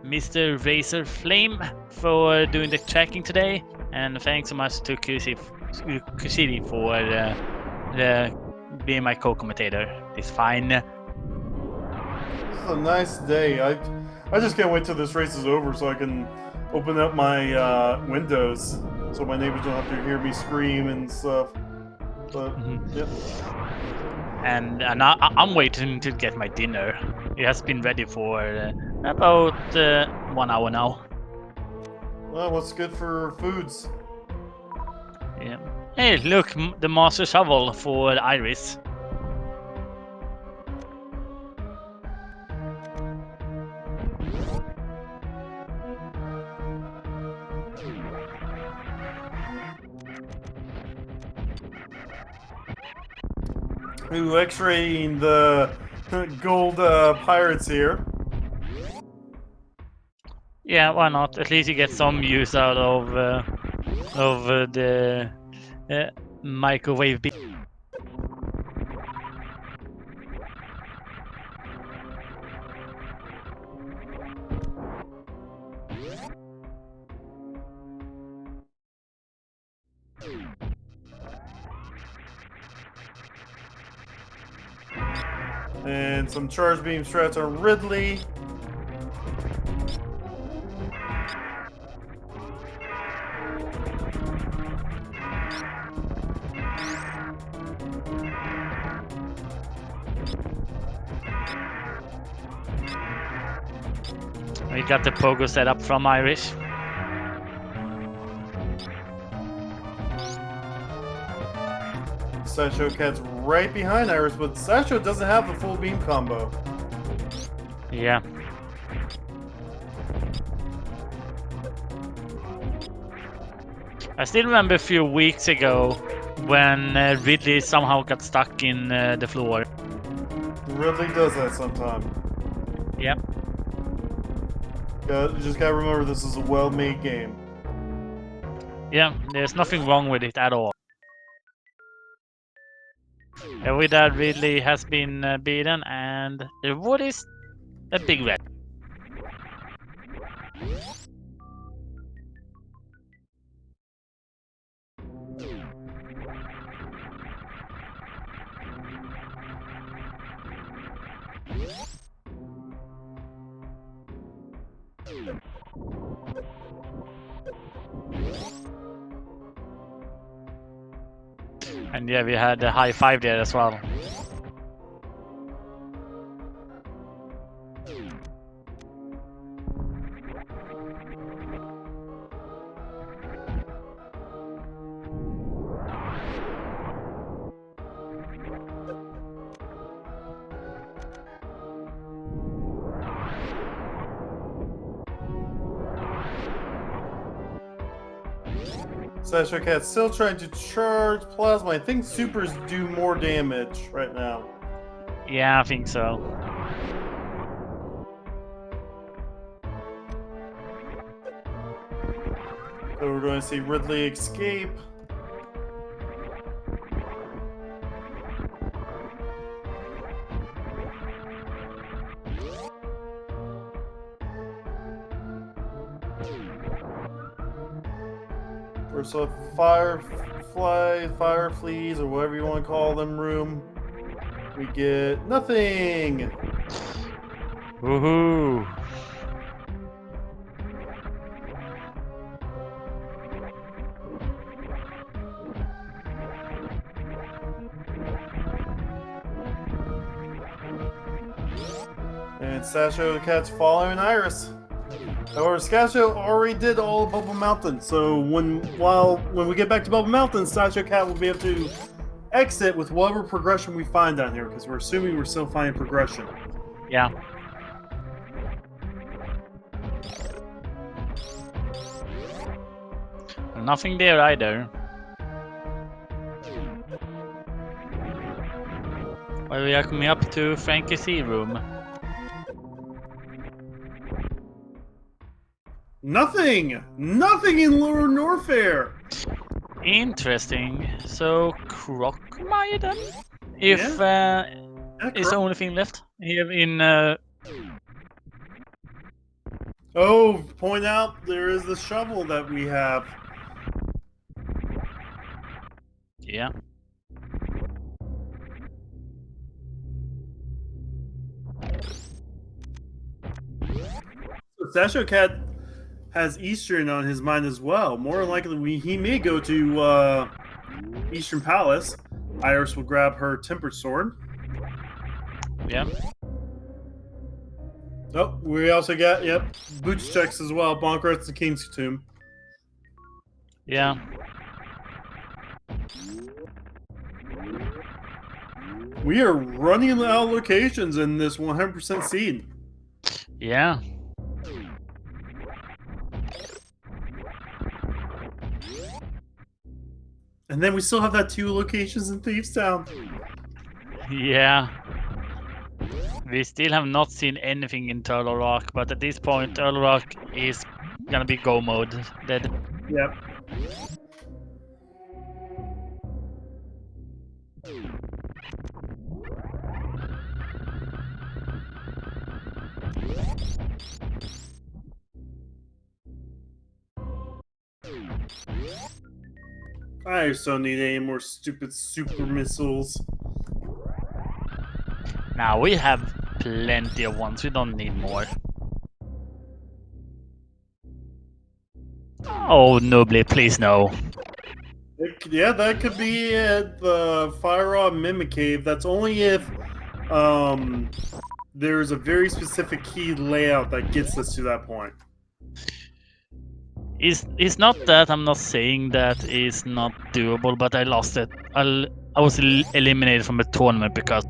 Mr. Razor Flame for doing the tracking today, and thanks so much to Kusiri for being my co-commentator. It's fine. This is a nice day. I just can't wait till this race is over so I can open up my windows so my neighbors don't have to hear me scream and stuff. But yeah. And I'm waiting to get my dinner. It has been ready for about 1 hour now. Well, what's good for foods? Yeah. Hey, look, the Master Shovel for Iris. Ooh, X-raying the gold pirates here. Yeah, why not? At least you get some use out of the microwave beam. And some charge beam strats on Ridley. We got the pogo set up from Irish. Stashiocat right behind Iris, but Stashio doesn't have the full beam combo. Yeah. I still remember a few weeks ago when Ridley somehow got stuck in the floor. Ridley does that sometime. Yep. You just gotta remember this is a well-made game. Yeah, there's nothing wrong with it at all. And with that, Ridley has been beaten, and the reward is a big red. And yeah, we had a high five there as well. Stashiocat still trying to charge plasma. I think supers do more damage right now. Yeah, I think so. So we're going to see Ridley escape. or so firefly, fire fleas, or whatever you want to call them room. We get nothing. Woohoo! And Stashiocat following Iris. However, Stashio already did all of Bubble Mountain, so when we get back to Bubble Mountain, Stashiocat will be able to exit with whatever progression we find down here, because we're assuming we're still finding progression. Yeah. Nothing there either. Well, we are coming up to Frankie's C room. Nothing! Nothing in Lower Norfair! Interesting. So, Crocmire then? If it's the only thing left here in... Oh, point out, there is the shovel that we have. Yeah. So Stashiocat has Eastern on his mind as well. More than likely, he may go to Eastern Palace. Iris will grab her Tempered Sword. Yeah. Oh, we also got, boots checks as well. Bonkrat's the King's Tomb. Yeah. We are running out of locations in this 100% seed. Yeah. And then we still have that 2 locations in Thieves Town. Yeah. We still have not seen anything in Turtle Rock, but at this point, Turtle Rock is gonna be go mode. Dead. Yep. I just don't need any more stupid super missiles. Now we have plenty of ones. We don't need more. Oh, Nobly, please no. Yeah, that could be at the Fire Rod Mimic Cave. That's only if there's a very specific key layout that gets us to that point. It's not that I'm not saying that it's not doable, but I lost it. I was eliminated from the tournament because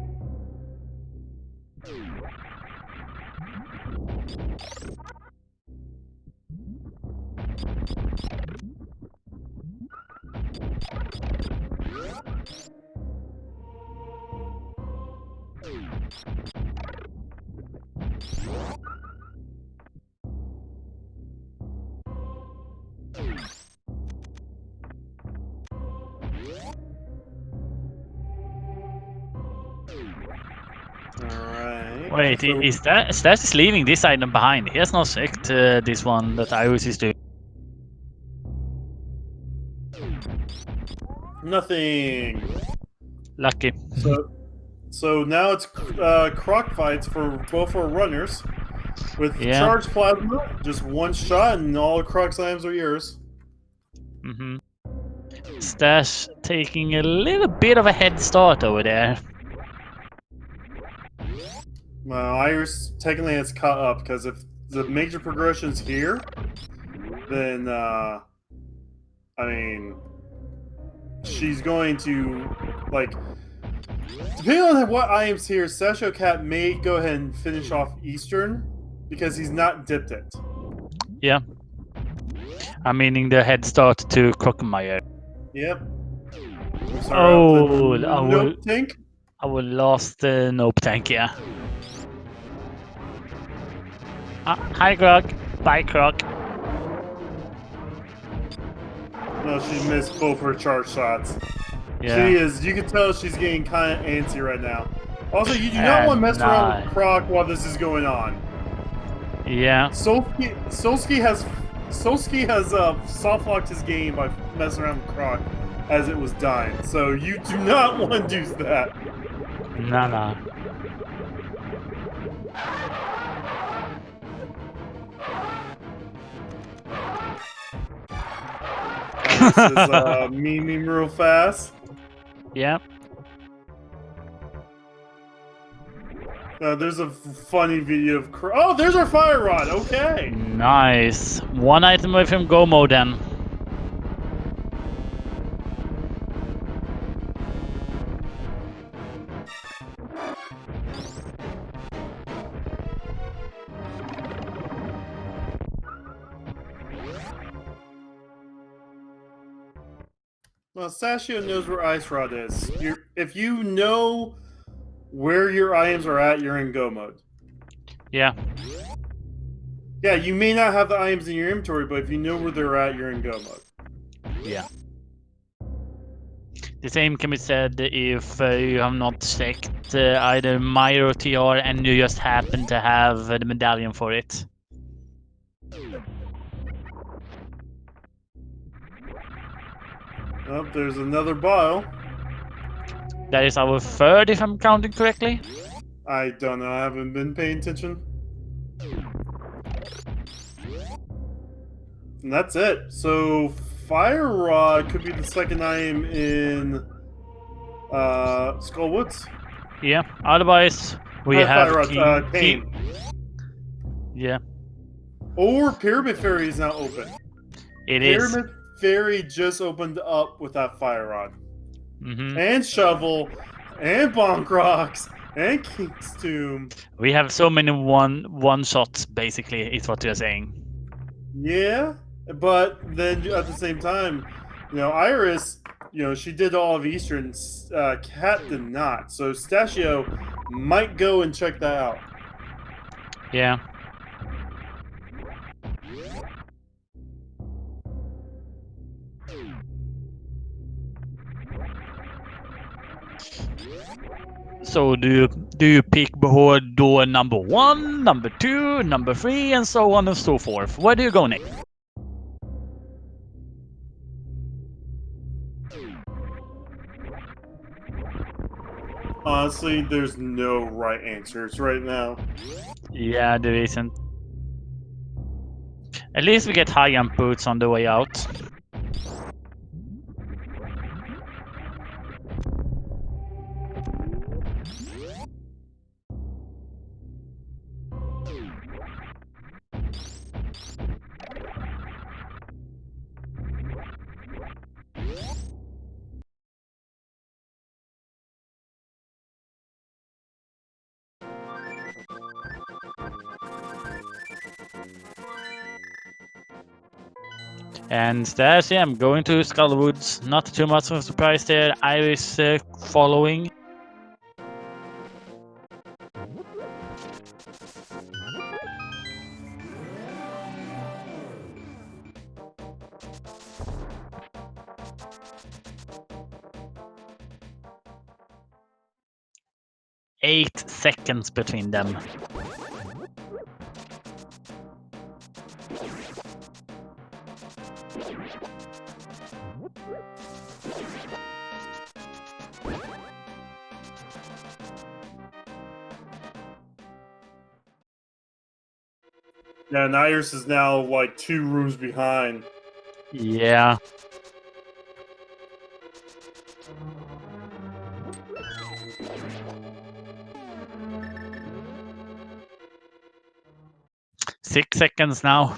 Alright. wait, is Stash is leaving this item behind. He has not checked this one that Iris is doing. Nothing. Lucky. So now it's croc fights for both our runners. With charged plasma, just one shot and all the croc items are yours. Mm-hmm. Stash taking a little bit of a head start over there. Well, Iris technically has caught up because if the major progression's here, then I mean, she's going to depending on what items here, Stashiocat may go ahead and finish off Eastern because he's not dipped it. Yeah. I'm meaning the head start to Crocmire. Yep. Oh, tank. I will lost the nope tank, yeah. Hi, Croc. Bye, Croc. No, she missed both her charge shots. Yeah. She is. You can tell she's getting kind of antsy right now. Also, you do not want to mess around with Croc while this is going on. Yeah. Solsky has Solsky has soft locked his game by messing around with Croc as it was dying. So you do not want to do that. Nah. Iris is memeing real fast. Yeah. There's a funny video of oh, there's our fire rod. Okay. Nice. One item away from go mode then. Well, Stashio knows where Ice Rod is. If you know where your items are at, you're in go mode. Yeah. Yeah, you may not have the items in your inventory, but if you know where they're at, you're in go mode. Yeah. The same can be said if you have not checked either Myro or TR and you just happen to have the medallion for it. Oh, there's another bile. That is our third, if I'm counting correctly. I don't know. I haven't been paying attention. And that's it. So Fire Rod could be the second item in Skullwoods. Yeah. Otherwise, we have Fire Rod, Cane. Yeah. Or Pyramid Fairy is now open. It is. Pyramid Fairy just opened up with that Fire Rod. Mm-hmm. And Shovel. And Bonk Rocks. And King's Tomb. We have so many one shots, basically, is what you're saying. Yeah, but then at the same time, you know, Iris, you know, she did all of Eastern. Cat did not. So Stashio might go and check that out. Yeah. So do you pick behold door number 1, number 2, number 3, and so on and so forth? Where do you go next? Honestly, there's no right answers right now. Yeah, there isn't. At least we get high jump boots on the way out. And Stash, yeah, I'm going to Skullwoods. Not too much of a surprise there. Iris following. Eight seconds between them. Yeah, and Iris is now like 2 rooms behind. Yeah. Six seconds now.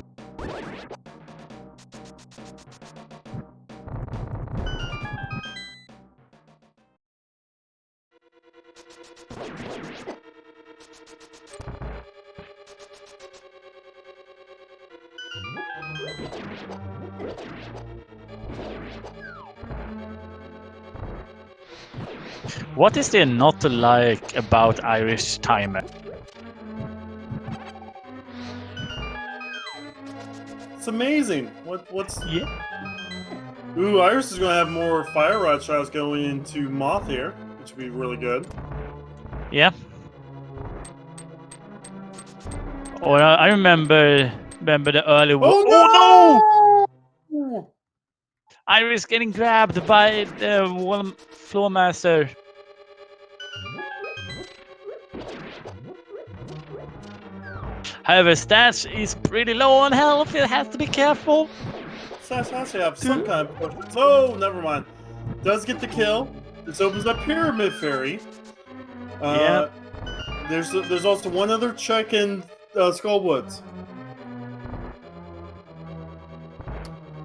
What is there not to like about Irish timer? It's amazing. What's Yeah. Ooh, Iris is gonna have more fire rod shots going into Moth here, which would be really good. Yeah. Or I remember Remember the early... Oh, no! no! Iris getting grabbed by the floor master. However, Stash is pretty low on health. It has to be careful. Stash has to have some kind of push. Oh, never mind. Does get the kill. This opens up Pyramid Fairy. Yeah. There's also one other check in Skullwoods.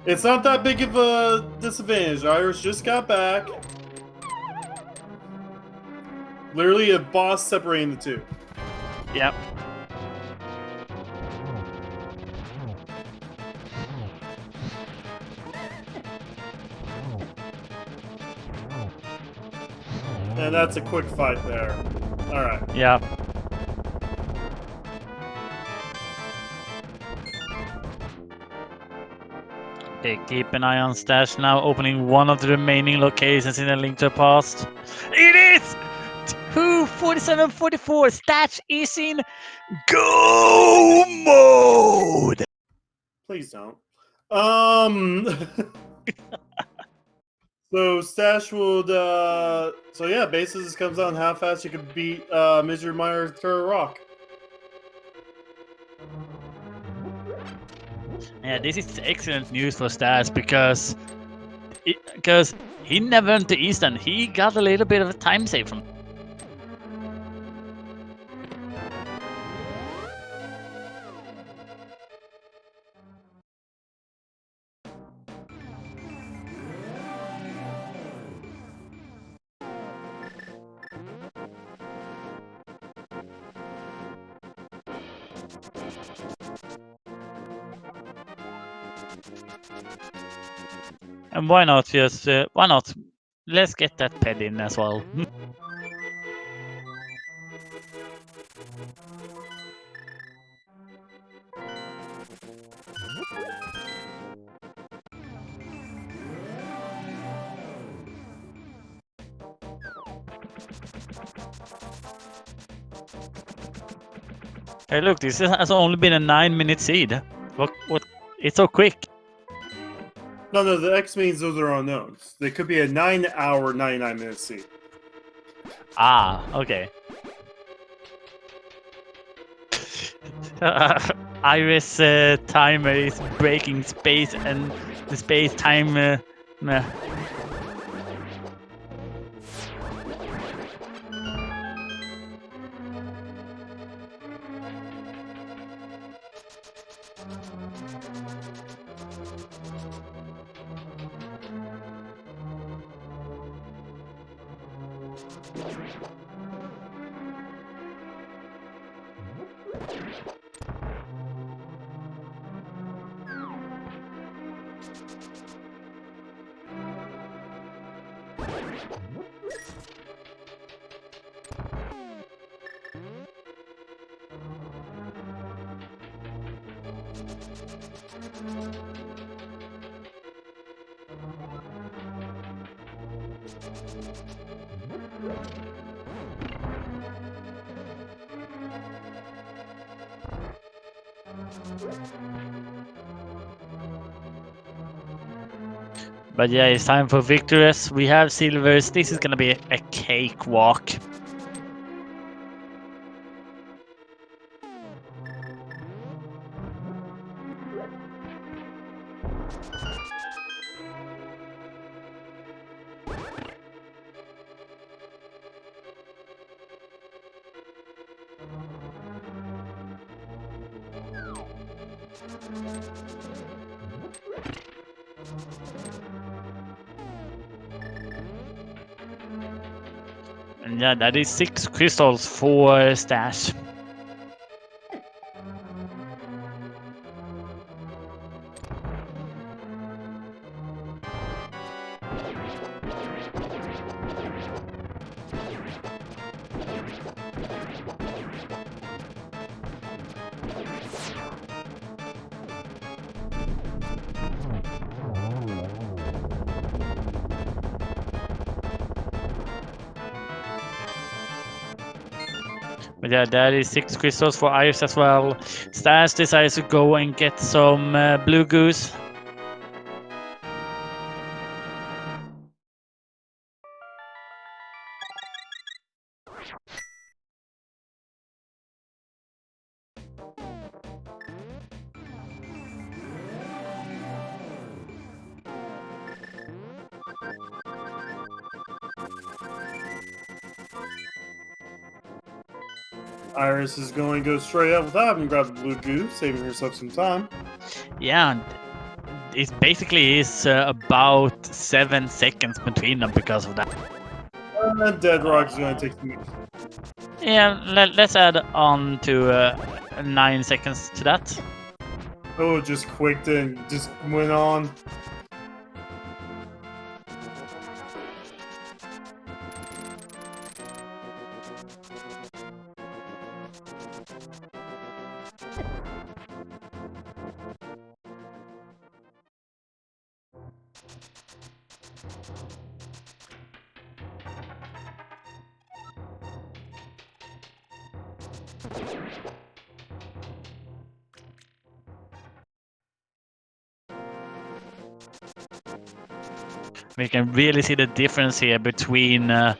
It's not that big of a disadvantage. Iris just got back. Literally a boss separating the two. Yep. And that's a quick fight there. Alright. Yeah. Okay, keep an eye on Stash now, opening one of the remaining locations in the Link to the Past. It is 2:47:44. Stash is in go mode. Please don't. So Stash would so yeah, basically this comes on how fast you could beat Misery Miner throw a rock. Yeah, this is excellent news for Stash because he never went to Eastern. He got a little bit of a time save from. And why not just why not? Let's get that pet in as well. Hey, look! This has only been a 9-minute seed. What? It's so quick. No, the X means those are unknowns. They could be a 9-hour, 99-minute seed. Ah, okay. Iris timer is breaking space and the space time. But yeah, it's time for victories. We have silvers. This is gonna be a cakewalk. And yeah, that is 6 crystals for Stash. But yeah, that is 6 crystals for Iris as well. Stash decides to go and get some blue goose. Iris is going to go straight up without having grabbed the blue goose, saving herself some time. Yeah, it basically is about 7 seconds between them because of that. Dead Rock is going to take the Yeah, let's add on to 9 seconds to that. Oh, just quicked and just went on. We can really see the difference here between not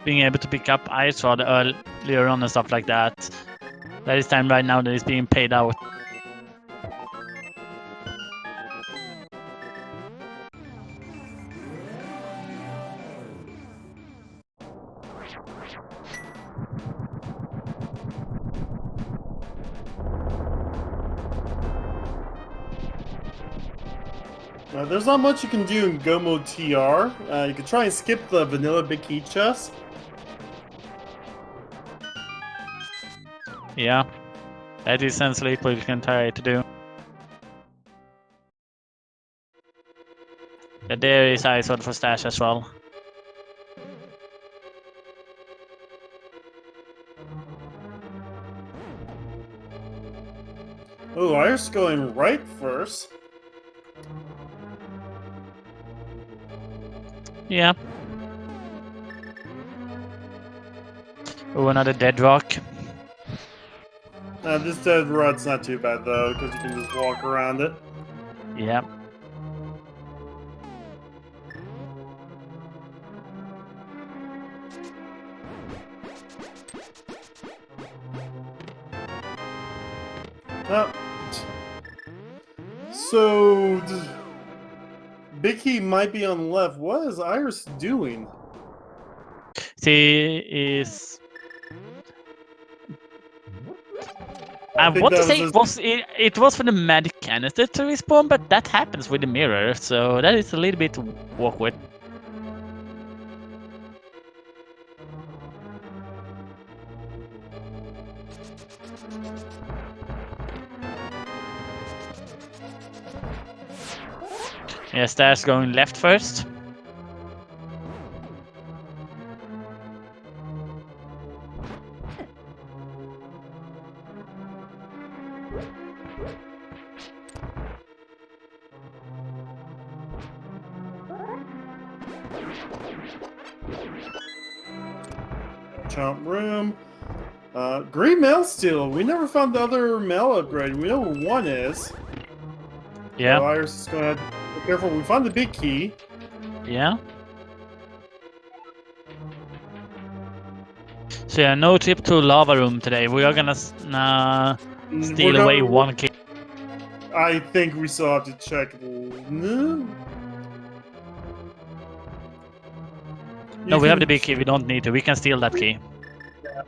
being able to pick up ice rod earlier on and stuff like that. That is time right now that is being paid out. There's not much you can do in Go Mode TR. You could try and skip the vanilla big key chest. Yeah, that is essentially what you can try to do. Yeah, there is ice rod for Stash as well. Oh, Iris going right first. Yeah. Oh, another dead rock. This dead rod's not too bad though, because you can just walk around it. Yeah. So, Big Key might be on the left. What is Iris doing? She is. I want to say it was for the magic canister to respawn, but that happens with the mirror, so that is a little bit awkward. Yeah, Stash going left first. Chomp room. Green mail steal. We never found the other mail upgrade. We know where one is. Yeah. So Iris is going to have to be careful. We found the big key. Yeah. So yeah, no trip to lava room today. We are gonna steal away one key. I think we still have to check. No, we have the big key. We don't need to. We can steal that key. Yeah.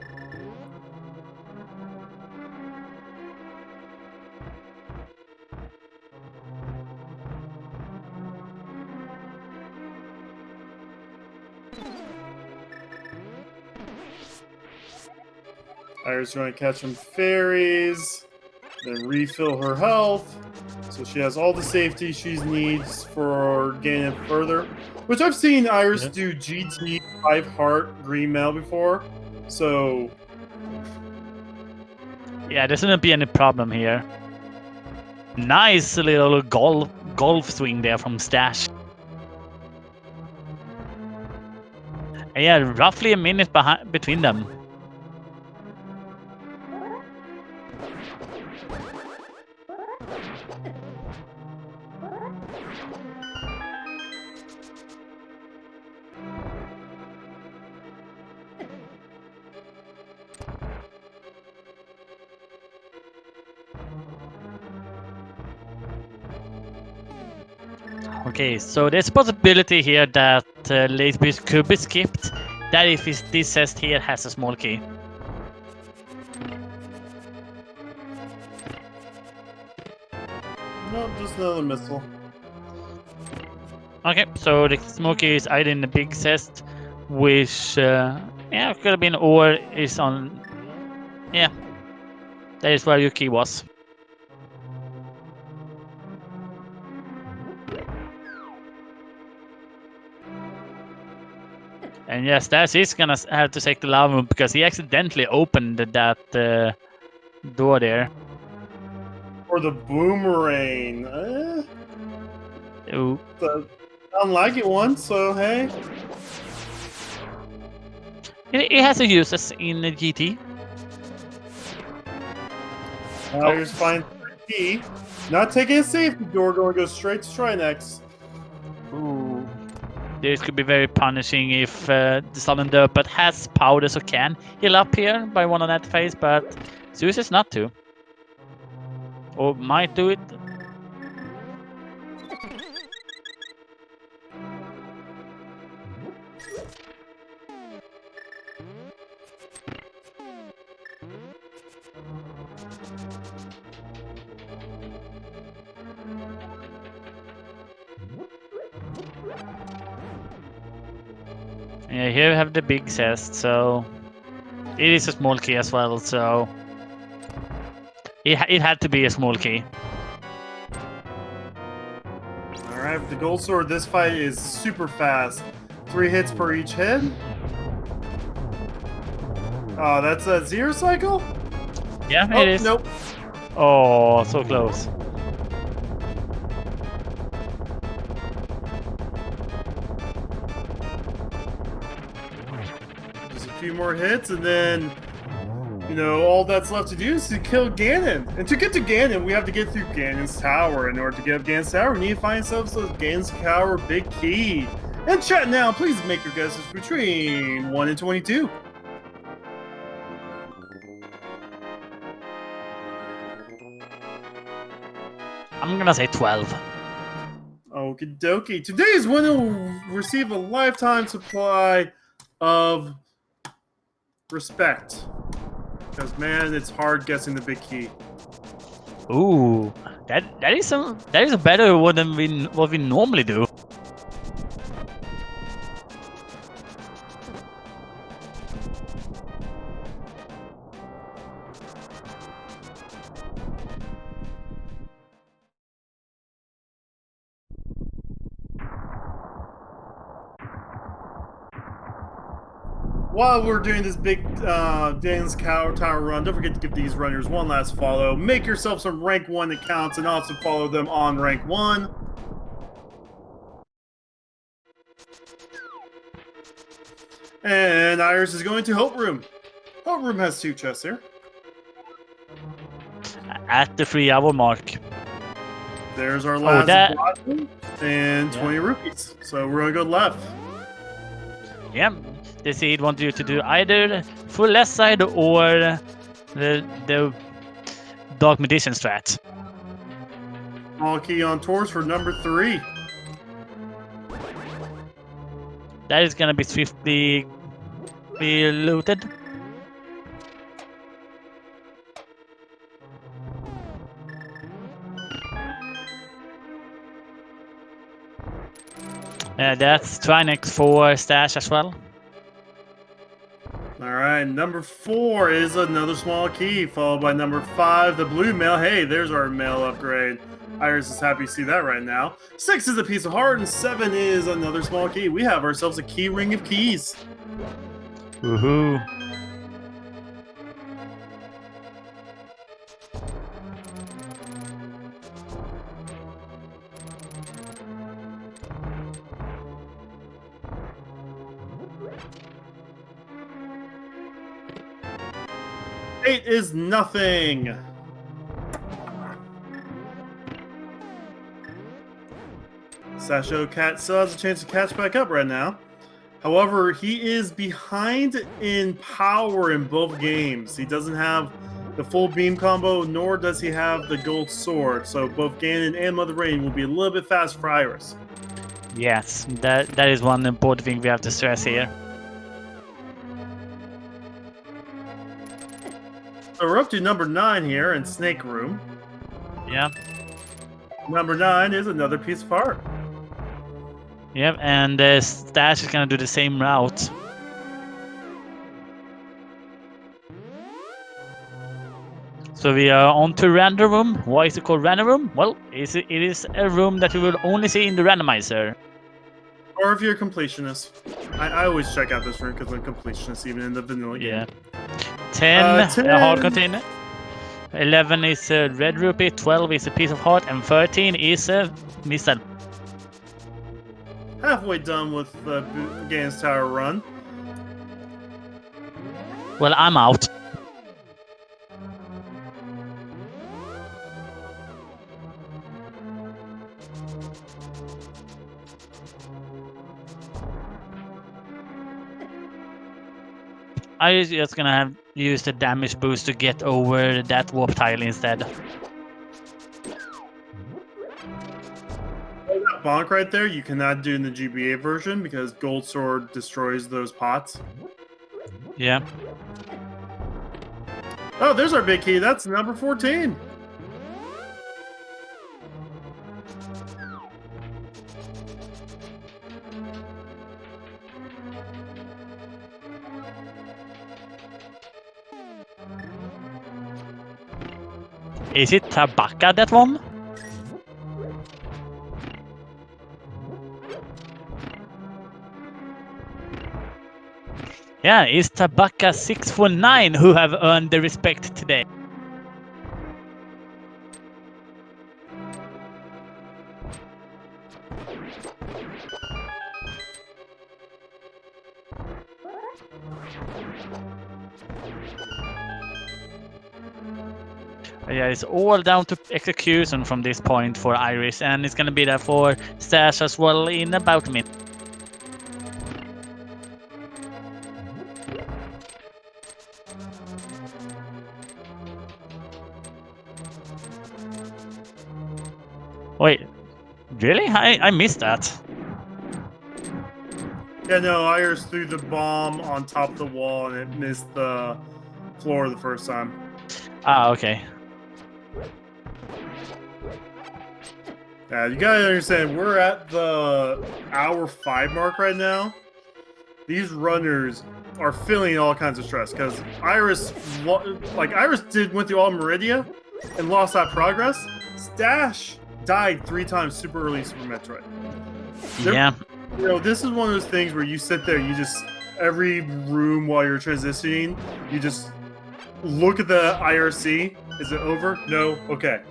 Iris going to catch some fairies, then refill her health, so she has all the safety she needs for gaining it further. Which I've seen Iris do GT 5 heart green mail before, so yeah, there shouldn't be any problem here. Nice little golf swing there from Stash. Yeah, roughly a minute between them. Okay, so there's a possibility here that late boost could be skipped. That if this chest here has a small key. Nope, just another missile. Okay, so the small key is either in the big chest, which yeah, could have been, or is on. Yeah, that is where your key was. And yes, Stash is gonna have to take the lava move because he accidentally opened that door there. Or the boomerang. Ooh. I don't like it one, so hey. It has a uses in the GT. Here's find the key. Not taking a safety door, going to go straight to Trinex. Ooh. This could be very punishing if the Southern Derpet has powder so can heal up here by one on that phase, but chooses not to. Or might do it. Yeah, here we have the big chest, so it is a small key as well, so it had to be a small key. Alright, with the gold sword, this fight is super fast. 3 hits per each head. Oh, that's a zero cycle? Yeah, Oh, it is. nope. Oh, so close. Just a few more hits, and then, you know, all that's left to do is to kill Ganon. And to get to Ganon, we have to get through Ganon's Tower. In order to get up Ganon's Tower, we need to find ourselves a Ganon's Tower big key. And chat now, please make your guesses between 1 and 22. I'm gonna say 12. Okie dokie. Today's winner will receive a lifetime supply of respect. Because man, it's hard guessing the big key. Ooh, that is a better one than what we normally do. While we're doing this big Dan's Tower run, don't forget to give these runners one last follow. Make yourself some rank 1 accounts and also follow them on rank 1. And Iris is going to Hope Room. Hope Room has 2 chests here. At the 3-hour mark. There's our last that... and 20 rupees. So we're going to go left. Yeah. They say it wanted you to do either full left side or the Dark Magician strat. Small key on tours for number 3. That is gonna be swiftly be looted. That's Trinex for Stash as well. Alright, number 4 is another small key, followed by number 5, the blue mail. Hey, there's our mail upgrade. Iris is happy to see that right now. 6 is a piece of heart, and 7 is another small key. We have ourselves a key ring of keys. Woohoo. 8 is nothing. Stashiocat still has a chance to catch back up right now. However, he is behind in power in both games. He doesn't have the full beam combo, nor does he have the gold sword. So both Ganon and Mother Rain will be a little bit fast for Iris. Yes, that is one important thing we have to stress here. So we're up to number 9 here in Snake Room. Yeah. Number 9 is another piece of art. Yep, and Stash is gonna do the same route. So we are on to Random Room. Why is it called Random Room? Well, it is a room that you will only see in the randomizer. Or if you're a completionist. I always check out this room because I'm a completionist, even in the vanilla game. Yeah. 10, a heart container. 11 is a red rupee, 12 is a piece of heart, and 13 is a missile. Halfway done with the Ganon's Tower run. Well, I'm out. I was just gonna have used the damage boost to get over that warp tile instead. That bonk right there, you cannot do in the GBA version because Gold Sword destroys those pots. Yeah. Oh, there's our big key. That's number 14. Is it Tabaka, that one? Yeah, it's Tabaka 649 who have earned the respect today. Yeah, it's all down to execution from this point for Iris, and it's gonna be there for Stash as well in about a minute. Wait, really? I missed that. Yeah, no, Iris threw the bomb on top of the wall and it missed the floor the first time. Ah, okay. Yeah, you gotta understand, we're at the hour 5 mark right now. These runners are feeling all kinds of stress because Iris went through all Meridia and lost that progress. Stash died 3 times super early in Super Metroid. Yeah. You know, this is one of those things where you sit there, you just, every room while you're transitioning, you just look at the IRC. Is it over? No? Okay.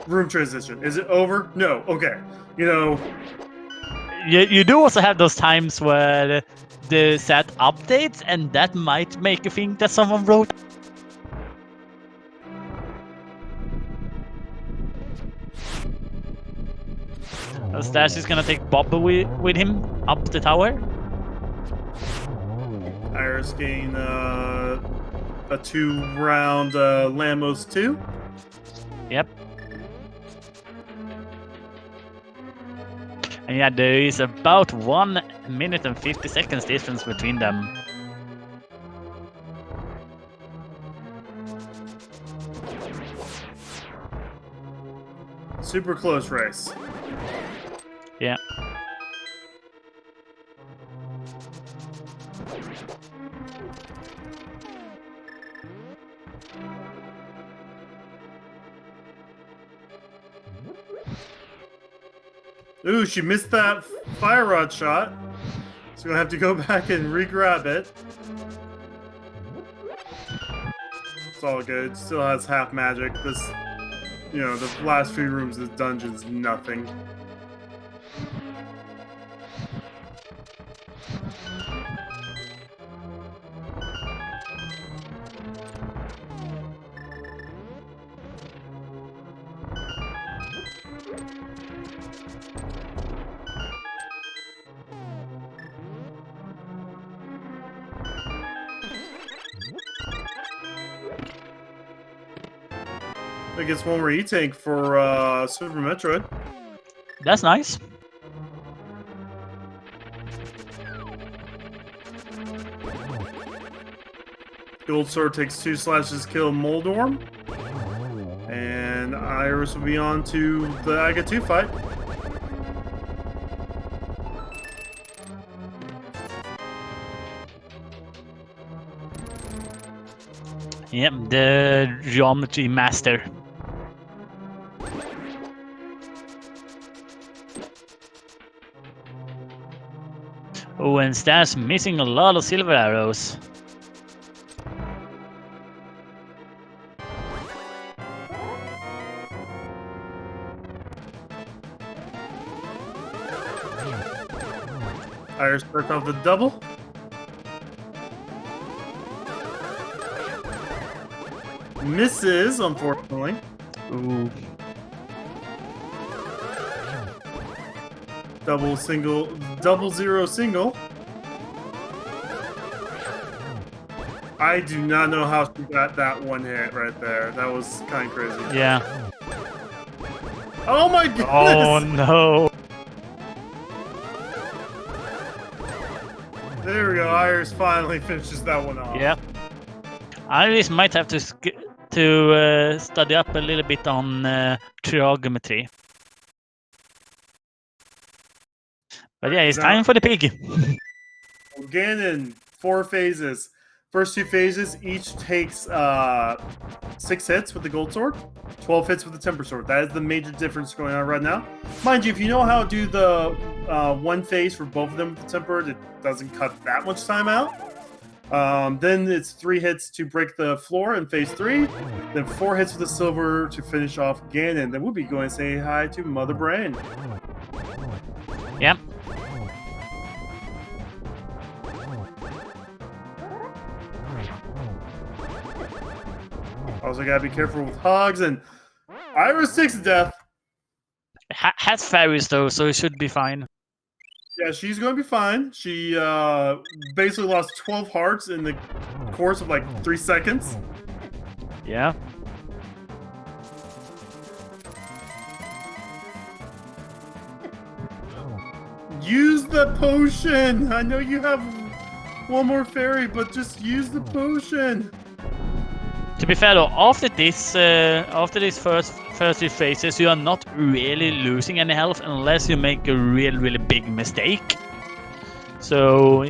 Room transition. Is it over? No. Okay. You know. You do also have those times where the set updates, and that might make you think that someone wrote. Stash is gonna take Bob with him up the tower. Iris gain a 2-round Lamos 2. Yep. And yeah, there is about 1 minute and 50 seconds difference between them. Super close race. Yeah. Ooh, she missed that fire rod shot. So we'll have to go back and re-grab it. It's all good. Still has half magic. This, you know, the last few rooms of this dungeon's nothing. I guess one more E-Tank for Super Metroid. That's nice. Gold Sword takes 2 slashes to kill Moldorm. And Iris will be on to the Aga 2 fight. Yep, the geometry master. Oh, and Stash missing a lot of silver arrows. Iris starts off the double. Misses, unfortunately. Ooh. Double single, double zero single. I do not know how she got that one hit right there. That was kind of crazy. Yeah. Oh my goodness! Oh no. There we go. Iris finally finishes that one off. Yep. Iris might have to study up a little bit on trigonometry. But yeah, it's time for the pig. Ganon, 4 phases. First 2 phases each takes 6 hits with the Gold Sword, 12 hits with the Temper Sword. That is the major difference going on right now. Mind you, if you know how to do the one phase for both of them with the Temper, it doesn't cut that much time out. Then it's 3 hits to break the floor in phase 3, then 4 hits with the silver to finish off Ganon. Then we'll be going to say hi to Mother Brain. Yep. Also gotta be careful with hogs, and Iris takes death. Has fairies though, so it should be fine. Yeah, she's going to be fine. She basically lost 12 hearts in the course of like 3 seconds. Yeah. Use the potion! I know you have one more fairy, but just use the potion! To be fair though, after these first 3 phases, you are not really losing any health unless you make a really big mistake. So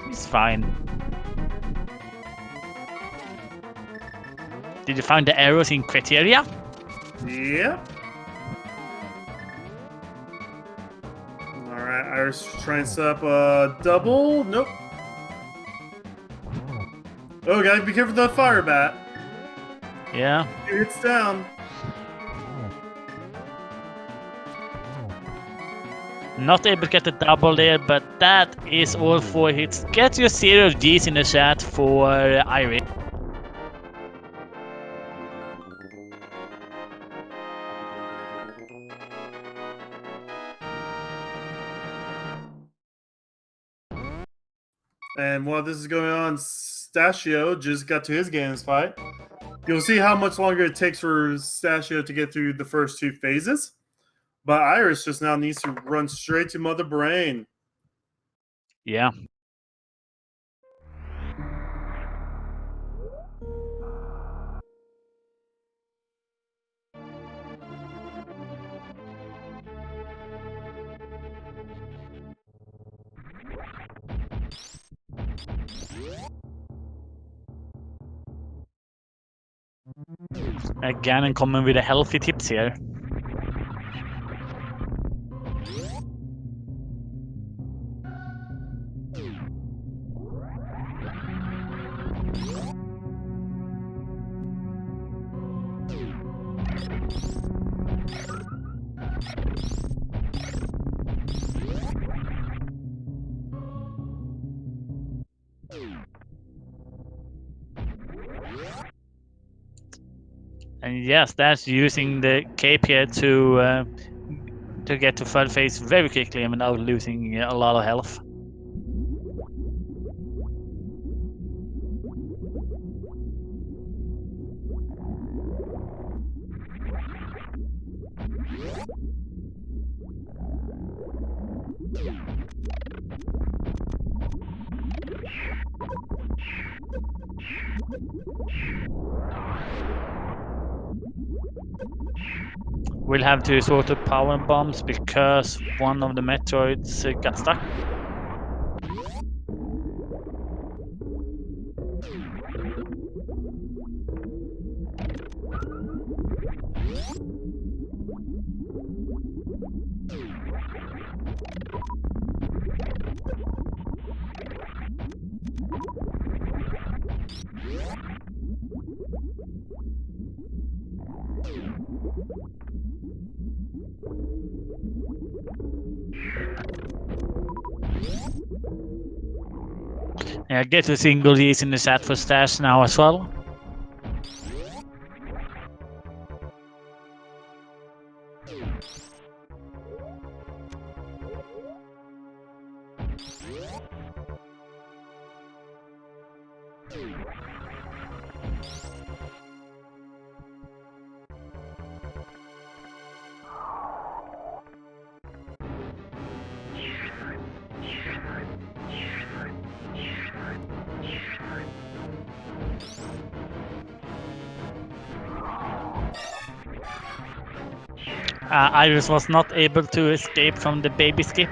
it's fine. Did you find the arrows in criteria? Yeah. Alright, Iris trying to set up a double. Nope. Oh, gotta be careful with that fire bat. Yeah. It's down. Not able to get the double there, but that is all 4 hits. Get your 0 Gs in the chat for Iris. And while this is going on, Stashio just got to his Ganon's fight. You'll see how much longer it takes for Stashio to get through the first 2 phases. But Iris just now needs to run straight to Mother Brain. Yeah. Ganon coming with a healthy tips here. And yes, that's using the cape here to get to third phase very quickly and without losing a lot of health. We'll have to resort to power bombs because one of the Metroids got stuck. Yeah, get a single Ys in the chat for Stash now as well. Iris was not able to escape from the baby skip.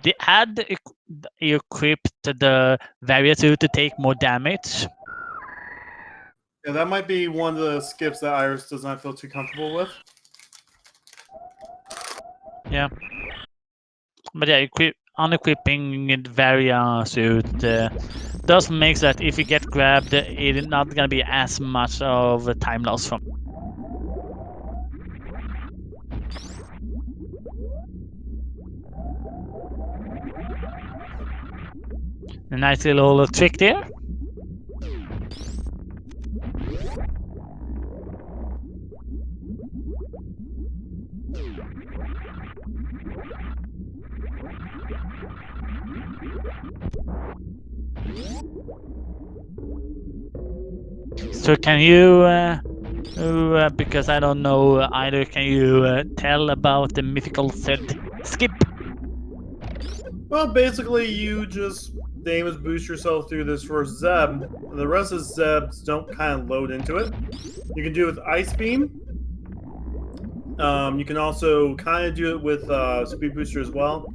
They had equipped the Variatu to take more damage. Yeah, that might be one of the skips that Iris does not feel too comfortable with. Yeah. But yeah, unequipping Varia suit does make that if you get grabbed, it's not gonna be as much of a time loss from. A nice little trick there. So can you, because I don't know either, can you tell about the mythical third skip? Well, basically, you just damage boost yourself through this first Zeb, and the rest of Zebs don't kind of load into it. You can do it with Ice Beam. You can also kind of do it with Speed Booster as well.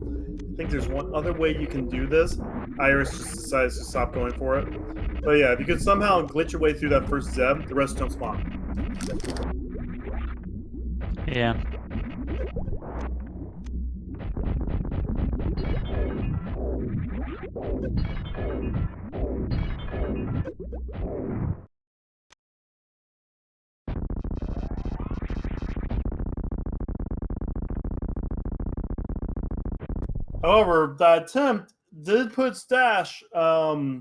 I think there's one other way you can do this. Iris just decides to stop going for it. But yeah, if you could somehow glitch your way through that first Zeb, the rest don't spawn. Yeah. However, that attempt did put Stash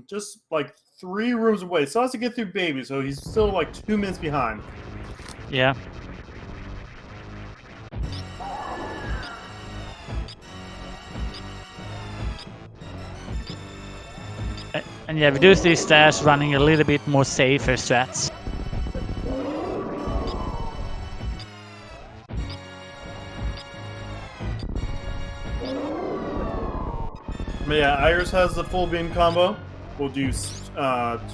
just like 3 rooms away. So has to get through Baby, so he's still like 2 minutes behind. Yeah. And yeah, we do see Stash running a little bit more safer strats. But yeah, Iris has the full beam combo. We'll do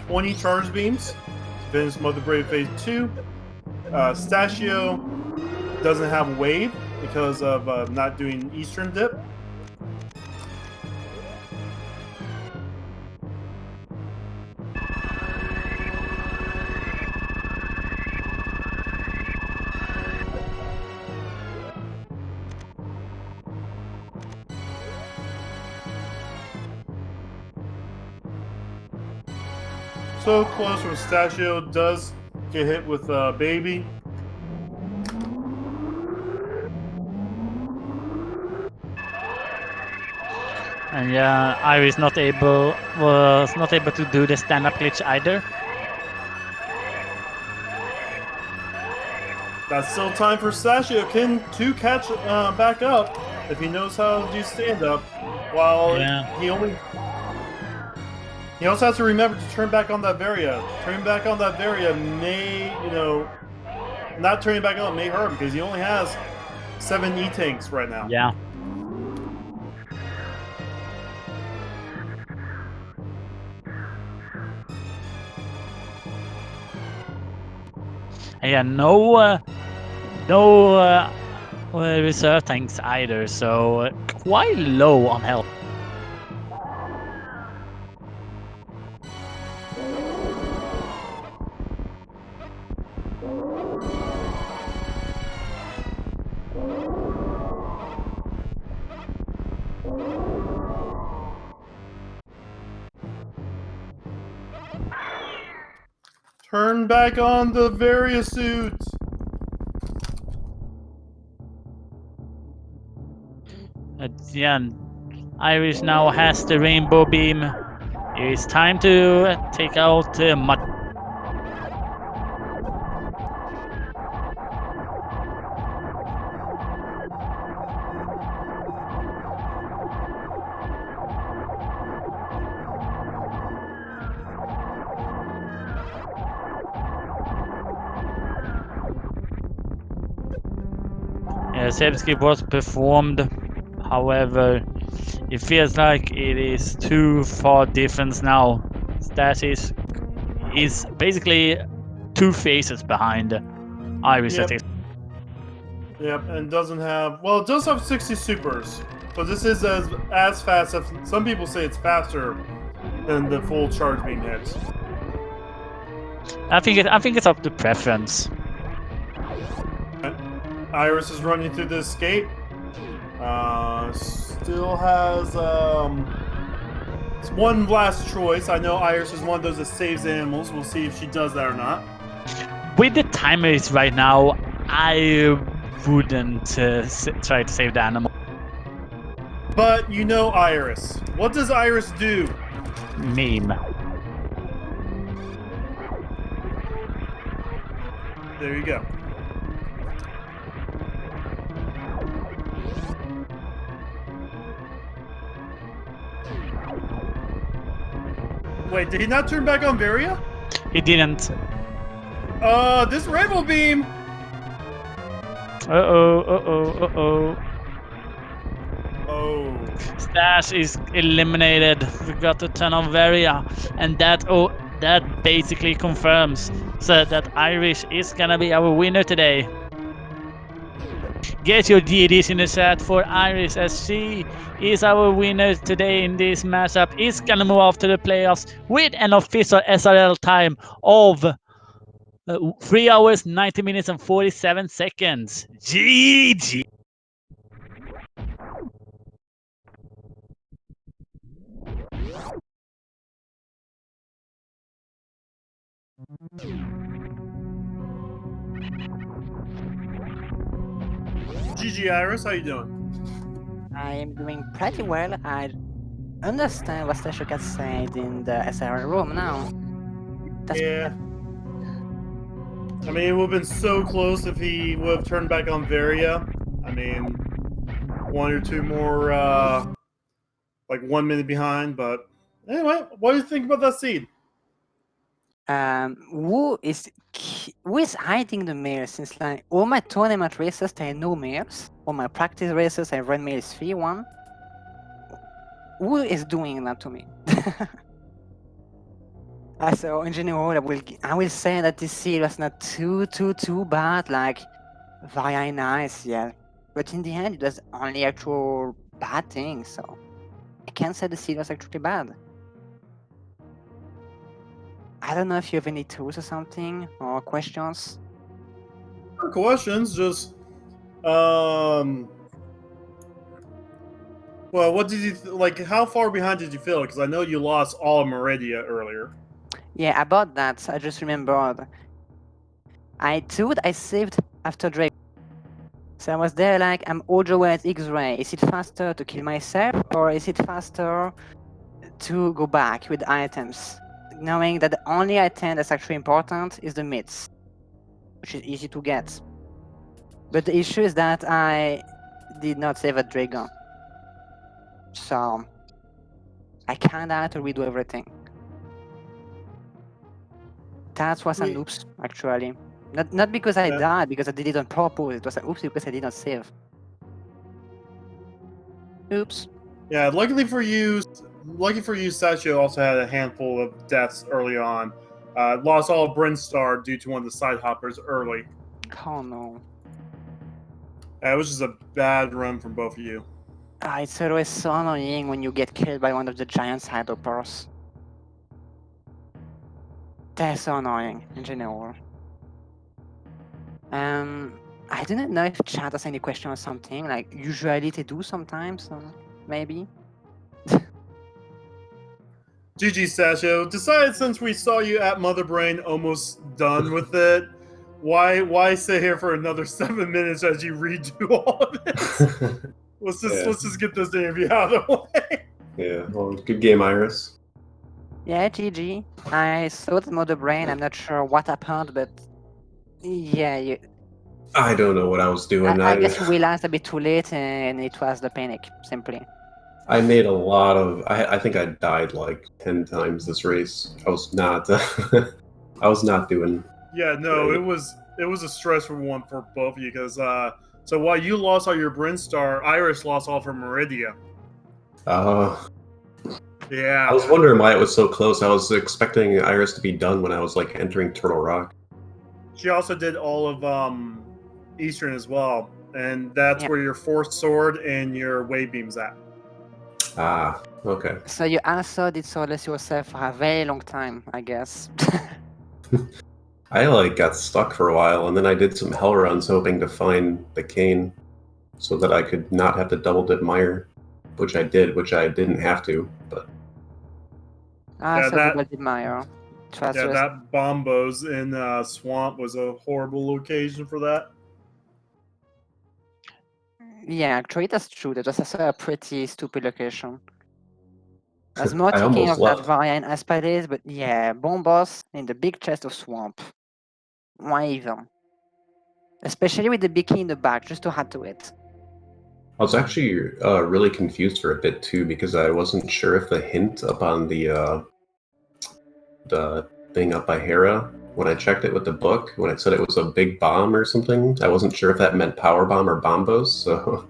20 charge beams to finish Mother Brave Phase 2. Stashio doesn't have wave because of not doing Eastern Dip. So close when Stashio does get hit with Baby. And yeah, Iris was not able to do the stand-up glitch either. That's still time for Stashio to catch back up if he knows how to do stand-up. While he also has to remember to turn back on that Varia. Turning back on that Varia may, not turning back on may hurt because he only has 7 E-tanks right now. Yeah. And yeah, no No reserve tanks either, so quite low on health. Turn back on the Varia suit. Yeah, Irish now has the rainbow beam. It's time to take out Mud. Save escape was performed, however, it feels like it is too far difference now. Stasis is basically 2 phases behind Iris. Yep. Yep, and doesn't have... Well, it does have 60 supers. But this is as fast as... Some people say it's faster than the full charge beam hits. I think it's up to preference. Iris is running through the escape. Still has it's one last choice. I know Iris is one of those that saves animals. We'll see if she does that or not. With the timers right now, I wouldn't try to save the animal. But you know Iris. What does Iris do? Meme. There you go. Wait, did he not turn back on Varia? He didn't. This rainbow beam! Uh-oh. Oh. Stash is eliminated. We got to turn on Varia, and that basically confirms so that Irish is gonna be our winner today. Get your DDs in the chat for Iris, as she is our winner today in this matchup. Is gonna move off to the playoffs with an official SRL time of 3 hours, 90 minutes, and 47 seconds. GG! GG Iris, how you doing? I am doing pretty well. I understand what Stashiocat said in the SRL room now. Yeah. I mean, it would have been so close if he would have turned back on Varia. I mean, 1 or 2 more, like 1 minute behind, but anyway, what do you think about that seed? Who is hiding the mails? Since like all my tournament races I had no mails, all my practice races I run mails 3-1. Who is doing that to me? So in general, I will say that this seed was not too bad, like very nice, yeah. But in the end, it was only actual bad things, so I can't say the seed was actually bad. I don't know if you have any tools or something, or questions. Questions, just, well, what did you, like, how far behind did you feel? Because I know you lost all of Meridia earlier. Yeah, about that, I just remembered. I thought I saved after Drake. So I was there like, I'm all the way at X-Ray. Is it faster to kill myself, or is it faster to go back with items? Knowing that the only item that's actually important is the myths, which is easy to get. But the issue is that I did not save a Dragon. So I kinda had to redo everything. That was an oops, actually. Not because I died, because I did it on purpose. It was an oops because I did not save. Oops. Yeah, lucky for you, Sachio also had a handful of deaths early on. Lost all of Brinstar due to one of the side hoppers early. Oh no. It was just a bad run from both of you. It's always so annoying when you get killed by one of the giant cyberpors. They're so annoying in general. I do not know if chat has any question or something. Like usually they do sometimes, maybe. GG Stashio, decide since we saw you at Mother Brain almost done with it, why sit here for another 7 minutes as you redo all of this? Let's just get this interview out of the way. Yeah, well, good game, Iris. Yeah, GG. I saw the Mother Brain. I'm not sure what happened, but yeah, I don't know what I was doing. I guess you realized a bit too late, and it was the panic, simply. I made a lot of. I think I died like 10 times this race. I was not. I was not doing. Yeah, no, Right. it was a stressful one for both of you because so while you lost all your Brinstar, Iris lost all from Meridia. Yeah. I was wondering why it was so close. I was expecting Iris to be done when I was like entering Turtle Rock. She also did all of Eastern as well, and that's Yeah. where your Force Sword and your Wave Beam's at. Ah, okay. So you also did Solace yourself for a very long time, I guess. I like got stuck for a while, and then I did some hell runs hoping to find the cane, so that I could not have to double dip Meyer, which I did, which I didn't have to. But Yeah, So that- Google did Meyer. It was Yeah, just- that Bombos in Swamp was a horrible location for that. Yeah, actually that's true. That was also a pretty stupid location. There's more I thinking almost of that left. variant Aspades, but yeah, Bombos in the big chest of Swamp. Why even? Especially with the big key in the back, just to add to it. I was actually really confused for a bit too, because I wasn't sure if the hint up on the thing up by Hera, when I checked it with the book, when it said it was a big bomb or something, I wasn't sure if that meant power bomb or bombos, so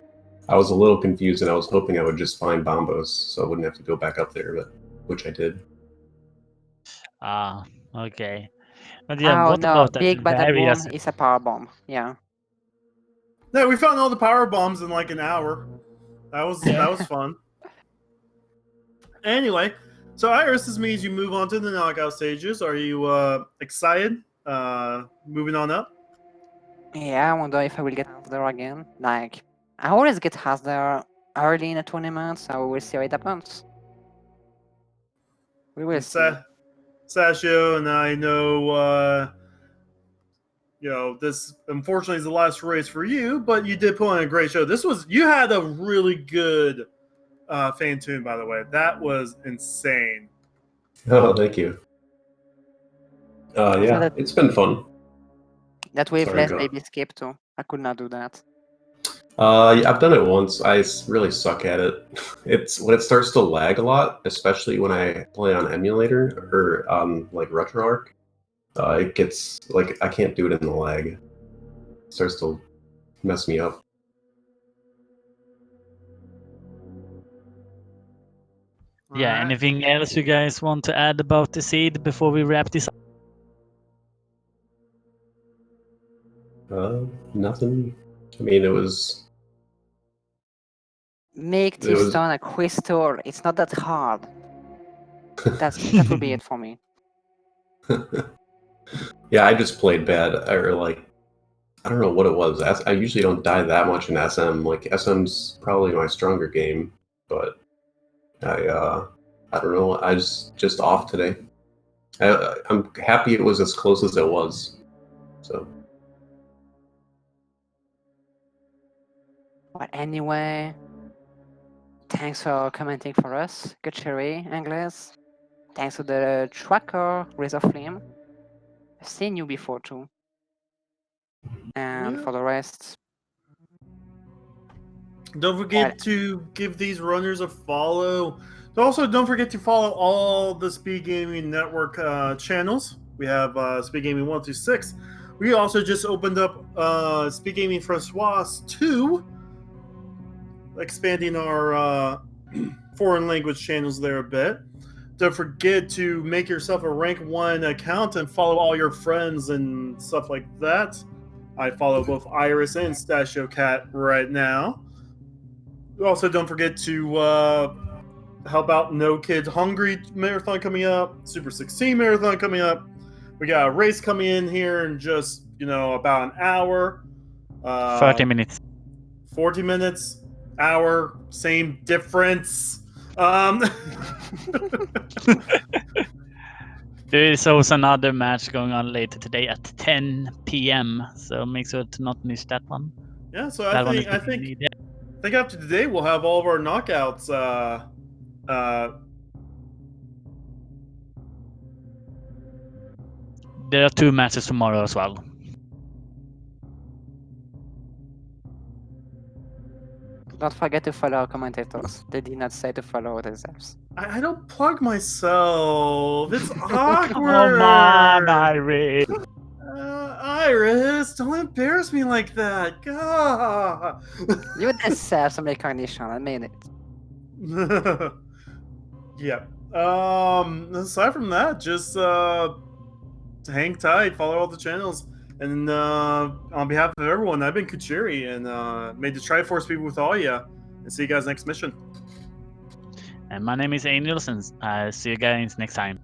I was a little confused, and I was hoping I would just find bombos, so I wouldn't have to go back up there, but which I did. Ah, okay. But yeah, Oh what no, about that big bad various? bomb is a power bomb. Yeah. No, we found all the power bombs in like an hour. That was fun. Anyway, so Iris, this means you move on to the knockout stages. Are you excited? Moving on up? Yeah, I wonder if I will get there again. Like, I always get there early in a tournament, so we'll see how it happens. We will see. Sashio and I know, this unfortunately is the last race for you, but you did put on a great show. You had a really good fan tune, by the way. That was insane. Oh, thank you. Yeah, that- it's been fun. That wave Sorry, less go. baby skip too. I could not do that. Yeah, I've done it once. I really suck at it. It's when it starts to lag a lot, especially when I play on emulator or like RetroArch. It gets like I can't do it in the lag. It starts to mess me up. Yeah, Alright. anything else you guys want to add about the seed before we wrap this up? Nothing. I mean, it was. Make It was- Tifton a crystal. It's not that hard. That would be it for me. Yeah, I just played bad, or like, I don't know what it was. I usually don't die that much in SM. Like SM's probably my stronger game, but I don't know. I was just off today. I'm happy it was as close as it was. So But anyway, thanks for commenting for us. Good cherry, Angles. Thanks to the tracker, Razor Flame. I've seen you before too. And Yeah. for the rest, Don't forget to give these runners a follow. Also, don't forget to follow all the Speed Gaming Network channels. We have Speed Gaming 1 through 6. We also just opened up Speed Gaming Francois 2, expanding our foreign language channels there a bit. Don't forget to make yourself a rank 1 account and follow all your friends and stuff like that. I follow both Iris and Stashiocat right now. Also, don't forget to help out No Kids Hungry marathon coming up, Super 16 marathon coming up. We got a race coming in here in just, about an hour. 30 minutes. 40 minutes, hour, same difference. There is also another match going on later today at 10 p.m. So make sure to not miss that one. Yeah, so That one is I think after today we'll have all of our knockouts. There are 2 matches tomorrow as well. Don't forget to follow our commentators. They did not say to follow themselves. I don't plug myself. It's awkward. Come on, Iris. Iris, don't embarrass me like that. God. You deserve some recognition. I mean it. Yeah. Aside from that, just hang tight, follow all the channels, and on behalf of everyone, I've been Kuchiri, and may the Triforce be with all ya, and see you guys next mission. And my name is Angels, and I'll see you guys next time.